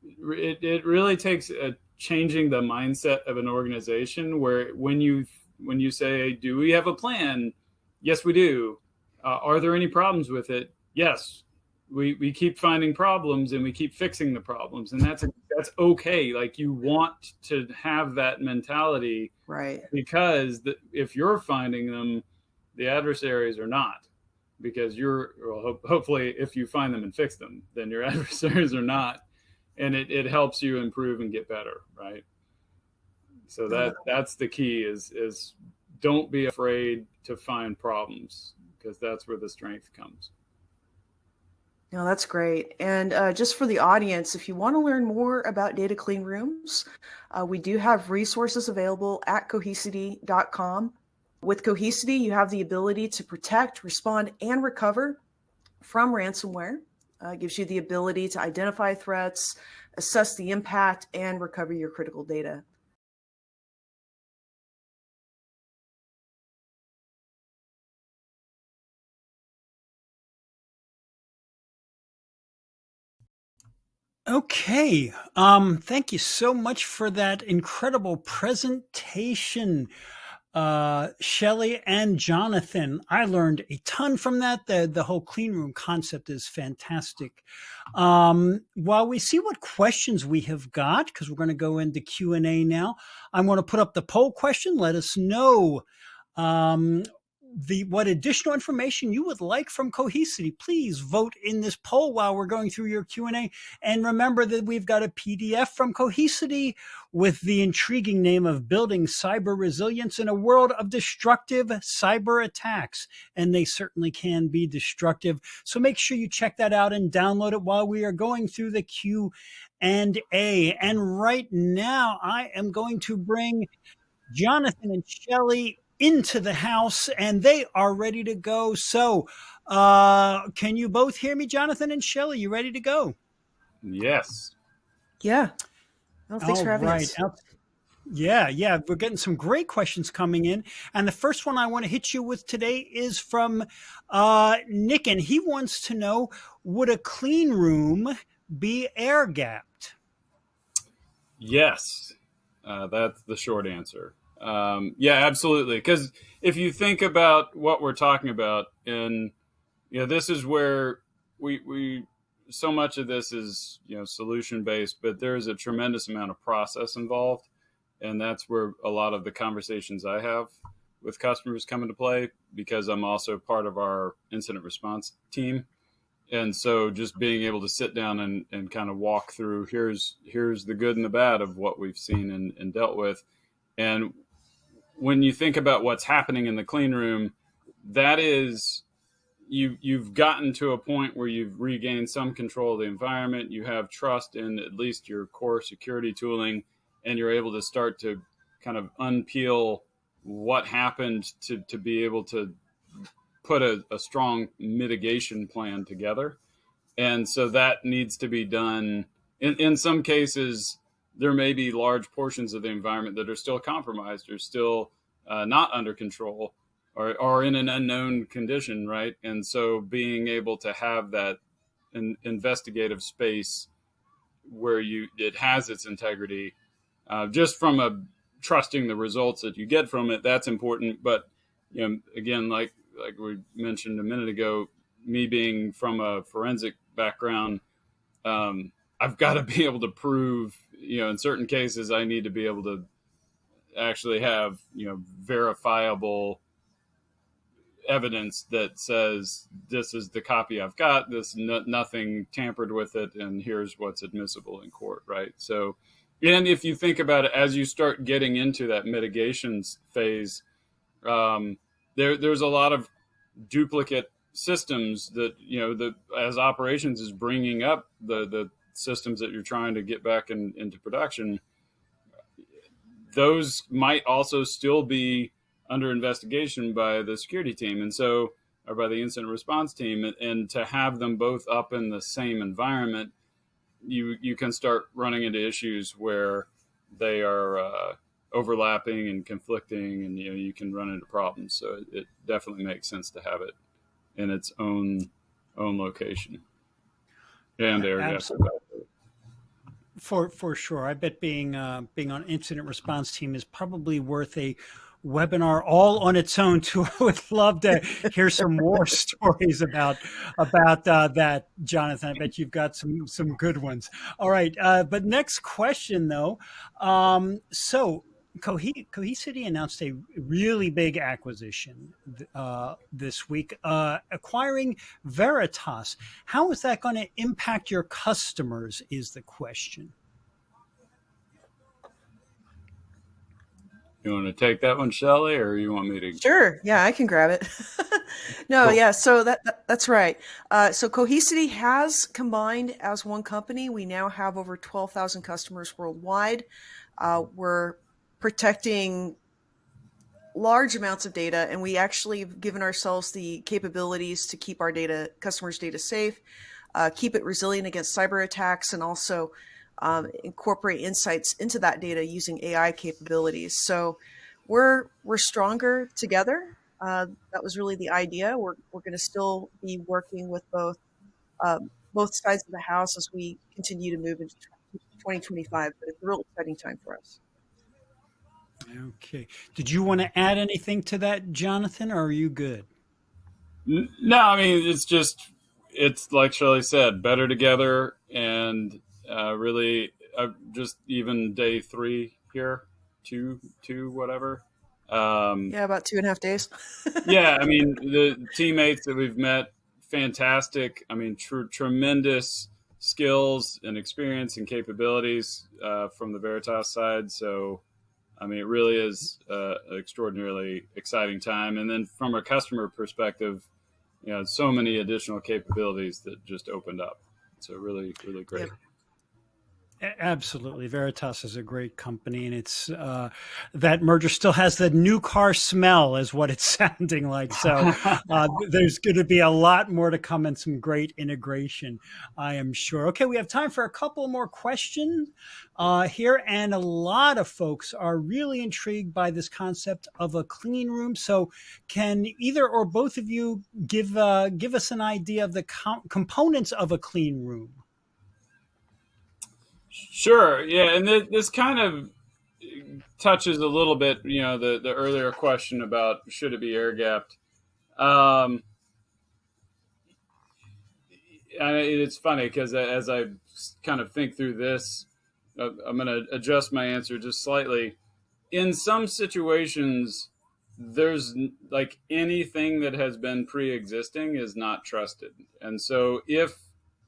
it really takes changing the mindset of an organization, where when you say, do we have a plan? Yes, we do. Are there any problems with it? Yes. We keep finding problems and we keep fixing the problems, and that's okay. Like, you want to have that mentality, right? Because if you're finding them, the adversaries are not, because hopefully if you find them and fix them, then your adversaries are not, and it helps you improve and get better, right? So that's the key, is don't be afraid to find problems, because that's where the strength comes. No, that's great. And just for the audience, if you want to learn more about data clean rooms, we do have resources available at cohesity.com. With Cohesity, you have the ability to protect, respond, and recover from ransomware. It gives you the ability to identify threats, assess the impact, and recover your critical data. Okay. Thank you so much for that incredible presentation, Shelley and Jonathan. I learned a ton from that. The whole clean room concept is fantastic. While we see what questions we have got, because we're going to go into Q&A now, I'm going to put up the poll question. Let us know what additional information you would like from Cohesity. Please vote in this poll while we're going through your Q&A. And remember that we've got a PDF from Cohesity with the intriguing name of Building Cyber Resilience in a World of Destructive Cyber Attacks. And they certainly can be destructive. So make sure you check that out and download it while we are going through the Q&A. And right now, I am going to bring Jonathan and Shelley into the house, and they are ready to go. So can you both hear me, Jonathan and Shelley? You ready to go? Yes. Yeah. Well, thanks for having us. Yeah. We're getting some great questions coming in. And the first one I want to hit you with today is from Nick, and he wants to know, would a clean room be air gapped? Yes. That's the short answer. Yeah, absolutely. Because if you think about what we're talking about, and this is where we so much of this is solution based, but there's a tremendous amount of process involved, and that's where a lot of the conversations I have with customers come into play, because I'm also part of our incident response team. And so just being able to sit down and kind of walk through, here's the good and the bad of what we've seen and dealt with. And when you think about what's happening in the clean room, that is you've gotten to a point where you've regained some control of the environment. You have trust in at least your core security tooling, and you're able to start to kind of unpeel what happened to be able to put a strong mitigation plan together. And so that needs to be done. In some cases, there may be large portions of the environment that are still compromised or still not under control, or in an unknown condition, right? And so being able to have that investigative space where it has its integrity, just from a trusting the results that you get from it, that's important. But again, like we mentioned a minute ago, me being from a forensic background, I've got to be able to prove, in certain cases, I need to be able to actually have, verifiable evidence that says this is the copy I've got, nothing tampered with it, and here's what's admissible in court, right? So, and if you think about it, as you start getting into that mitigations phase, there's a lot of duplicate systems that, as operations is bringing up the systems that you're trying to get back into production, those might also still be under investigation by the security team, and so, or by the incident response team, and to have them both up in the same environment, you can start running into issues where they are overlapping and conflicting, and you can run into problems. So it definitely makes sense to have it in its own location and area. Absolutely. For sure. I bet being on incident response team is probably worth a webinar all on its own too. I would love to hear some more stories about that, Jonathan. I bet you've got some good ones. All right, but next question though. So Cohesity announced a really big acquisition this week, acquiring Veritas. How is that going to impact your customers is the question. You want to take that one, Shelley, or you want me to? Sure. Yeah, I can grab it. No, Cool. yeah. So that's right. So Cohesity has combined as one company. We now have over 12,000 customers worldwide. We're protecting large amounts of data, and we actually have given ourselves the capabilities to keep our customers' data safe, keep it resilient against cyber attacks, and also incorporate insights into that data using AI capabilities. So we're stronger together. That was really the idea. We're going to still be working with both sides of the house as we continue to move into 2025. But it's a real exciting time for us. Okay. Did you want to add anything to that, Jonathan, or are you good? No, I mean, it's like Shelley said, better together, and really just even day 3 here, two, whatever. Yeah, about 2.5 days. Yeah, I mean, the teammates that we've met, fantastic. I mean, tremendous skills and experience and capabilities from the Veritas side. So, I mean, it really is an extraordinarily exciting time. And then from a customer perspective, so many additional capabilities that just opened up. So really, really great. Yep. Absolutely. Veritas is a great company, and it's that merger still has the new car smell is what it's sounding like. So there's going to be a lot more to come and some great integration, I am sure. Okay, we have time for a couple more questions here, and a lot of folks are really intrigued by this concept of a clean room. So can either or both of you give us an idea of the components of a clean room? Sure. Yeah. And this kind of touches a little bit, the earlier question about should it be air gapped. And it's funny because as I kind of think through this, I'm going to adjust my answer just slightly. In some situations, there's like anything that has been pre-existing is not trusted. And so if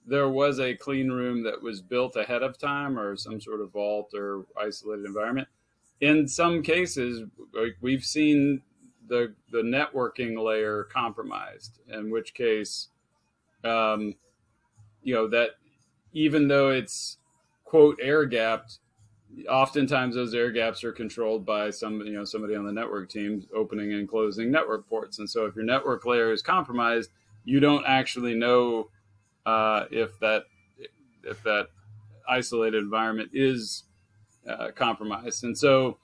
there was a clean room that was built ahead of time or some sort of vault or isolated environment, in some cases, we've seen the networking layer compromised, in which case, that even though it's quote air gapped, oftentimes those air gaps are controlled by somebody on the network team opening and closing network ports. And so if your network layer is compromised, you don't actually know if that isolated environment is compromised. And so,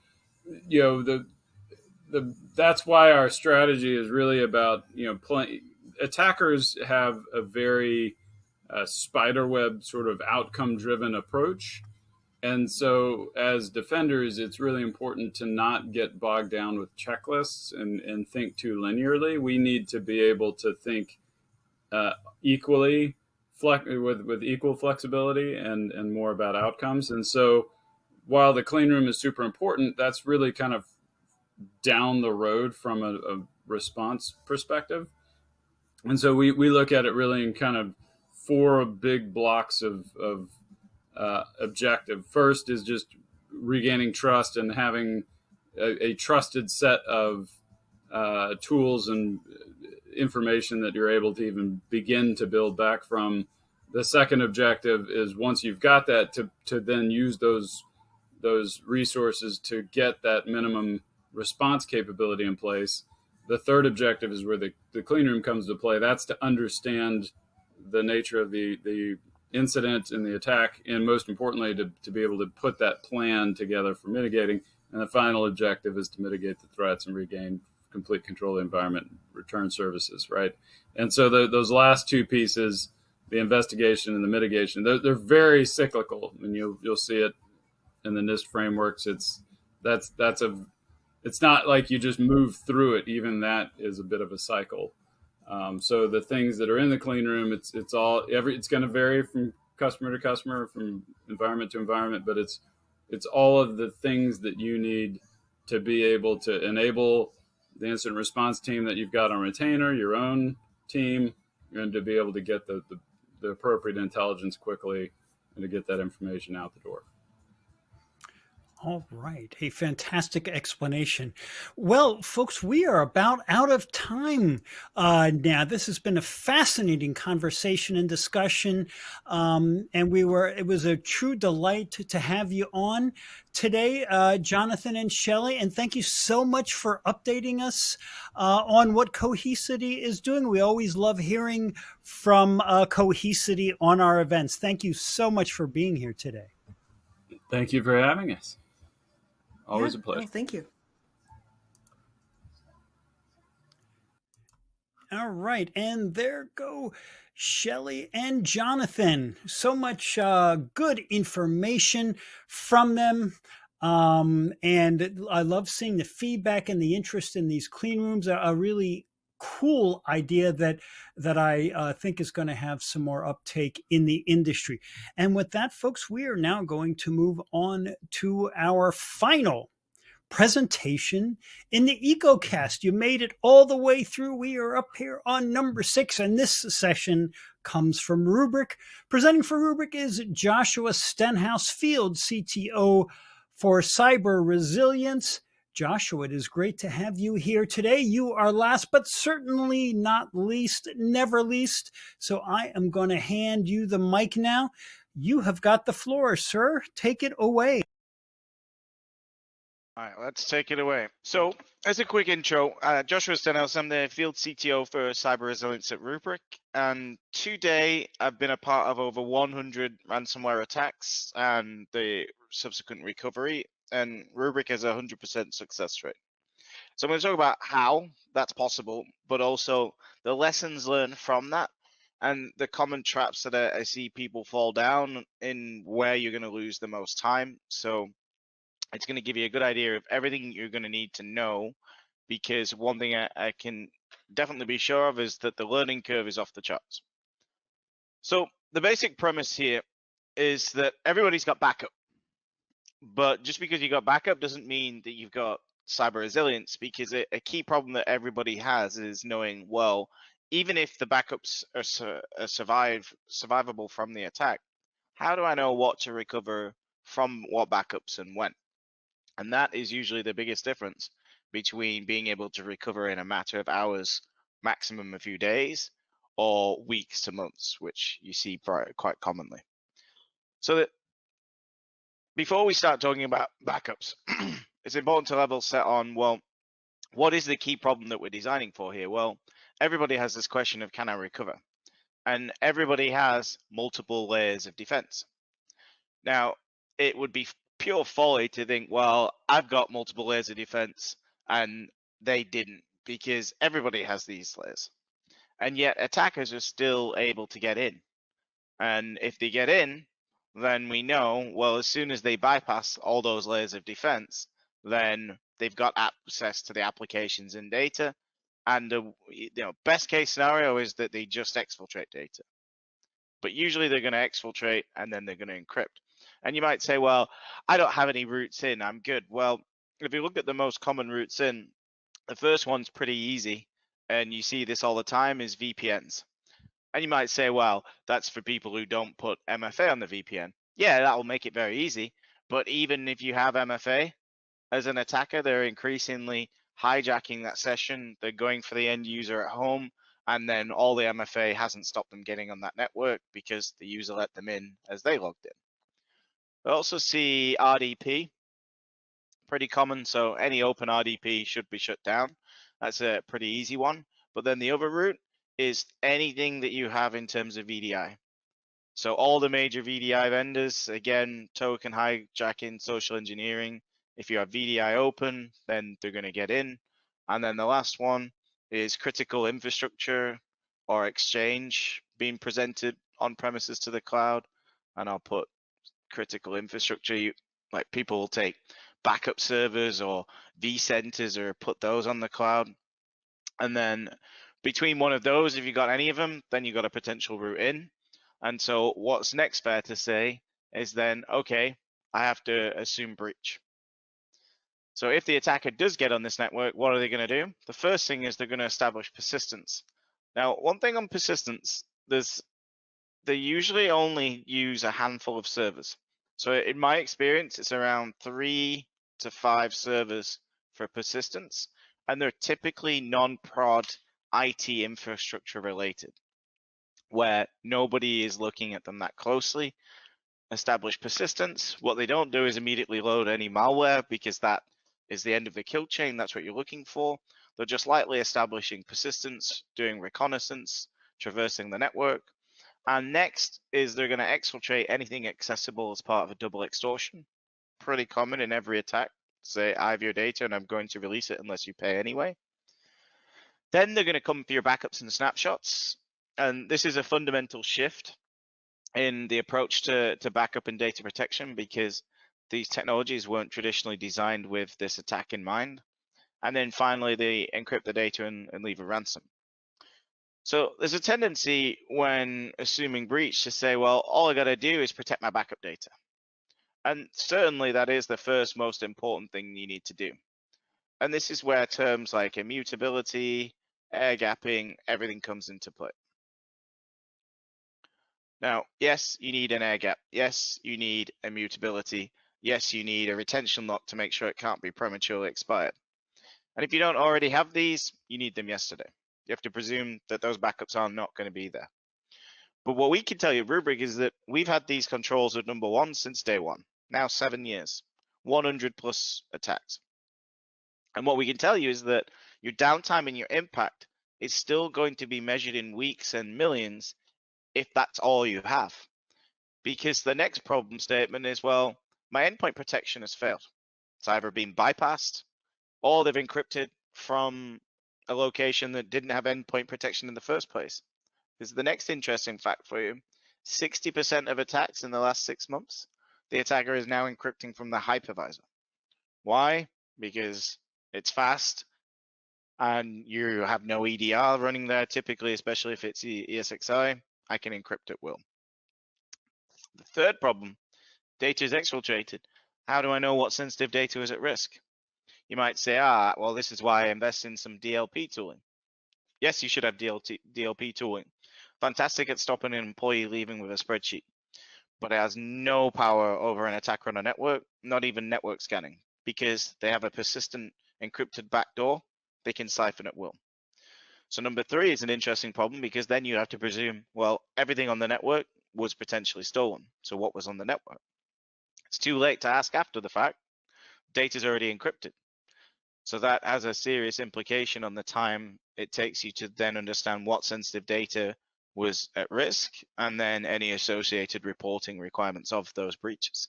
that's why our strategy is really about, attackers have a very spiderweb sort of outcome driven approach. And so as defenders, it's really important to not get bogged down with checklists and think too linearly. We need to be able to think equally with equal flexibility and more about outcomes. And so while the clean room is super important, that's really kind of down the road from a response perspective. And so we look at it really in kind of 4 big blocks of objective. First is just regaining trust and having a trusted set of tools and information that you're able to even begin to build back from. The second objective is, once you've got that, to then use those resources to get that minimum response capability in place. The third objective is where the clean room comes to play. That's to understand the nature of the incident and the attack, and most importantly, to be able to put that plan together for mitigating. And the final objective is to mitigate the threats and regain complete control of the environment, return services, right? And so those last 2 pieces, the investigation and the mitigation, they're very cyclical, and you'll see it in the NIST frameworks. It's not like you just move through it. Even that is a bit of a cycle. So the things that are in the clean room, it's going to vary from customer to customer, from environment to environment, but it's all of the things that you need to be able to enable the incident response team that you've got on retainer, your own team, and to be able to get the appropriate intelligence quickly and to get that information out the door. All right. A fantastic explanation. Well, folks, we are about out of time now. This has been a fascinating conversation and discussion. And it was a true delight to have you on today, Jonathan and Shelley. And thank you so much for updating us on what Cohesity is doing. We always love hearing from Cohesity on our events. Thank you so much for being here today. Thank you for having us. Always a pleasure. Oh, thank you. All right. And there go Shelley and Jonathan. So much good information from them. And I love seeing the feedback and the interest in these clean rooms. A really cool idea that I think is going to have some more uptake in the industry. And with that, folks, we are now going to move on to our final presentation in the EcoCast. You made it all the way through. We are up here on number 6, and this session comes from Rubrik. Presenting for Rubrik is Joshua Stenhouse, Field CTO for Cyber Resilience. Joshua, it is great to have you here today. You are last, but certainly not least, never least. So I am going to hand you the mic now. You have got the floor, sir. Take it away. All right, let's take it away. So, as a quick intro, Joshua Stenhouse, I'm the Field CTO for Cyber Resilience at Rubrik, and today I've been a part of over 100 ransomware attacks and the subsequent recovery, and Rubrik has a 100% success rate. So I'm going to talk about how that's possible, but also the lessons learned from that and the common traps that I see people fall down in, where you're going to lose the most time. So it's going to give you a good idea of everything you're going to need to know, because one thing I can definitely be sure of is that the learning curve is off the charts. So the basic premise here is that everybody's got backup, but just because you got backup doesn't mean that you've got cyber resilience, because a key problem that everybody has is knowing, well, even if the backups are survivable from the attack, how do I know what to recover from what backups and when? And that is usually the biggest difference between being able to recover in a matter of hours, maximum a few days, or weeks to months, which you see quite commonly. So that before we start talking about backups, it's important to level set on, well, what is the key problem that we're designing for here? Well, everybody has this question of, can I recover? And everybody has multiple layers of defense. Now, it would be pure folly to think, well, I've got multiple layers of defense and they didn't, because everybody has these layers. And yet attackers are still able to get in. And if they get in, then we know, well, as soon as they bypass all those layers of defense, then they've got access to the applications and data. And the best case scenario is that they just exfiltrate data. But usually they're going to exfiltrate and then they're going to encrypt. And you might say, well, I don't have any routes in, I'm good. Well, if you look at the most common routes in, the first one's pretty easy, and you see this all the time, is VPNs. And you might say, well, that's for people who don't put MFA on the VPN. Yeah, that will make it very easy. But even if you have MFA, as an attacker, they're increasingly hijacking that session. They're going for the end user at home, and then all the MFA hasn't stopped them getting on that network because the user let them in as they logged in. We also see RDP, pretty common. So any open RDP should be shut down. That's a pretty easy one. But then the other route is anything that you have in terms of VDI. So all the major VDI vendors, again, token hijacking, social engineering. If you have VDI open, then they're going to get in. And then the last one is critical infrastructure or exchange being presented on premises to the cloud. And I'll put critical infrastructure. Like people will take backup servers or vCenters or put those on the cloud. And then between one of those, if you got any of them, then you got a potential route in. And so what's next fair to say is then, okay, I have to assume breach. So if the attacker does get on this network, what are they going to do? The first thing is they're going to establish persistence. Now, one thing on persistence, they usually only use a handful of servers. So in my experience, it's around 3 to 5 servers for persistence, and they're typically non-prod IT infrastructure related, where nobody is looking at them that closely. Establish persistence. What they don't do is immediately load any malware, because that is the end of the kill chain. That's what you're looking for. They're just lightly establishing persistence, doing reconnaissance, traversing the network. And next is they're going to exfiltrate anything accessible as part of a double extortion. Pretty common in every attack. Say, I have your data and I'm going to release it unless you pay anyway. Then they're going to come for your backups and snapshots. And this is a fundamental shift in the approach to backup and data protection, because these technologies weren't traditionally designed with this attack in mind. And then finally, they encrypt the data and leave a ransom. So there's a tendency when assuming breach to say, well, all I got to do is protect my backup data. And certainly that is the first most important thing you need to do. And this is where terms like immutability, air gapping, everything comes into play. Now, yes, you need an air gap. Yes, you need immutability. Yes, you need a retention lock to make sure it can't be prematurely expired. And if you don't already have these, you need them yesterday. You have to presume that those backups are not going to be there. But what we can tell you at Rubrik is that we've had these controls at number one since day one, now 7 years, 100 plus attacks. And what we can tell you is that your downtime and your impact is still going to be measured in weeks and millions if that's all you have. Because the next problem statement is, well, my endpoint protection has failed. It's either been bypassed or they've encrypted from a location that didn't have endpoint protection in the first place. This is the next interesting fact for you. 60% of attacks in the last 6 months, the attacker is now encrypting from the hypervisor. Why? Because it's fast and you have no EDR running there typically, especially if it's ESXi. I can encrypt at will. The third problem, data is exfiltrated. How do I know what sensitive data is at risk? You might say, well, this is why I invest in some DLP tooling. Yes, you should have DLP tooling. Fantastic at stopping an employee leaving with a spreadsheet, but it has no power over an attacker on a network, not even network scanning. because they have a persistent encrypted backdoor they can siphon at will. So number 3 is an interesting problem because then you have to presume, well, everything on the network was potentially stolen. So what was on the network? It's too late to ask after the fact. Data's already encrypted. So that has a serious implication on the time it takes you to then understand what sensitive data was at risk and then any associated reporting requirements of those breaches.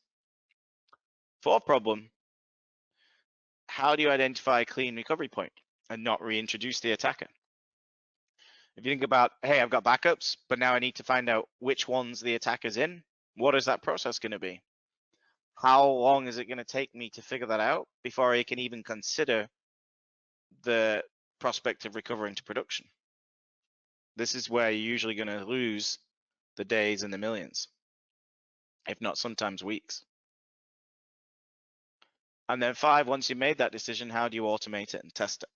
4th problem, how do you identify a clean recovery point and not reintroduce the attacker? If you think about, hey, I've got backups, but now I need to find out which ones the attacker's in, what is that process going to be? How long is it going to take me to figure that out before I can even consider the prospect of recovering to production? This is where you're usually going to lose the days and the millions, if not sometimes weeks. And then 5, once you made that decision, how do you automate it and test it?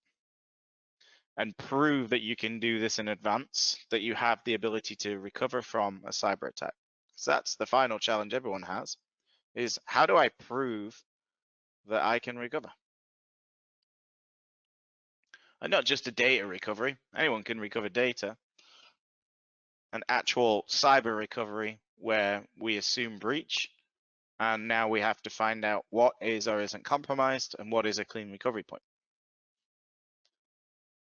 And prove that you can do this in advance, that you have the ability to recover from a cyber attack. So that's the final challenge everyone has, is how do I prove that I can recover? And not just a data recovery, anyone can recover data. An actual cyber recovery where we assume breach, and now we have to find out what is or isn't compromised and what is a clean recovery point.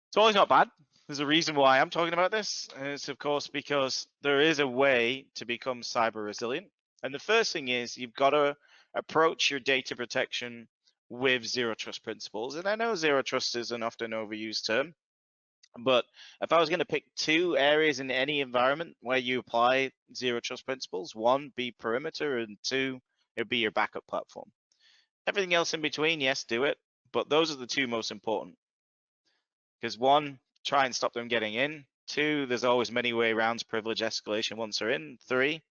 It's always not bad. There's a reason why I'm talking about this. And it's of course because there is a way to become cyber resilient. And the first thing is you've got to approach your data protection with zero trust principles. And I know zero trust is an often overused term, but if I was going to pick 2 areas in any environment where you apply zero trust principles, 1, be perimeter, and 2, it would be your backup platform. Everything else in between, yes, do it, but those are the 2 most important. Because 1, try and stop them getting in. 2, there's always many way around privilege escalation once they're in. 3,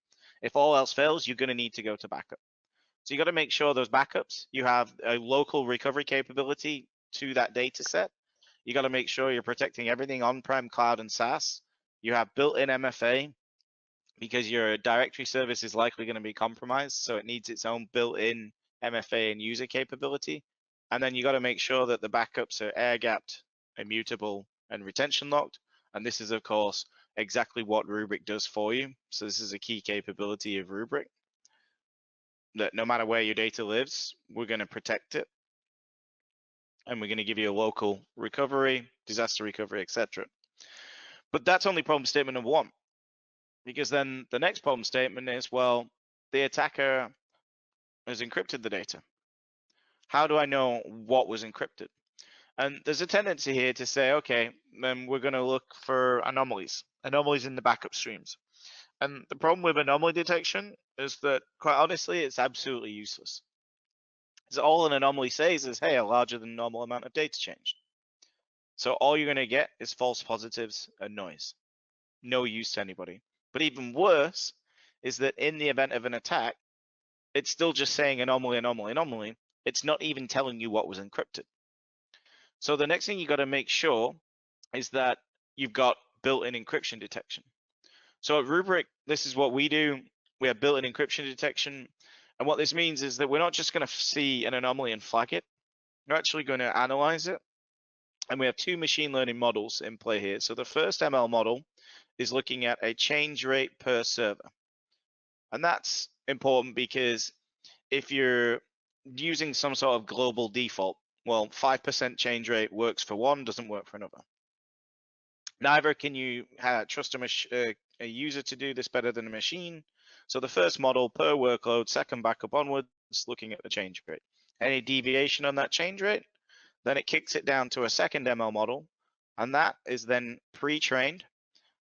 if all else fails, you're going to need to go to backup. So you got to make sure those backups, you have a local recovery capability to that data set. You got to make sure you're protecting everything on-prem, cloud, and SaaS. You have built-in MFA because your directory service is likely going to be compromised, so it needs its own built-in MFA and user capability. And then you got to make sure that the backups are air-gapped, immutable, and retention locked. And this is, of course, exactly what Rubrik does for you. So this is a key capability of Rubrik, that no matter where your data lives, we're going to protect it. And we're going to give you a local recovery, disaster recovery, etc. But that's only problem statement number 1. Because then the next problem statement is, well, the attacker has encrypted the data. How do I know what was encrypted? And there's a tendency here to say, okay, then we're going to look for anomalies in the backup streams. And the problem with anomaly detection is that, quite honestly, it's absolutely useless. So all an anomaly says is, hey, a larger than normal amount of data changed. So all you're going to get is false positives and noise. No use to anybody. But even worse is that in the event of an attack, it's still just saying anomaly, anomaly, anomaly. It's not even telling you what was encrypted. So the next thing you got to make sure is that you've got built-in encryption detection. So at Rubrik, this is what we do. We have built-in encryption detection. And what this means is that we're not just going to see an anomaly and flag it. We're actually going to analyze it. And we have 2 machine learning models in play here. So the first ML model is looking at a change rate per server. And that's important because if you're using some sort of global default, well, 5% change rate works for one, doesn't work for another. Neither can you trust a user to do this better than a machine. So the first model per workload, second backup onwards, looking at the change rate. Any deviation on that change rate, then it kicks it down to a second ML model, and that is then pre-trained,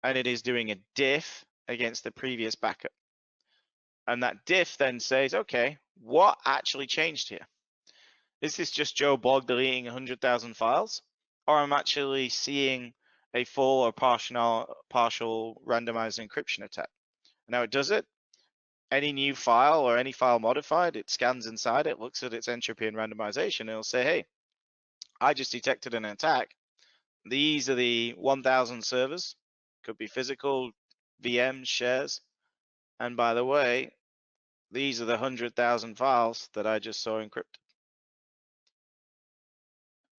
and it is doing a diff against the previous backup. And that diff then says, okay, what actually changed here? Is this just Joe Blog deleting 100,000 files? Or I'm actually seeing a full or partial randomized encryption attack? Now it does it. Any new file or any file modified, it scans inside it, looks at its entropy and randomization, and it'll say, hey, I just detected an attack. These are the 1,000 servers, could be physical, VMs, shares. And by the way, these are the 100,000 files that I just saw encrypted.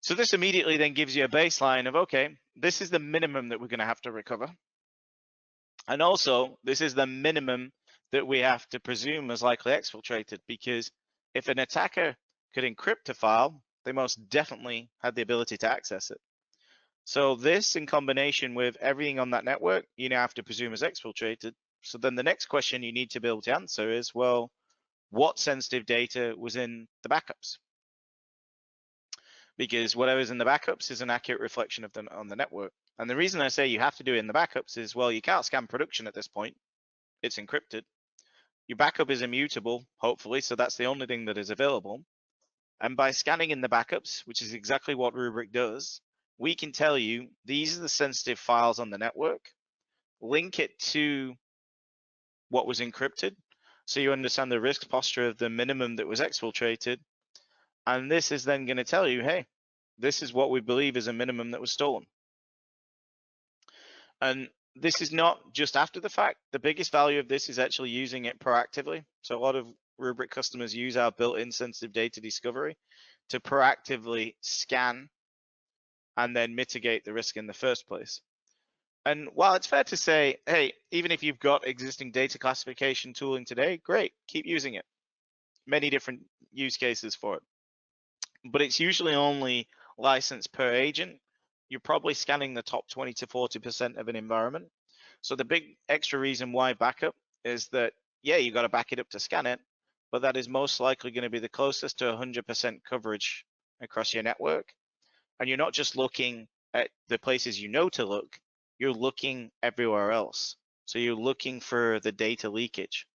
So this immediately then gives you a baseline of, okay, this is the minimum that we're going to have to recover. And also, this is the minimum that we have to presume is likely exfiltrated, because if an attacker could encrypt a file, they most definitely had the ability to access it. So this, in combination with everything on that network, you now have to presume is exfiltrated. So then the next question you need to be able to answer is, well, what sensitive data was in the backups? Because whatever's in the backups is an accurate reflection of on the network. And the reason I say you have to do it in the backups is, well, you can't scan production at this point. It's encrypted. Your backup is immutable, hopefully, so that's the only thing that is available. And by scanning in the backups, which is exactly what Rubrik does, we can tell you these are the sensitive files on the network, link it to what was encrypted, so you understand the risk posture of the minimum that was exfiltrated. And this is then going to tell you, hey, this is what we believe is a minimum that was stolen. And this is not just after the fact. The biggest value of this is actually using it proactively. So a lot of Rubrik customers use our built-in sensitive data discovery to proactively scan and then mitigate the risk in the first place. And while it's fair to say, hey, even if you've got existing data classification tooling today, great, keep using it. Many different use cases for it. But it's usually only licensed per agent. You're probably scanning the top 20 to 40% of an environment. So the big extra reason why backup is that, yeah, you got to back it up to scan it, but that is most likely going to be the closest to 100% coverage across your network. And you're not just looking at the places you know to look, you're looking everywhere else. So you're looking for the data leakage.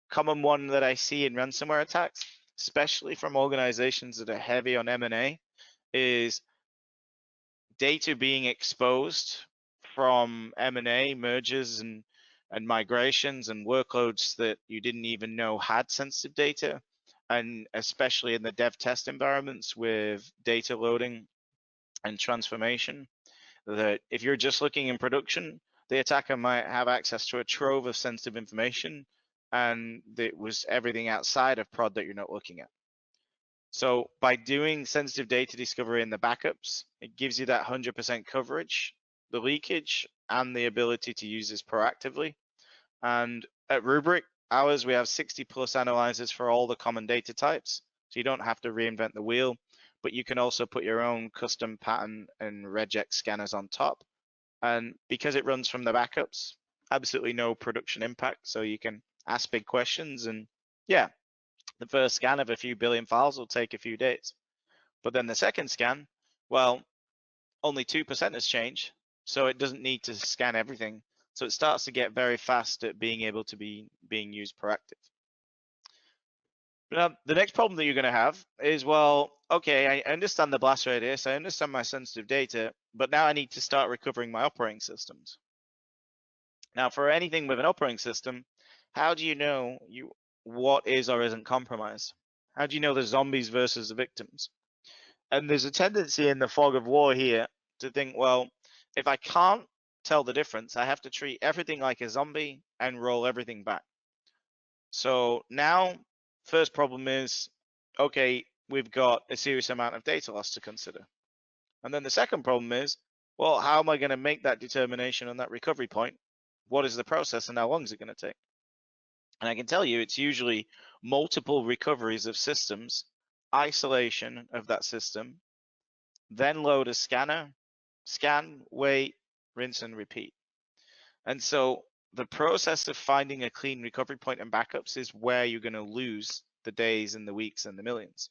Common one that I see in ransomware attacks, especially from organizations that are heavy on M&A, is data being exposed from M&A mergers and migrations and workloads that you didn't even know had sensitive data, and especially in the dev test environments with data loading and transformation, that if you're just looking in production, the attacker might have access to a trove of sensitive information, and it was everything outside of prod that you're not looking at. So by doing sensitive data discovery in the backups, it gives you that 100% coverage, the leakage, and the ability to use this proactively. And at Rubrik, ours, we have 60 plus analyzers for all the common data types. So you don't have to reinvent the wheel, but you can also put your own custom pattern and regex scanners on top. And because it runs from the backups, absolutely no production impact. So you can ask big questions, and yeah, the first scan of a few billion files will take a few days. But then the second scan, well, only 2% has changed. So it doesn't need to scan everything. So it starts to get very fast at being able to be being used proactive. Now, the next problem that you're going to have is, well, okay, I understand the blast radius, I understand my sensitive data, but now I need to start recovering my operating systems. Now, for anything with an operating system, how do you know what is or isn't compromised? How do you know the zombies versus the victims? And there's a tendency in the fog of war here to think, well, if I can't tell the difference, I have to treat everything like a zombie and roll everything back. So now, first problem is, okay, we've got a serious amount of data loss to consider. And then the second problem is, well, how am I going to make that determination on that recovery point? What is the process and how long is it going to take? And I can tell you it's usually multiple recoveries of systems, isolation of that system, then load a scanner, scan, wait, rinse and repeat. And so the process of finding a clean recovery point and backups is where you're going to lose the days and the weeks and the millions.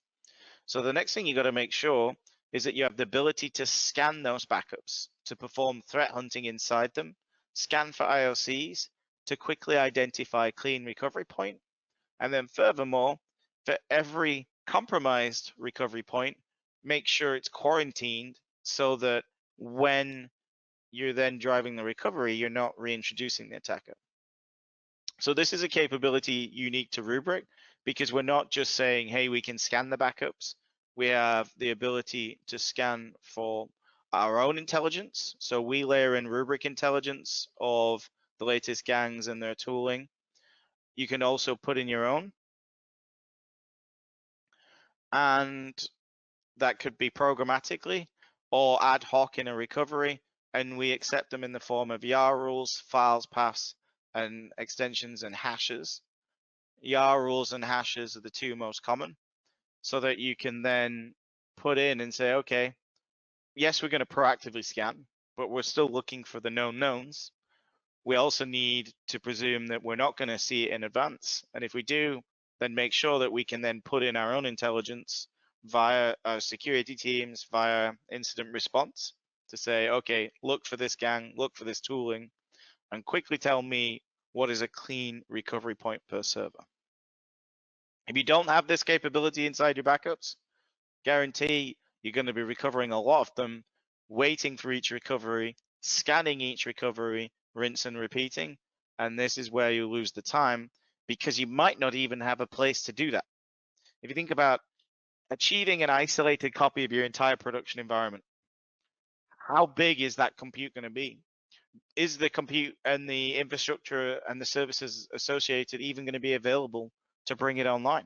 So the next thing you got to make sure is that you have the ability to scan those backups, to perform threat hunting inside them, scan for IOCs, to quickly identify a clean recovery point. And then furthermore, for every compromised recovery point, make sure it's quarantined so that when you're then driving the recovery, you're not reintroducing the attacker. So this is a capability unique to Rubrik, because we're not just saying, hey, we can scan the backups. We have the ability to scan for our own intelligence. So we layer in Rubrik intelligence of the latest gangs and their tooling. You can also put in your own. And that could be programmatically or ad hoc in a recovery, and we accept them in the form of YAR rules, files, paths, and extensions and hashes. YAR rules and hashes are the two most common, so that you can then put in and say, okay, yes, we're going to proactively scan, but we're still looking for the known knowns. We also need to presume that we're not going to see it in advance. And if we do, then make sure that we can then put in our own intelligence via our security teams, via incident response to say, okay, look for this gang, look for this tooling, and quickly tell me what is a clean recovery point per server. If you don't have this capability inside your backups, guarantee you're going to be recovering a lot of them, waiting for each recovery, scanning each recovery, rinse and repeating. And this is where you lose the time, because you might not even have a place to do that. If you think about achieving an isolated copy of your entire production environment, how big is that compute going to be? Is the compute and the infrastructure and the services associated even going to be available to bring it online?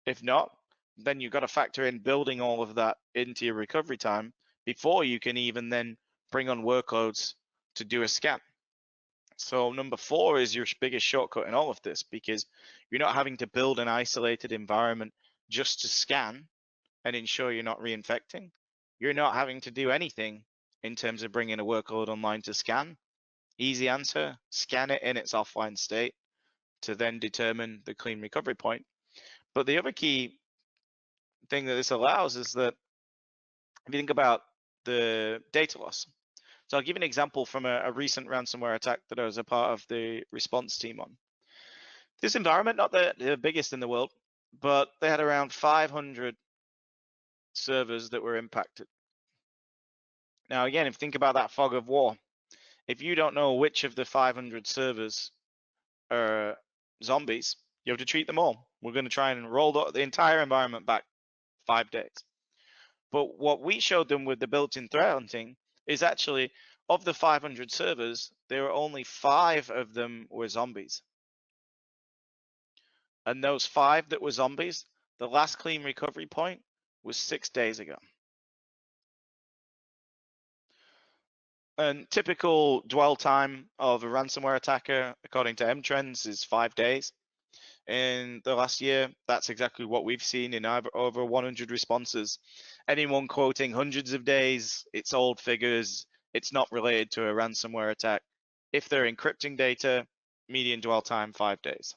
If not, then you've got to factor in building all of that into your recovery time before you can even then bring on workloads to do a scan. So number 4 is your biggest shortcut in all of this, because you're not having to build an isolated environment just to scan and ensure you're not reinfecting. You're not having to do anything in terms of bringing a workload online to scan. Easy answer, scan it in its offline state to then determine the clean recovery point. But the other key thing that this allows is that if you think about the data loss. So I'll give you an example from a recent ransomware attack that I was a part of the response team on. This environment, not the biggest in the world, but they had around 500 servers that were impacted. Now, again, if you think about that fog of war, if you don't know which of the 500 servers are zombies, you have to treat them all. We're going to try and roll the entire environment back 5 days. But what we showed them with the built-in threat hunting is actually, of the 500 servers, there were only 5 of them were zombies. And those 5 that were zombies, the last clean recovery point was 6 days ago. And typical dwell time of a ransomware attacker, according to M-Trends, is 5 days. In the last year, that's exactly what we've seen in over 100 responses. Anyone quoting hundreds of days, it's old figures, it's not related to a ransomware attack. If they're encrypting data, median dwell time 5 days.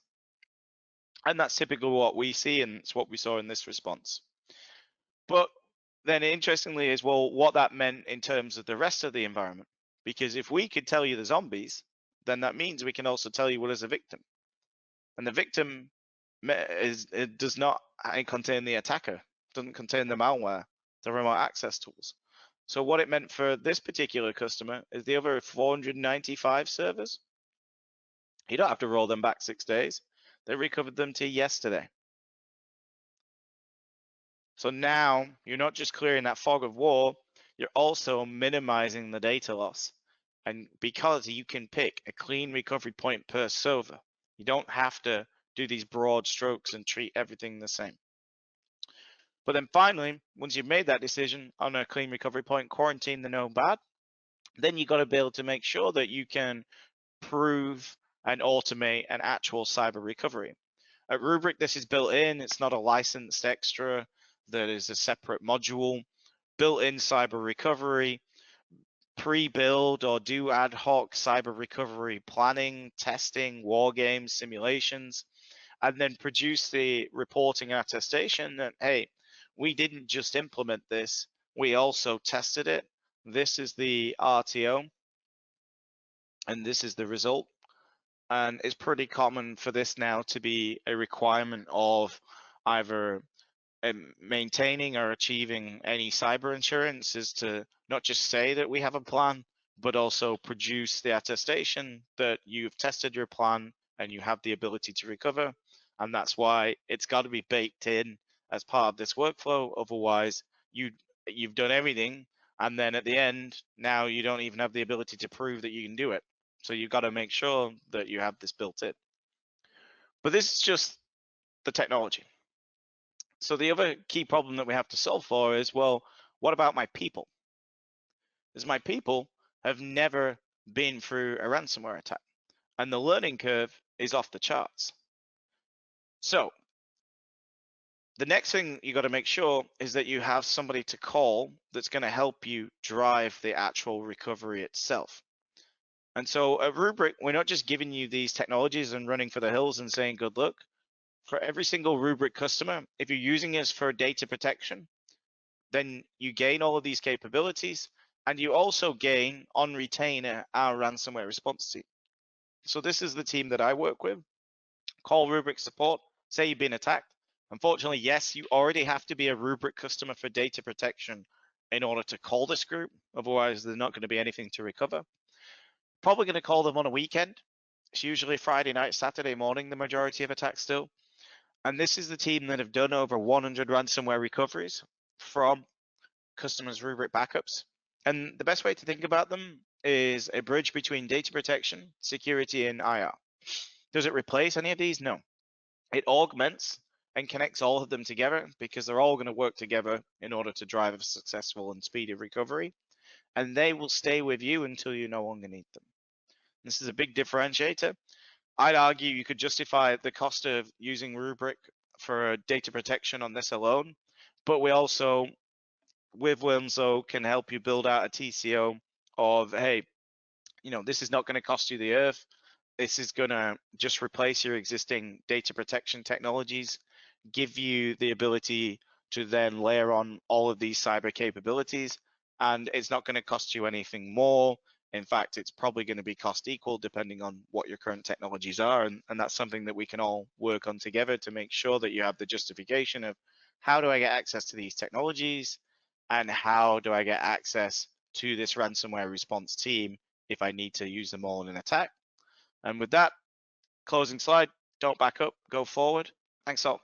And that's typically what we see, and it's what we saw in this response. But then interestingly is, well, what that meant in terms of the rest of the environment. Because if we could tell you the zombies, then that means we can also tell you what is a victim. And the victim it does not contain the attacker, doesn't contain the malware, the remote access tools. So what it meant for this particular customer is the other 495 servers, you don't have to roll them back 6 days. They recovered them to yesterday. So now you're not just clearing that fog of war, you're also minimizing the data loss. And because you can pick a clean recovery point per server, you don't have to do these broad strokes and treat everything the same. But then finally, once you've made that decision on a clean recovery point, quarantine the known bad, then you've got to be able to make sure that you can prove and automate an actual cyber recovery. At Rubrik, this is built in. It's not a licensed extra that is a separate module. Built-in cyber recovery, pre-build or do ad hoc cyber recovery planning, testing, war games, simulations, and then produce the reporting attestation that, hey, we didn't just implement this, we also tested it. This is the RTO, and this is the result. And it's pretty common for this now to be a requirement of either maintaining or achieving any cyber insurance, is to not just say that we have a plan, but also produce the attestation that you've tested your plan and you have the ability to recover. And that's why it's got to be baked in as part of this workflow. Otherwise, you've done everything, and then at the end, now you don't even have the ability to prove that you can do it. So you've got to make sure that you have this built in. But this is just the technology. So the other key problem that we have to solve for is, well, what about my people? Because my people have never been through a ransomware attack, and the learning curve is off the charts. So the next thing you got to make sure is that you have somebody to call that's going to help you drive the actual recovery itself. And so at Rubrik, we're not just giving you these technologies and running for the hills and saying good luck. For every single Rubrik customer, if you're using us for data protection, then you gain all of these capabilities, and you also gain on retainer our ransomware response team. So this is the team that I work with. Call Rubrik support, say you've been attacked. Unfortunately, yes, you already have to be a Rubrik customer for data protection in order to call this group. Otherwise, there's not going to be anything to recover. Probably going to call them on a weekend. It's usually Friday night, Saturday morning, the majority of attacks still. And this is the team that have done over 100 ransomware recoveries from customers' Rubrik backups. And the best way to think about them is a bridge between data protection, security, and IR. Does it replace any of these? No. It augments and connects all of them together because they're all going to work together in order to drive a successful and speedy recovery. And they will stay with you until you no longer need them. This is a big differentiator. I'd argue you could justify the cost of using Rubrik for data protection on this alone, but we also, with Wilmso, can help you build out a TCO of, hey, this is not going to cost you the earth. This is going to just replace your existing data protection technologies, give you the ability to then layer on all of these cyber capabilities, and it's not going to cost you anything more. In fact, it's probably going to be cost equal depending on what your current technologies are, and that's something that we can all work on together to make sure that you have the justification of how do I get access to these technologies and how do I get access to this ransomware response team if I need to use them all in an attack. And with that, closing slide, don't back up, go forward. Thanks all.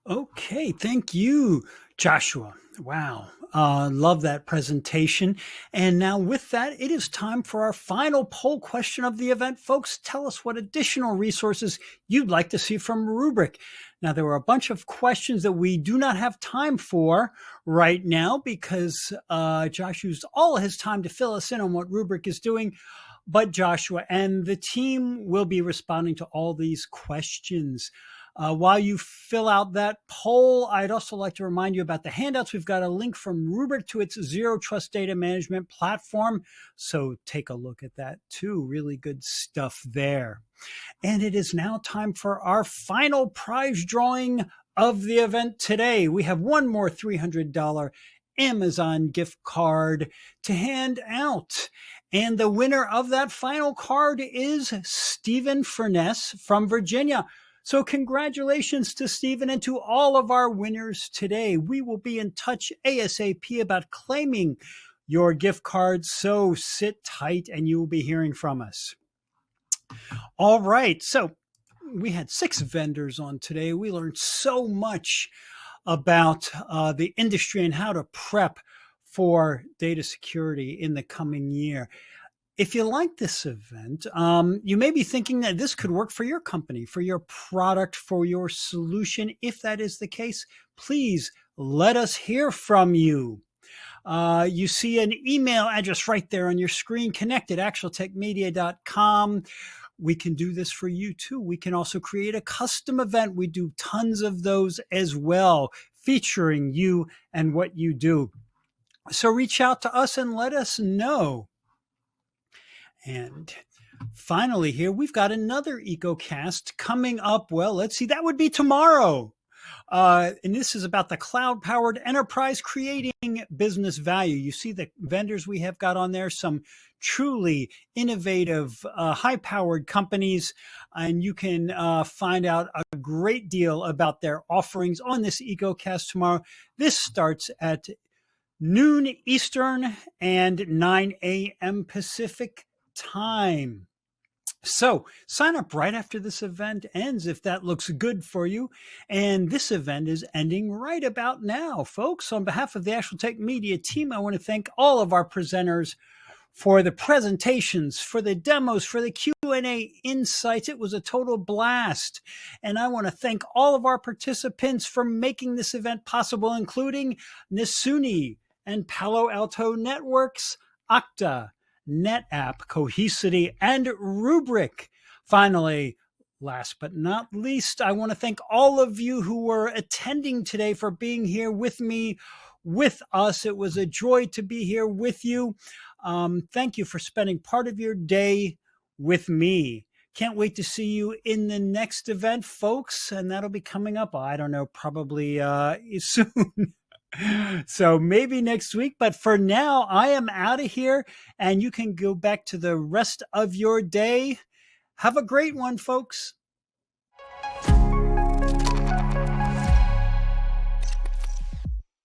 Okay, thank you, Joshua. Wow, love that presentation. And now with that, it is time for our final poll question of the event. Folks, tell us what additional resources you'd like to see from Rubrik. Now, there were a bunch of questions that we do not have time for right now because Josh used all of his time to fill us in on what Rubrik is doing. But Joshua and the team will be responding to all these questions. While you fill out that poll, I'd also like to remind you about the handouts. We've got a link from Rubrik to its Zero Trust Data Management platform. So take a look at that too. Really good stuff there. And it is now time for our final prize drawing of the event today. We have one more $300 Amazon gift card to hand out. And the winner of that final card is Stephen Furness from Virginia. So congratulations to Stephen and to all of our winners today. We will be in touch ASAP about claiming your gift cards. So sit tight and you will be hearing from us. All right. So we had 6 vendors on today. We learned so much about the industry and how to prep for data security in the coming year. If you like this event, you may be thinking that this could work for your company, for your product, for your solution. If that is the case, please let us hear from you. You see an email address right there on your screen, connect@actualtechmedia.com. We can do this for you too. We can also create a custom event. We do tons of those as well, featuring you and what you do. So reach out to us and let us know. And finally here, we've got another EcoCast coming up. Well, let's see, that would be tomorrow. And this is about the cloud-powered enterprise creating business value. You see the vendors we have got on there, some truly innovative, high-powered companies, and you can find out a great deal about their offerings on this EcoCast tomorrow. This starts at noon Eastern and 9 a.m. Pacific time. So sign up right after this event ends if that looks good for you. And this event is ending right about now, folks. On behalf of the Actual Tech Media team, I want to thank all of our presenters for the presentations, for the demos, for the Q&A insights. It was a total blast. And I want to thank all of our participants for making this event possible, including Nisuni and Palo Alto Networks, Okta, NetApp, Cohesity, and Rubrik. Finally, last but not least, I want to thank all of you who were attending today for being here with me, with us. It was a joy to be here with you. Thank you for spending part of your day with me. Can't wait to see you in the next event, folks. And that'll be coming up, I don't know, probably soon. So maybe next week. But for now, I am out of here and you can go back to the rest of your day. Have a great one, folks.